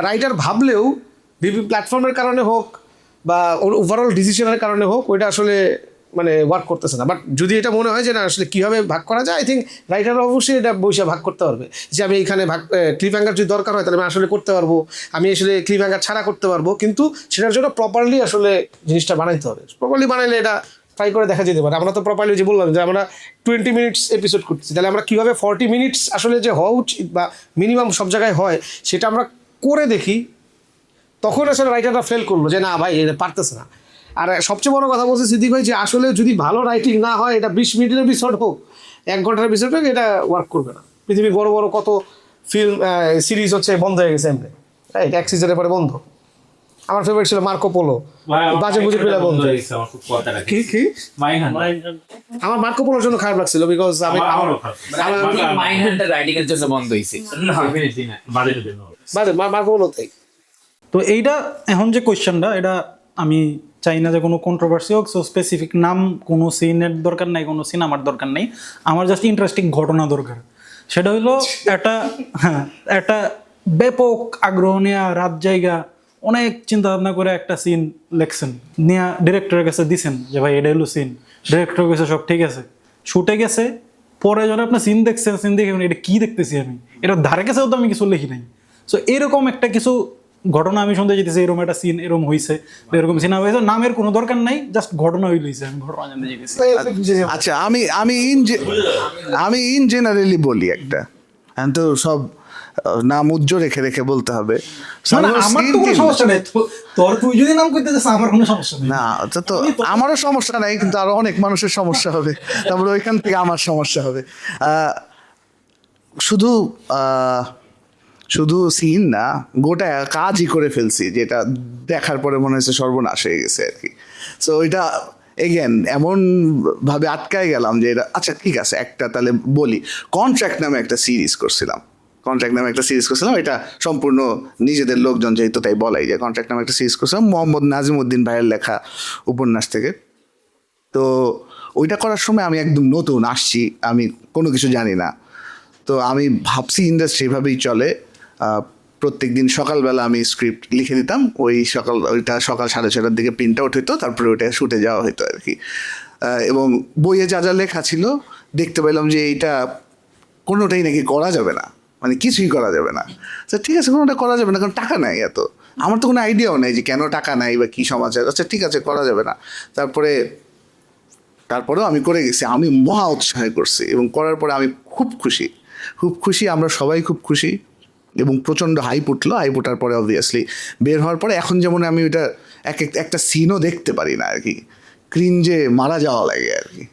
রাইটার ভাবলেও বিভিন্ন প্ল্যাটফর্মের কারণে হোক বা ওভারঅল ডিসিশনের কারণে হোক, ওইটা আসলে মানে ওয়ার্ক করতেছে না। বাট যদি এটা মনে হয় যে না আসলে কীভাবে ভাগ করা যায়, আই থিঙ্ক রাইটার অবশ্যই এটা বসে ভাগ করতে পারবে, যে আমি এইখানে ক্লিপ হ্যাঙ্গার যদি দরকার হয় তাহলে আমি আসলে করতে পারবো, আমি আসলে ক্লিপ হ্যাঙ্গার ছাড়া করতে পারবো, কিন্তু সেটার জন্য প্রপারলি আসলে জিনিসটা বানাইতে হবে। প্রপারলি বানাইলে এটা ট্রাই করে দেখা যেতে পারে। আমরা তো প্রপারলি যে বললাম যে আমরা 20 মিনিটস এপিসোড করতেছি, তাহলে আমরা কীভাবে 40 মিনিটস আসলে যে হওয়া উচিত বা মিনিমাম সব জায়গায় হয় সেটা আমরা করে দেখি, তখন আসলে রাইটাররা ফেল করলো যে না ভাই এটা পারতেছে না। আর সবচেয়ে বড় কথা বলছে সিদ্দিক ভাই, যে আসলে যদি ভালো রাইটিং না হয়, এটা 20 মিনিটের এপিসোড হোক 1 ঘন্টার এপিসোড হোক, এটা ওয়ার্ক করবে না। পৃথিবীর বড় বড় কত ফিল্ম সিরিজ হচ্ছে বন্ধ হয়ে গেছে এমনি, রাইট, 1 সিজনের পরে বন্ধ। আমার ফেভারিট ছিল মার্কো পোলো, বাজে বুঝে পেলে বন্ধ। কি আমার মার্কো পোলোর জন্য খারাপ লাগছিল, বিকজ আমি রাইটিং এর জন্য বন্ধ হয়েছে মার্কো পোলো তাই। তো এইটা এখন যে কোয়েশ্চেনটা, এটা আমি চাই না যে কোনো কন্ট্রোভার্সি হোক। সো স্পেসিফিক নাম, কোনো সিনের দরকার নাই, কোনো সিনেমার দরকার নেই, আমার জাস্ট ইন্টারেস্টিং ঘটনা দরকার। সেটা হইলো একটা ব্যাপক আগ্রহ নেওয়া, রাত জায়গা অনেক চিন্তা ভাবনা করে একটা সিন লেখছেন, নিয়ে ডিরেক্টরের কাছে দিছেন যে ভাই এটা হলো সিন, ডিরেক্টর কাছে সব ঠিক আছে, শুটে গেছে, পরে যখন আপনার সিন দেখছেন, সিন দেখে এটা কী দেখতেছি আমি, এটা ধারে কাছেও তো আমি কিছু লিখি নাই। সো এরকম একটা কিছু ঘটনা আমি শুনতে যেতেছি, এরকম একটা সিন এরকম হয়েছে, এরকম সিনেমা হয়েছে, নামের কোনো দরকার নাই, জাস্ট ঘটনা হইলেছে, আমি ঘটনা জানতে যেতেছি। আচ্ছা, আমি ইন জেনারেলি বলি একটা, তো সব নাম উজ্জ্ব রেখে রেখে বলতে হবে। আমার তো কোনো সমস্যা নেই, তোর তুই যদি নাম করতে চাস আমার কোনো সমস্যা নেই। না, তো আমারও সমস্যা নাই, কিন্তু আরো অনেক মানুষের সমস্যা হবে, তারপরে ওইখান থেকে আমার সমস্যা হবে। শুধু সিন না, গোটা কাজই করে ফেলছি, যেটা দেখার পরে মনে হয়েছে সর্বনাশ হয়ে গেছে আর কি। সো ওইটা এগেন এমনভাবে আটকায় গেলাম যে এটা আচ্ছা ঠিক আছে, একটা তাহলে বলি, কন্ট্রাক্ট নামে একটা সিরিজ করছিলাম, এটা সম্পূর্ণ নিজেদের লোকজন যেহেতু, তাই বলাই যায়। কন্ট্রাক্ট নামে একটা সিরিজ করছিলাম, মোহাম্মদ নাজিমউদ্দিন ভাইয়ের লেখা উপন্যাস থেকে। তো ওইটা করার সময় আমি একদম নতুন আসছি, আমি কোনো কিছু জানি না। তো আমি ভাবছি ইন্ডাস্ট্রি এভাবেই চলে, প্রত্যেকদিন সকালবেলা আমি স্ক্রিপ্ট লিখে দিতাম, ওইটা সকাল 6:30টার দিকে প্রিন্ট আউট হইতো, তারপরে ওইটা শুটে যাওয়া হতো আর কি। এবং বইয়ে যা যা লেখা ছিল দেখতে পেলাম যে এইটা কোনোটাই নাকি করা যাবে না, মানে কিছুই করা যাবে না। আচ্ছা ঠিক আছে, কোনোটা করা যাবে না কারণ টাকা নাই এত, আমার তো কোনো আইডিয়াও নেই যে কেন টাকা নাই বা কী সমাচার। আচ্ছা ঠিক আছে, করা যাবে না। তারপরেও আমি করে গেছি, আমি মহা উৎসাহে করছি এবং করার পরে আমি খুব খুশি, আমরা সবাই খুব খুশি এবং প্রচণ্ড হাইপ উঠলো। হাইপ ওঠার পরে অবভিয়াসলি বের হওয়ার পরে এখন যেমন আমি ওইটা একটা সিনও দেখতে পারি না আর কি, ক্রিঞ্জে মারা যাওয়া লাগে আর কি।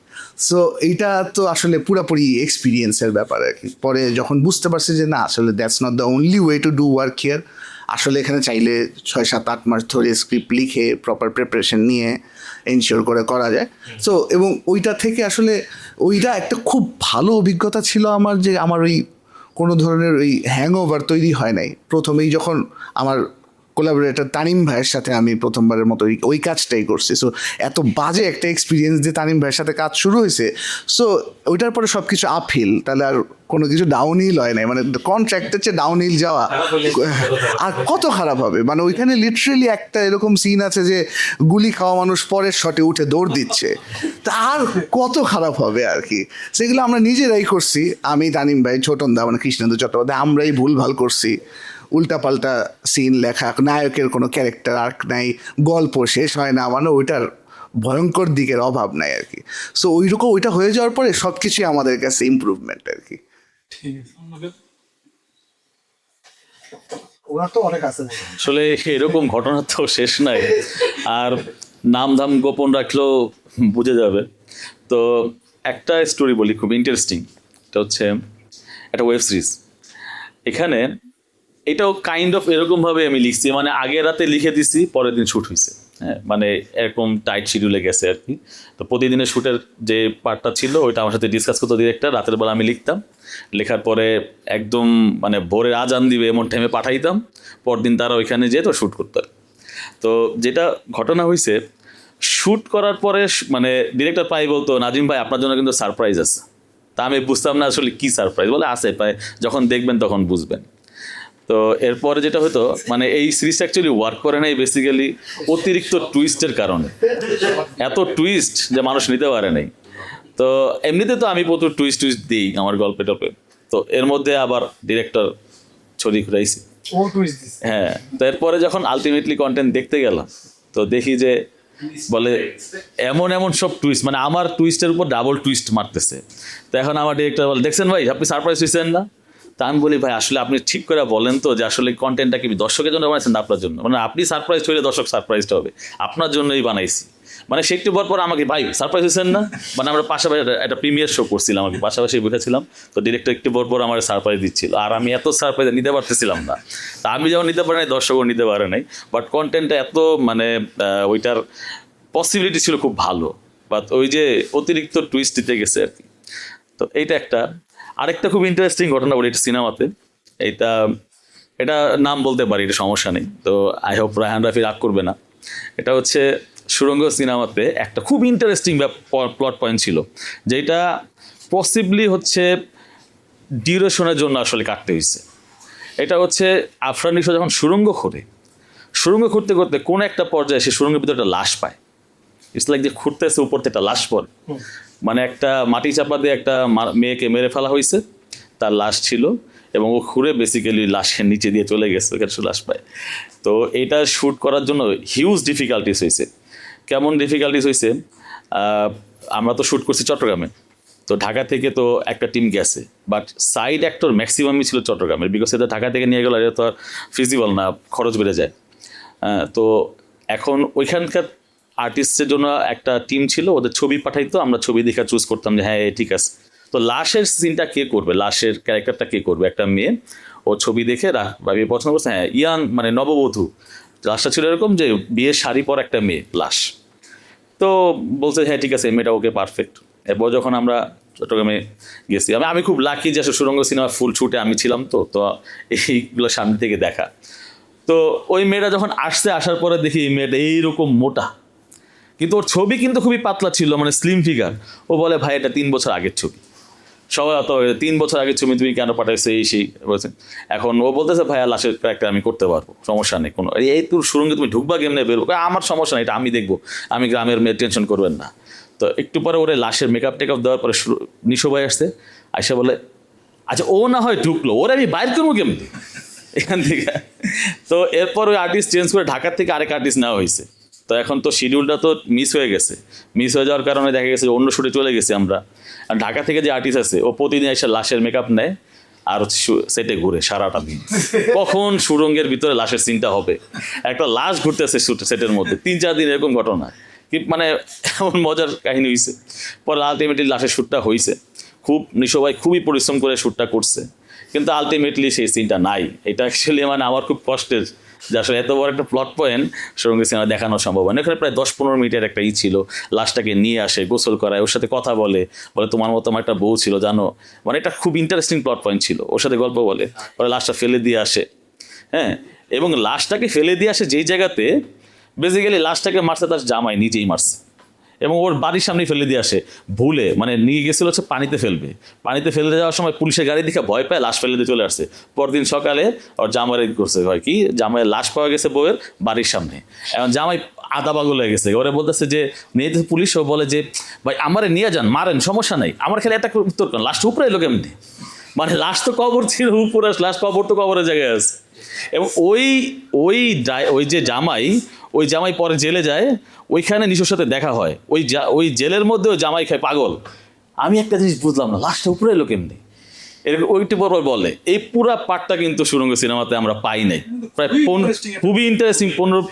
সো এইটা তো আসলে পুরোপুরি এক্সপিরিয়েন্সের ব্যাপার আর কি। পরে যখন বুঝতে পারছি যে না, আসলে that's not the only way to do work here, আসলে এখানে চাইলে 6-7-8 মাস ধরে স্ক্রিপ্ট লিখে প্রপার প্রিপারেশন নিয়ে এনশিওর করে করা যায়। সো এবং ওইটা থেকে আসলে ওইটা একটা খুব ভালো অভিজ্ঞতা ছিল আমার, যে আমার ওই কোনো ধরনের ওই হ্যাংওভার তৈরি হয় নাই। প্রথমেই যখন আমার কোলাবোরেটর তানিম ভাইয়ের সাথে আমি প্রথমবারের মতো ওই কাজটাই করছি, সো এত বাজে একটা এক্সপিরিয়েন্স যে তানিম ভাইয়ের সাথে কাজ শুরু হয়েছে, সো ওইটার পরে সব কিছু আপহিল, তাহলে আর কোনো কিছু ডাউনহিল হয় নাই। মানে কন্ট্রাক্টের চেয়ে ডাউনহিল যাওয়া আর কত খারাপ হবে। মানে ওইখানে লিটারেলি একটা এরকম সিন আছে যে গুলি খাওয়া মানুষ পরের শটে উঠে দৌড় দিচ্ছে, তা আর কত খারাপ হবে আর কি। সেগুলো আমরা নিজেরাই করছি, আমি, তানিম ভাই, ছোটন দা, মানে কৃষ্ণেন্দু চট্টোপাধ্যায়, আমরাই ভুলভাল করছি। উল্টাপাল্টা সিন লেখা, নায়কের কোনো ক্যারেক্টার আর্ক নাই, গল্প শেষ হয় না, মানে ওইটার ভয়ঙ্কর দিকের অভাব নাই আর কি। সো ওইটা হয়ে যাওয়ার পরে সব কিছুই আমাদের কাছে ইমপ্রুভমেন্ট আর কি। আসলে এরকম ঘটনা তো শেষ নাই, আর নাম ধাম গোপন রাখলেও বুঝে যাবে। তো একটা স্টোরি বলি, খুব ইন্টারেস্টিং। এটা হচ্ছে একটা ওয়েব সিরিজ। এখানে এটাও কাইন্ড অফ এরকমভাবে আমি লিখছি, মানে আগের রাতে লিখে দিছি, পরের দিন শ্যুট হয়েছে। হ্যাঁ, মানে এরকম টাইট শিডিউলে গেছে আর কি। তো প্রতিদিনের শ্যুটের যে পার্টটা ছিল ওইটা আমার সাথে ডিসকাস করতো ডিরেক্টর, রাতের বেলা আমি লিখতাম, লেখার পরে একদম মানে ভোরের আজান দিবে এমন টাইমে পাঠাইতাম, পরদিন তারা ওইখানে যেত শ্যুট করতো। তো যেটা ঘটনা হয়েছে, শ্যুট করার পরে মানে ডিরেক্টর প্রায় বলতো, নাজিম ভাই আপনার জন্য কিন্তু সারপ্রাইজ আছে। তা আমি বুঝতাম না আসলে কী সারপ্রাইজ, বলে আছে প্রায় যখন দেখবেন তখন বুঝবেন। তো এরপরে যেটা হতো, মানে এই সিরিজটা অ্যাকচুয়ালি ওয়ার্ক করে নাই বেসিক্যালি অতিরিক্ত টুইস্টের কারণে। এত টুইস্ট যে মানুষ নিতে পারে নাই। তো এমনিতে তো আমি প্রচুর টুইস্ট দিই আমার গল্পে টপে, তো এর মধ্যে আবার ডিরেক্টর ছড়ি ঘুরাইছি। হ্যাঁ, তো এরপরে যখন আলটিমেটলি কন্টেন্ট দেখতে গেলাম, তো দেখি যে বলে এমন সব টুইস্ট, মানে আমার টুইস্টের উপর ডাবল টুইস্ট মারতেছে। তো এখন আমার ডিরেক্টর বলে, দেখছেন ভাই আপনি সারপ্রাইজ হয়েছেন না? তা আমি বলি, ভাই আসলে আপনি ঠিক করে বলেন তো যে আসলে কন্টেন্টটা কি দর্শকের জন্য বানাইছেন না আপনার জন্য? মানে আপনি সারপ্রাইজ হইলে দর্শক সারপ্রাইজটা হবে, আপনার জন্যই বানাইছি। মানে সে একটু পর আমাকে, ভাই সারপ্রাইজ হয়েছেন না? মানে আমরা পাশাপাশি একটা প্রিমিয়ার শো করছিলাম আর কি, পাশাপাশি বসেছিলাম। তো ডিরেক্টর একটু পর আমার সারপ্রাইজ দিচ্ছিল, আর আমি এত সারপ্রাইজ নিতে পারতেছিলাম না। তা আমি যেমন নিতে পারি নাই, দর্শকও নিতে পারে নাই, বাট কন্টেন্টটা এত মানে ওইটার পসিবিলিটি ছিল খুব ভালো, বাট ওই যে অতিরিক্ত টুইস্ট দিতে গেছে আর কি। তো এইটা একটা। আরেকটা খুব ইন্টারেস্টিং ঘটনা বলি, এটা সিনেমাতে, এটা নাম বলতে পারি, এটা সমস্যা নেই। তো আই হোপ রায়হান রাফি রাগ করবে না। এটা হচ্ছে সুড়ঙ্গ সিনেমাতে একটা খুব ইন্টারেস্টিং প্লট পয়েন্ট ছিল, যেটা পসিবলি হচ্ছে ডিউরেশনের জন্য আসলে কাটতে হয়েছে। এটা হচ্ছে আফরান নিশো যখন সুড়ঙ্গ খুঁড়তে করতে কোন একটা পর্যায়ে সে সুড়ঙ্গের ভিতরে একটা লাশ পায়। ইটস লাইক যে খুঁড়তেছে, উপর থেকে একটা লাশ পড়ে, মানে একটা মাটি চাপা দিয়ে একটা মেয়েকে মেরে ফেলা হয়েছে, তার লাশ ছিল, এবং ও খুঁড়ে বেসিক্যালি লাশের নিচে দিয়ে চলে গেছে, ওখানে সে লাশ পায়। তো এটা শ্যুট করার জন্য হিউজ ডিফিকাল্টিস হয়েছে। কেমন ডিফিকাল্টিস হয়েছে, আমরা তো শ্যুট করছি চট্টগ্রামে, তো ঢাকা থেকে তো একটা টিম গেছে, বাট সাইড অ্যাক্টর ম্যাক্সিমামই ছিল চট্টগ্রামের, বিকজ এটা ঢাকা থেকে নিয়ে গেলে এটা তো আর ফিজিবল না, খরচ বেড়ে যায়। তো এখন ওইখানকার আর্টিস্টের জন্য একটা টিম ছিল, ওদের ছবি পাঠাইতো, আমরা ছবি দেখে চুজ করতাম যে হ্যাঁ ঠিক আছে। তো লাশের সিনটা কে করবে, লাশের ক্যারেক্টারটা কে করবে, একটা মেয়ে, ও ছবি দেখে ভাবি পছন্দ করছে, হ্যাঁ ইয়াং মানে নববধূ। লাশটা ছিল এরকম যে বিয়ের শাড়ি পর একটা মেয়ে লাশ। তো বলছে হ্যাঁ ঠিক আছে, মেয়েটা ওকে পারফেক্ট। এরপর যখন আমরা চট্টগ্রামে গেছি, আমি খুব লাকি যে সুড়ঙ্গ সিনেমা ফুল শুটে আমি ছিলাম, তো এইগুলো সামনে থেকে দেখা। তো ওই মেয়েটা যখন আসার পরে দেখি এই মেয়েটা এইরকম মোটা, কিন্তু ওর ছবি কিন্তু খুবই পাতলা ছিল, মানে স্লিম ফিগার। ও বলে ভাই এটা 3 বছর আগের ছবি। সবাই অত 3 বছর আগে ছবি তুমি কেন পাঠাইছো এই সেই বলছেন। এখন ও বলতেছে ভাইয়া লাশের ক্যারেক্টার আমি করতে পারবো, সমস্যা নেই কোনো, এই তোর সুরঙ্গে তুমি ঢুকবা কেমনে বেরো, আমার সমস্যা নেই, এটা আমি দেখবো, আমি গ্রামের মেয়ে, টেনশন করবেন না। তো একটু পরে ওরে লাশের মেকআপ টেকআপ দেওয়ার পরে নিশো ভাই আসছে, আইসা বলে আচ্ছা ও না হয় ঢুকলো, ওরা আমি বাইর করবো কেমনি এখান থেকে। তো এরপর ওই আর্টিস্ট চেঞ্জ করে ঢাকার থেকে আরেক আর্টিস্ট নেওয়া হয়েছে। তো এখন তো শিডিউলটা তো মিস হয়ে গেছে, মিস হয়ে যাওয়ার কারণে দেখা গেছে অন্য শুটে চলে গেছি আমরা। আর ঢাকা থেকে যে আর্টিস্ট আছে ও প্রতিদিন এসে লাশের মেকআপ নেয় আর হচ্ছে সেটে ঘুরে সারাটা দিন, কখন সুরঙ্গের ভিতরে লাশের সিনটা হবে, একটা লাশ ঘুরতেছে সেটের মধ্যে 3-4 দিন, এরকম ঘটনা কি মানে এমন মজার কাহিনী হয়েছে। পরে আলটিমেটলি লাশের শ্যুটটা হয়েছে, খুব নিশো ভাই খুবই পরিশ্রম করে শ্যুটটা করছে, কিন্তু আলটিমেটলি সেই সিনটা নাই। এটা অ্যাকচুয়ালি মানে আমার খুব কষ্টের যে আসলে এত বড় একটা প্লট পয়েন্ট সুরঙ্গের সিনেমা দেখানো সম্ভব হয় না। এখানে প্রায় 10-15 মিনিটের একটা ছিল, লাশটাকে নিয়ে আসে, গোসল করায়, ওর সাথে কথা বলে তোমার মতো আমার একটা বউ ছিল জানো, মানে এটা খুব ইন্টারেস্টিং প্লট পয়েন্ট ছিল, ওর সাথে গল্প বলে, পরে লাশটা ফেলে দিয়ে আসে। হ্যাঁ, এবং লাশটাকে ফেলে দিয়ে আসে যেই জায়গাতে বেসিক্যালি লাশটাকে মারছে তার জামাই, নিজেই মারছে, এবং ওর বাড়ির সামনে ফেলে দিয়ে আসে ভুলে, মানে নিয়ে গেছিল হচ্ছে পানিতে ফেলবে, পানিতে ফেলে যাওয়ার সময় পুলিশের গাড়ি দেখে ভয় পায়, লাশ ফেলে দিয়ে চলে আসছে। পরদিন সকালে ওর জামাই করছে হয় কি, জামাইয়ের লাশ পাওয়া গেছে বউয়ের বাড়ির সামনে, এখন জামাই আদা পাগল হয়ে গেছে, ওরা বলতেছে যে নিয়ে পুলিশও বলে যে ভাই আমারে নিয়ে যান, মারেন, সমস্যা নাই, আমার খেলে একটা উত্তর করেন, লাশটা উপরে এলো কেমনি, মানে লাশ তো কবর ছিল উপরে, লাশ কবর তো কবরের জায়গায় আছে। এবং ওই যে ওই জামাই পরে জেলে যায়, ওইখানে নিশোর সাথে দেখা হয়, ওই জেলের মধ্যে ওই জামাই খায় পাগল। আমি একটা জিনিস বুঝলাম না, লাশটা উপরে এলো কেমনি, এরকম ওইটি পরপর বলে। এই পুরা পার্টটা কিন্তু সুরঙ্গ সিনেমাতে আমরা পাই নাই, প্রায় খুবই ইন্টারেস্টিং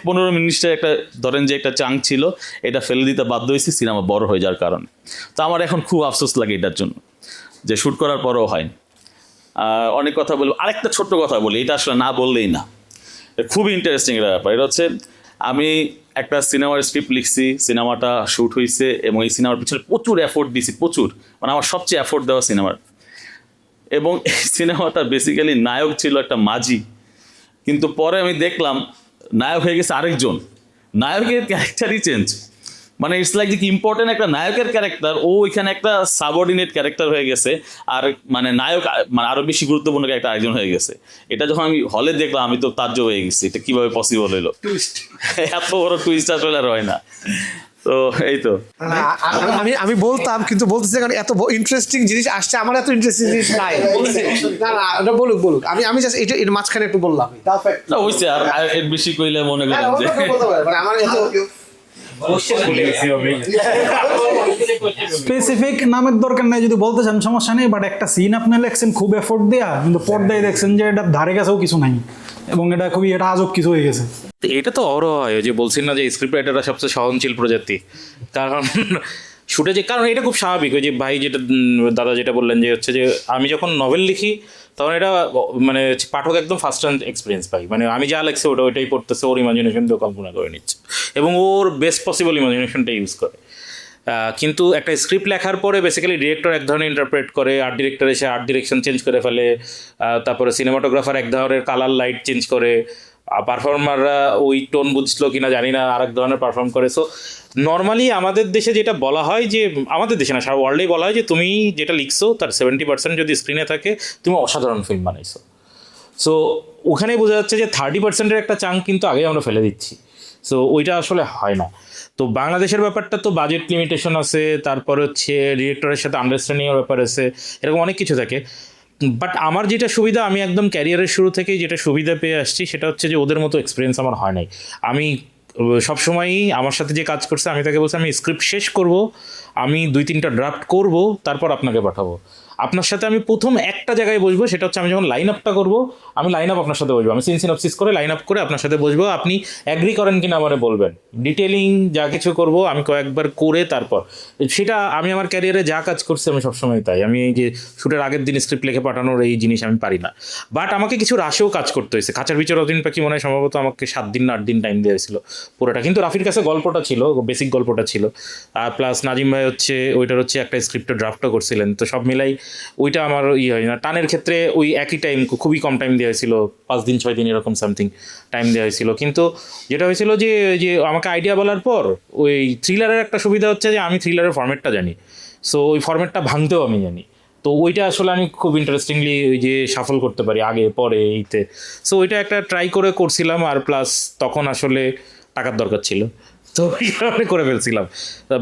15 মিনিটের একটা ধরেন যে একটা চাঙ্ক ছিল, এটা ফেলে দিতে বাধ্য হয়েছি সিনেমা বড় হয়ে যাওয়ার কারণে। তো আমার এখন খুব আফসোস লাগে এটার জন্য যে শ্যুট করার পরেও হয়নি। অনেক কথা বলবো, আরেকটা ছোট্ট কথা বলি, এটা আসলে না বললেই না, খুবই ইন্টারেস্টিং একটা ব্যাপার। এটা হচ্ছে আমি একটা সিনেমার স্ক্রিপ্ট লিখছি, সিনেমাটা শ্যুট হয়েছে, এবং এই সিনেমার পিছনে প্রচুর এফোর্ট দিয়েছি, প্রচুর, মানে আমার সবচেয়ে এফোর্ট দেওয়া সিনেমার। এবং এই সিনেমাটা বেসিক্যালি নায়ক ছিল একটা মাঝি, কিন্তু পরে আমি দেখলাম নায়ক হয়ে গেছে আরেকজন, নায়কের ক্যারেক্টারই চেঞ্জ, মানে ইটস লাইক যে কি ইম্পর্টেন্ট একটা নায়কের ক্যারেক্টার, ও ওইখানে একটা সাবঅর্ডিনেট ক্যারেক্টার হয়ে গেছে, আর মানে নায়ক মানে আরো বেশি গুরুত্বপূর্ণ একটা আরেকজন হয়ে গেছে। এটা যখন আমি হলে দেখলাম আমি তো তাজ্জব হয়ে গেছি, এটা কিভাবে পসিবল হলো, এত বড় টুইস্ট আসলে আর হয় না। তো এই তো আমি বলতাম, কিন্তু বলতেছি কারণ এত ইন্টারেস্টিং জিনিস আসছে, আমার এত ইন্টারেস্টিং জিনিস নাই। না না, ওটা বলুক, আমি জাস্ট এটা এর মাঝখানে একটু বললাম, না হইছে, আর এর বেশি কইলে মনে করেন যে মানে আমার এত স্পেসিফিক নামের দরকার নাই, যদি বলতে চান সমস্যা নেই, বাট একটা সিন আপনি লেখছেন খুব এফোর্ট দেয়া, কিন্তু পর্দায় দেখছেন যে এটা ধারে কাছেও কিছু নাই, এবং এটা খুবই এটা আজব কিছু হয়ে গেছে। এটা তো অরহ হয়, ওই যে বলছি না যে স্ক্রিপ্ট রাইটাররা সবচেয়ে সহনশীল প্রজাতি, কারণ শুটে যে, কারণ এটা খুব স্বাভাবিক, ওই যে ভাই যেটা দাদা যেটা বললেন যে হচ্ছে যে আমি যখন নভেল লিখি তখন এটা মানে পাঠক একদম ফার্স্ট হ্যান্ড এক্সপিরিয়েন্স পাই, মানে আমি যা লেখছি ওইটাই পড়তেছে, ওর ইমাজিনেশন দিয়ে কল্পনা করে নিচ্ছে এবং ওর বেস্ট পসিবল ইমাজিনেশনটা ইউজ করে। কিন্তু একটা স্ক্রিপ্ট লেখার পরে বেসিক্যালি ডিরেক্টর এক ধরনের ইন্টারপ্রেট করে, আর্ট ডিরেক্টর এসে আর্ট ডিরেকশন চেঞ্জ করে ফেলে, তারপরে সিনেমাটোগ্রাফার এক ধরনের কালার লাইট চেঞ্জ করে, পারফর্মাররা ওই টোন বুঝলো কিনা জানি না, আর এক ধরনের পারফর্ম করে। সো নর্মালি আমাদের দেশে যেটা বলা হয় যে, আমাদের দেশে না সারা ওয়ার্ল্ডেই বলা হয় যে তুমি যেটা লিখছো তার 70% যদি স্ক্রিনে থাকে তুমি অসাধারণ ফিল্ম বানাইছো। সো ওখানেই বোঝা যাচ্ছে যে 30%-এর একটা চাঙ্ক কিন্তু আগেই আমরা ফেলে দিচ্ছি। সো ওইটা আসলে হয় না। তো বাংলাদেশের ব্যাপারটা তো বাজেট লিমিটেশন আছে, তারপর হচ্ছে ডিরেক্টরের সাথে আন্ডারস্ট্যান্ডিংয়ের ব্যাপার আছে, এরকম অনেক কিছু থাকে। বাট আমার যেটা সুবিধা, আমি একদম ক্যারিয়ারের শুরু থেকেই যেটা সুবিধা পেয়ে আসছি সেটা হচ্ছে যে ওদের মতো এক্সপিরিয়েন্স আমার হয় নাই। আমি সবসময়ই আমার সাথে যে কাজ করছে আমি তাকে বলছি আমি স্ক্রিপ্ট শেষ করব, আমি 2-3টা ড্রাফট করব, তারপর আপনাকে পাঠাবো। আপনার সাথে আমি প্রথম একটা জায়গায় বসবো, সেটা হচ্ছে আমি যখন লাইন আপটা করবো, আমি লাইন আপ আপনার সাথে বসবো, আমি সিনসিনপসিস করে লাইন আপ করে আপনার সাথে বসবো, আপনি অ্যাগ্রি করেন কিনা আমারে বলবেন, ডিটেলিং যা কিছু করব আমি কয়েকবার করে তারপর সেটা। আমি আমার ক্যারিয়ারে যা কাজ করছি আমি সবসময় তাই, আমি এই যে শ্যুটের আগের দিন স্ক্রিপ্ট লিখে পাঠানোর এই জিনিস আমি পারি না। বাট আমাকে কিছু রাশেও কাজ করতে হয়েছে। খাঁচার ভিতরে অদিন পাখি মনে হয় সম্ভবত আমাকে 7 দিন না 8 দিন টাইম দেওয়া হয়েছিল পুরোটা, কিন্তু রাফির কাছে গল্পটা ছিল, বেসিক গল্পটা ছিল, আর প্লাস নাজিম ভাই হচ্ছে ওইটার হচ্ছে একটা স্ক্রিপ্টের ড্রাফটও করছিলেন। তো সব মিলাই ওইটা আমার হয় না। টানের ক্ষেত্রে ওই একই টাইম, খুবই কম টাইম দেওয়া হয়েছিল, 5 দিন 6 দিন এরকম সামথিং টাইম দেওয়া হয়েছিল। কিন্তু যেটা হয়েছিল যে আমাকে আইডিয়া বলার পর ওই থ্রিলারের একটা সুবিধা হচ্ছে যে আমি থ্রিলারের ফর্ম্যাটটা জানি, সো ওই ফর্ম্যাটটা ভাঙতেও আমি জানি। তো ওইটা আসলে আমি খুব ইন্টারেস্টিংলি ওই যে সাফল করতে পারি আগে পরে এইতে। সো ওইটা একটা ট্রাই করছিলাম, আর প্লাস তখন আসলে টাকার দরকার ছিল, তো ওই কারণে করে ফেলছিলাম।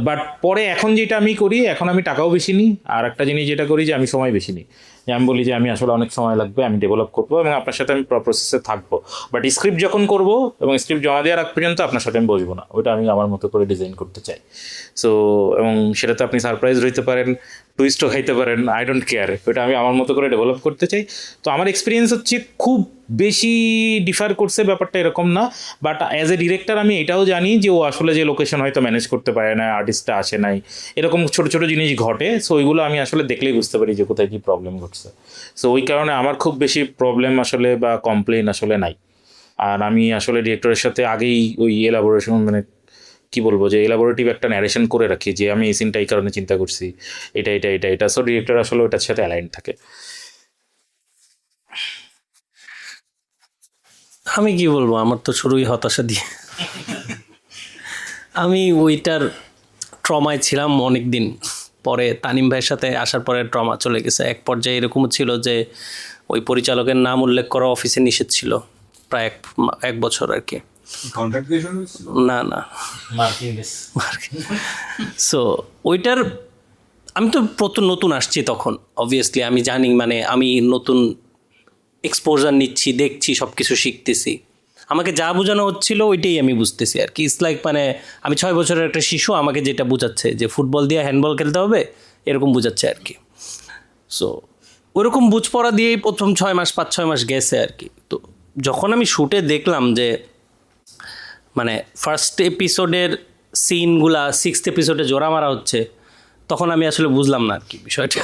বাট পরে এখন যেটা আমি করি, এখন আমি টাকাও বেশি নিই, আর একটা জিনিস যেটা করি যে আমি সময় বেশি নিই। যে আমি বলি যে আমি আসলে অনেক সময় লাগবে, আমি ডেভেলপ করবো এবং আপনার সাথে আমি প্রসেসে থাকবো, বাট স্ক্রিপ্ট যখন করবো এবং স্ক্রিপ্ট জমা দেওয়ার আগ পর্যন্ত আপনার সাথে আমি বসবো না, ওইটা আমি আমার মতো করে ডিজাইন করতে চাই। সো এবং সেটাতে আপনি সারপ্রাইজ হইতে পারেন, টুইস্টও খাইতে পারেন, আই ডোন্ট কেয়ার, ওইটা আমি আমার মতো করে ডেভেলপ করতে চাই। তো আমার এক্সপিরিয়েন্স হচ্ছে খুব বেশি ডিফার করছে ব্যাপারটা এরকম না, বাট অ্যাজ এ ডিরেক্টর আমি এটাও জানি যে ও আসলে যে লোকেশন হয়তো ম্যানেজ করতে পারে না, আর্টিস্টটা আসে নাই, এরকম ছোটো ছোটো জিনিস ঘটে। সো ওইগুলো আমি আসলে দেখলেই বুঝতে পারি যে কোথায় কী প্রবলেম ঘটছে। সো ওই কারণে আমার খুব বেশি প্রবলেম আসলে বা কমপ্লেন আসলে নাই। আর আমি আসলে ডিরেক্টরের সাথে আগেই ওই এলাবোরেশন, মানে কী বলবো, যে এলাবোরেটিভ একটা ন্যারেশন করে রাখি যে আমি এই সিনটা এই কারণে চিন্তা করছি, এটা। সো ডিরেক্টর আসলে ওটার সাথে অ্যালাইন থাকে। আমি কি বলবো, আমার তো শুরুই হতাশা দিয়ে। আমি ওইটার ট্রমায় ছিলাম অনেক দিন, পরে তানিম ভাইয়ের সাথে আসার পরে ট্রমা চলে গেছে। এক পর্যায়ে এরকমও ছিল যে ওই পরিচালকের নাম উল্লেখ করা অফিসে নিষেধ ছিল প্রায় এক বছর আর কি। না সো ওইটার আমি তো নতুন আসছি তখন, অবভিয়াসলি আমি জানি, মানে আমি নতুন এক্সপোজার নিচ্ছি, দেখছি, সব কিছু শিখতেছি। আমাকে যা বোঝানো হচ্ছিল ওইটাই আমি বুঝতেছি আর কি। ইটস লাইক, মানে আমি 6 বছরের একটা শিশু, আমাকে যেটা বোঝাচ্ছে যে ফুটবল দিয়ে হ্যান্ডবল খেলতে হবে, এরকম বোঝাচ্ছে আর কি। সো ওইরকম বুঝ পড়া দিয়েই প্রথম 5-6 মাস গেছে আর কি। তো যখন আমি শ্যুটে দেখলাম যে মানে ফার্স্ট এপিসোডের সিনগুলা 6th এপিসোডে জোড়া মারা হচ্ছে, তখন আমি আসলে বুঝলাম না আর কি বিষয়টা।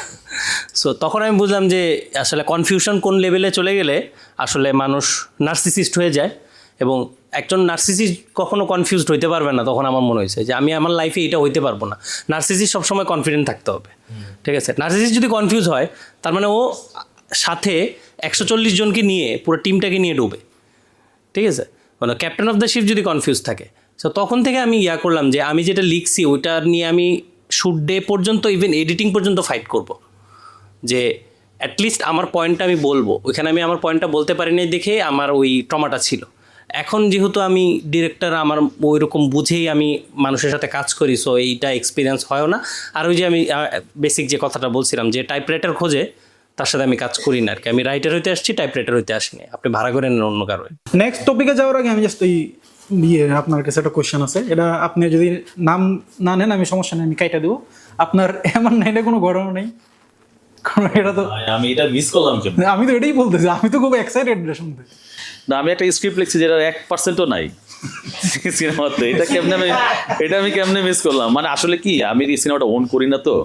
সো তখন আমি বুঝলাম যে আসলে কনফিউশন কোন লেভেলে চলে গেলে আসলে মানুষ নার্সিসিস্ট হয়ে যায়, এবং একজন নার্সিসিস্ট কখনো কনফিউজড হইতে পারবে না। তখন আমার মনে হয়েছে যে আমি আমার লাইফে এটা হইতে পারবো না। নার্সিসিস্ট সবসময় কনফিডেন্ট থাকতে হবে, ঠিক আছে? নার্সিসিস্ট যদি কনফিউজ হয়, তার মানে ও সাথে 140 জনকে নিয়ে পুরো টিমটাকে নিয়ে ডুবে, ঠিক আছে? মানে ক্যাপ্টেন অফ দ্য শিপ যদি কনফিউজ থাকে। সো তখন থেকে আমি করলাম যে আমি যেটা লিখছি ওইটা নিয়ে আমি শ্যুট ডে পর্যন্ত, ইভেন এডিটিং পর্যন্ত ফাইট করব, যে অ্যাটলিস্ট আমার পয়েন্টটা আমি বলবো। ওইখানে আমি আমার পয়েন্টটা বলতে পারিনি দেখে আমার ওই ট্রমাটা ছিল। এখন যেহেতু আমি ডিরেক্টর, আমার ওই রকম বুঝেই আমি মানুষের সাথে কাজ করি, সো এইটা এক্সপিরিয়েন্স হয়ও না। আর ওই যে আমি বেসিক যে কথাটা বলছিলাম যে টাইপরাইটার খোঁজে, তার সাথে আমি কাজ করি না আর কি। আমি রাইটার হইতে আসছি, টাইপরাইটার হইতে আসিনি। আপনি ভাড়া করে নেন অন্য কারো। নেক্সট টপিকে যাওয়ার আগে আমি জাস্ট আপনার কাছে একটা কোয়েশ্চেন আছে, এটা আপনি যদি নাম না নেন আমি সমস্যা নেই, আমি কাইটা দেবো। আপনার এমন নাই কোনো ঘটনা নেই? কারণ এটা তো আমি এটা মিস করলাম কেন? আমি তো এটাই বলতেছি, আমি তো খুব এক্সাইটেড শুনতে। না, আমি একটা স্ক্রিপ্ট লিখছি যেটা 1%ও নাই সিনেমাতে। এটা আমি কেমনে মিস করলাম? মানে আসলে কি, আমি সিনেমাটা ওন করি না, তো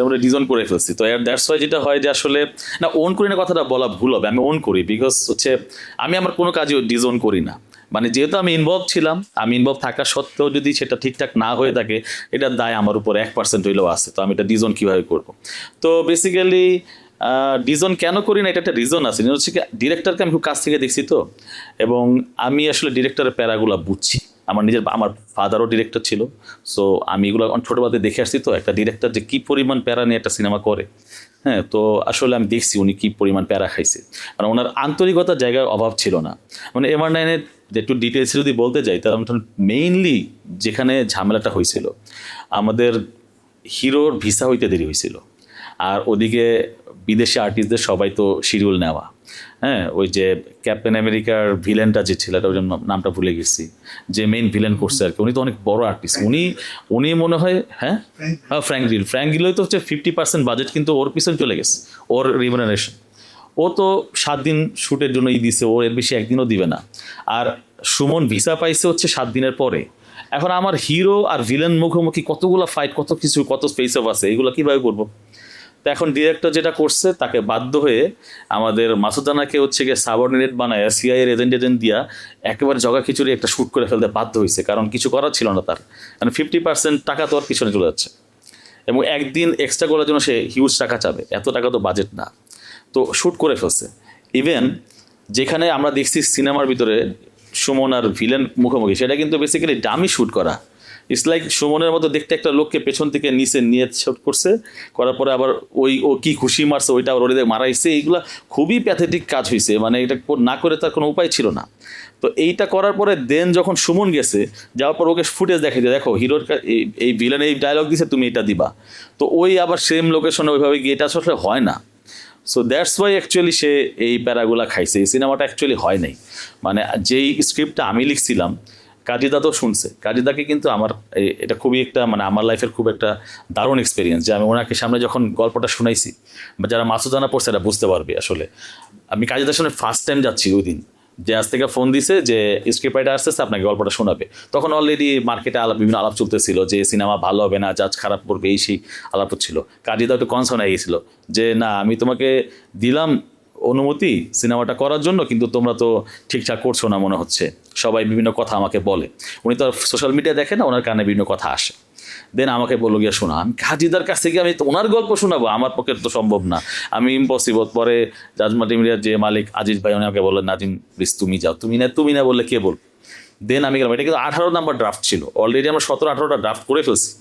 আমরা ডিজাইন করে ফেলছি। তো দ্যাটস ওয়াই যেটা হয় যে আসলে না, ওন করি না কথাটা বলা ভুল হবে। আমি ওন করি বিকজ হচ্ছে আমি আমার কোনো কাজে ডিজাইন করি না। মানে যেহেতু আমি ইনভলভ ছিলাম, আমি ইনভলভ থাকা সত্ত্বেও যদি সেটা ঠিকঠাক না হয়ে থাকে, এটার দায় আমার উপর 1% হইলেও আছে। তো আমি এটা ডিজাইন কীভাবে করবো? তো বেসিক্যালি ডিজাইন কেন করি না, এটা একটা রিজন আছে। হচ্ছে কি, ডিরেক্টরকে আমি খুব কাছ থেকে দেখছি তো, এবং আমি আসলে ডিরেক্টরের প্যারাগুলো বুঝছি। আমার ফাদারও ডিরেক্টর ছিল, সো আমি এগুলো ছোটোবেলাতে দেখে আসছি। তো একটা ডিরেক্টর যে কী পরিমাণ প্যারা নিয়ে একটা সিনেমা করে, হ্যাঁ, তো আসলে আমি দেখছি উনি কী পরিমাণ প্যারা খাইছে। মানে ওনার আন্তরিকতার জায়গায় অভাব ছিল না। মানে এমআর9-এর একটু ডিটেলসে যদি বলতে যাই, তাহলে মেইনলি যেখানে ঝামেলাটা হয়েছিল, আমাদের হিরোর ভিসা হইতে দেরি হয়েছিল, আর ওদিকে বিদেশি আর্টিস্টদের সবাই তো শিডিউল নেওয়া। হ্যাঁ, ওই যে ক্যাপ্টেন আমেরিকার ভিলেনটা যে ছিল, ওই নামটা ভুলে গেছি, যে মেইন ভিলেন করছে আর কি, উনি তো অনেক বড় আর্টিস্ট। উনি মনে হয় ফ্র্যাঙ্ক গিলই তো হচ্ছে 50% বাজেট কিন্তু ওর পিছনে চলে গেছে, ওর রিমুনারেশন। ও তো 7 দিন শ্যুটের জন্য দিছে, ওর এর বেশি একদিনও দিবে না। আর সুমন ভিসা পাইছে হচ্ছে 7 দিনের পরে। এখন আমার হিরো আর ভিলেন মুখোমুখি কতগুলো ফাইট, কত কিছু, কত স্পেস অফ আছে, এগুলো কীভাবে করবো? তো এখন ডিরেক্টর যেটা করছে, তাকে বাধ্য হয়ে আমাদের মাসুদানাকে হচ্ছে গিয়ে সাবঅর্ডিনেট বানায় সিআইয়ের এজেন্ট দিয়া একেবারে জগা খিচুড়ি একটা শ্যুট করে ফেলতে বাধ্য হয়েছে, কারণ কিছু করার ছিল না তার। মানে 50% টাকা তো আর পিছনে চলে যাচ্ছে, এবং একদিন এক্সট্রা করার জন্য সে হিউজ টাকা চাবে, এত টাকা তো বাজেট না। তো শ্যুট করে ফেলছে। ইভেন যেখানে আমরা দেখছি সিনেমার ভিতরে সুমন আর ভিলেন মুখোমুখি, সেটা কিন্তু বেসিক্যালি ডামি শ্যুট করা, ইটস লাইক সুমনের মতো দেখতে একটা লোককে পেছন থেকে নিচে নিয়ে শট করছে, করার পরে আবার ও কি খুশি মারছে ওইটা ওর মারাইছে, এইগুলা খুবই প্যাথেটিক কাজ হয়েছে, মানে এটা না করে তার কোনো উপায় ছিল না। তো এইটা করার পরে দেন যখন সুমন গেছে, যাওয়ার পর ওকে ফুটেজ দেখাই দিয়ে দেখো হিরোর এই ভিলেন এই ডায়লগ দিছে তুমি এটা দিবা, তো ওই আবার সেম লোকেশনে ওইভাবে গিয়ে এটা আসলে হয় না। সো দ্যাটস ওয়াই অ্যাকচুয়ালি সে এই প্যারাগুলা খাইছে। এই সিনেমাটা অ্যাকচুয়ালি হয় নাই, মানে যেই স্ক্রিপ্টটা আমি লিখছিলাম কাজীদা তো শুনছে, কাজীদাকে কিন্তু আমার এটা খুবই একটা মানে আমার লাইফের খুব একটা দারুণ এক্সপিরিয়েন্স যে আমি ওনাকে সামনে যখন গল্পটা শুনাইছি, বা যারা মাসুদানা পড়ছে এটা বুঝতে পারবে। আসলে আমি কাজীদার সামনে ফার্স্ট টাইম যাচ্ছি ওই দিন, যে আজ থেকে ফোন দিছে যে স্ক্রিপ্ট রাইটার আসতেছে আপনাকে গল্পটা শোনাবে, তখন অলরেডি মার্কেটে বিভিন্ন আলাপ চলতেছিল যে সিনেমা ভালো হবে না, জাজ খারাপ করবে, এই সেই আলাপ হচ্ছিল। কাজীদা একটু কনসার্ন হয়ে গেছিলো যে না আমি তোমাকে দিলাম অনুমতি সিনেমাটা করার জন্য, কিন্তু তোমরা তো ঠিকঠাক করছো না মনে হচ্ছে, সবাই বিভিন্ন কথা আমাকে বলে। উনি তো সোশ্যাল মিডিয়া দেখে না, ওনার কানে বিভিন্ন কথা আসে। দেন আমাকে বললো গিয়া শোনা, আমি কাজীদার কাছ থেকে আমি তো ওনার গল্প শোনাবো, আমার পক্ষে তো সম্ভব না, আমি ইম্পসিবল। পরে জাজমাল্টি মিডিয়ার যে মালিক আজিজ ভাই উনি আমাকে বললেন নাজিম প্লিজ তুমি যাও, তুমি না বললে কে বল। দেন আমি গেলাম, এটা কিন্তু 18 নাম্বার ড্রাফট ছিল, অলরেডি আমরা 17-18টা ড্রাফট করে ফেলছি,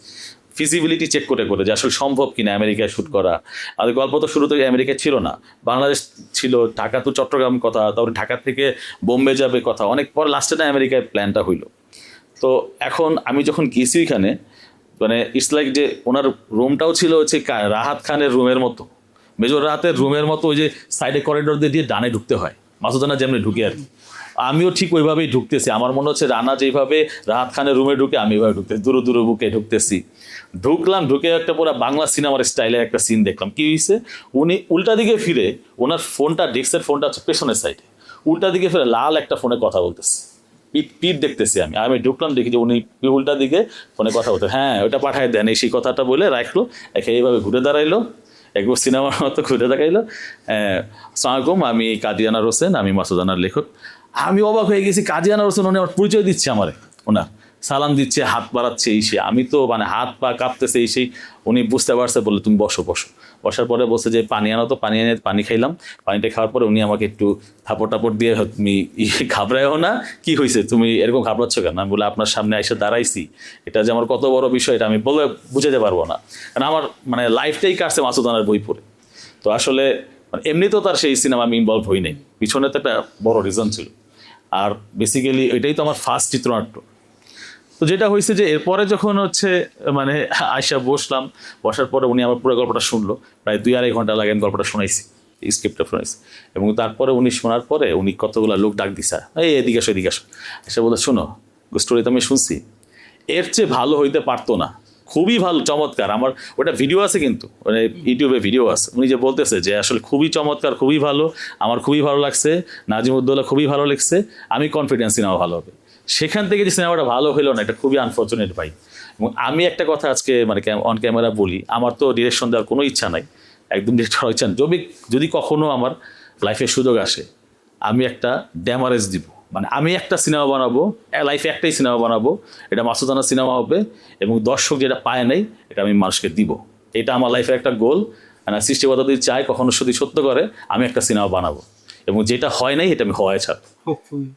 ফিজিবিলিটি চেক করে যে আসলে সম্ভব কিনা আমেরিকায় শ্যুট করা। আর গল্প তো শুরু থেকে আমেরিকায় ছিল না, বাংলাদেশ ছিল, ঢাকা তো চট্টগ্রাম কথা, তারপরে ঢাকা থেকে বোম্বে যাবে কথা, অনেক পর লাস্টে না আমেরিকায় প্ল্যানটা হইলো। তো এখন আমি যখন গেছি ওইখানে, মানে ইটস লাইক যে ওনার রুমটাও ছিল হচ্ছে রাহাত খানের রুমের মতো, মেজর রাহাতের রুমের মতো, ওই যে সাইডে করিডোর দিয়ে ডানে ঢুকতে হয়, মাসুদানা যেমনি ঢুকে আর কি, আমিও ঠিক ওইভাবেই ঢুকতেছি। আমার মনে হচ্ছে রানা যেভাবে রাহাত খানের রুমে ঢুকে আমি ওইভাবে ঢুকতেছি, দূরে বুকে ঢুকতেছি। ঢুকে একটা পুরো বাংলা সিনেমার স্টাইলের একটা সিন দেখলাম। কি হয়েছে, উনি উল্টা দিকে ফিরে, ওনার ফোনটা ডেস্কের ফোনটা হচ্ছে পেছনের সাইডে, উল্টা দিকে ফিরে লাল একটা ফোনে কথা বলতেছে, পিঠ দেখতেছি আমি ঢুকলাম, দেখি যে উনি উল্টা দিকে ফোনে কথা বলতে, হ্যাঁ ওটা পাঠায় দেন, এই সেই কথাটা বলে রাখলো, এইভাবে ঘুরে দাঁড়াইলো, একবার সিনেমার মতো ঘুরে দেখাইলো। সালামালাইকুম, আমি কাদিয়ানা হোসেন, আমি মাসুদানার লেখক। আমি অবাক হয়ে গেছি, কাদিয়ানা হোসেন উনি আমার পরিচয় দিচ্ছে, আমারে ওনার সালাম দিচ্ছে, হাত বাড়াচ্ছে, এই সে, আমি তো মানে হাত পা কাঁপতেছে, এই সেই। উনি বুঝতে পারছে, বললে তুমি বসার পরে বলছে যে পানি আনো, তো পানি এনে পানি খাইলাম। পানিটা খাওয়ার পরে উনি আমাকে একটু থাপড় দিয়ে তুমি ঘাবড়ায়ও না, কি হয়েছে তুমি এরকম ঘাবড়াচ্ছ কেন? আমি বলে আপনার সামনে এসে দাঁড়াইছি, এটা যে আমার কত বড় বিষয় এটা আমি বলে বুঝাতে পারবো না, কারণ আমার মানে লাইফটাই কাটছে মাসুদানার বই পড়ে। তো আসলে মানে এমনিতেও তার সেই সিনেমা আমি ইনভলভ হই নাই, পিছনে তো একটা বড় রিজন ছিল। আর বেসিক্যালি এটাই তো আমার ফার্স্ট চিত্রনাট্য। তো যেটা হয়েছে যে এরপরে যখন হচ্ছে মানে আয়সা বসার পরে উনি আমার পুরো গল্পটা শুনলো, প্রায় 2-2.5 ঘন্টা লাগে গল্পটা শোনাইছি, স্ক্রিপ্টটা শোনাইছি। এবং তারপরে উনি শোনার পরে উনি কতগুলো লোক ডাক দিছে, এদিকে আসো এসে বলে শোনো স্টোরি তো আমি শুনছি, এর চেয়ে ভালো হইতে পারতো না, খুবই ভালো, চমৎকার। আমার ওটা ভিডিও আছে, কিন্তু মানে ইউটিউবে ভিডিও আছে, উনি যে বলতেছে যে আসলে খুবই চমৎকার, খুবই ভালো, আমার খুবই ভালো লাগছে, নাজিমউদ্দৌলা খুবই ভালো লাগছে, আমি কনফিডেন্স সিনেমা ভালো হবে। সেখান থেকে যে সিনেমাটা ভালো হলো না, এটা খুবই আনফর্চুনেট ভাই। এবং আমি একটা কথা আজকে মানে অন ক্যামেরা বলি, আমার তো ডিরেকশন দেওয়ার কোনো ইচ্ছা নাই, একদম ডিরেক্টর ইচ্ছা। যদি কখনো আমার লাইফে সুযোগ আসে, আমি একটা ড্যামারেজ দিব, মানে আমি একটা সিনেমা বানাবো, লাইফে একটাই সিনেমা বানাবো, এটা মাসুদানা সিনেমা হবে, এবং দর্শক যেটা পায় নাই এটা আমি মানুষকে দিব। এটা আমার লাইফের একটা গোল। সৃষ্টিকর্তা যদি চায় কখনো যদি সত্য করে, আমি একটা সিনেমা বানাবো, এবং যেটা হয় নাই এটা আমি হওয়ায় ছাড়ব। Hopefully,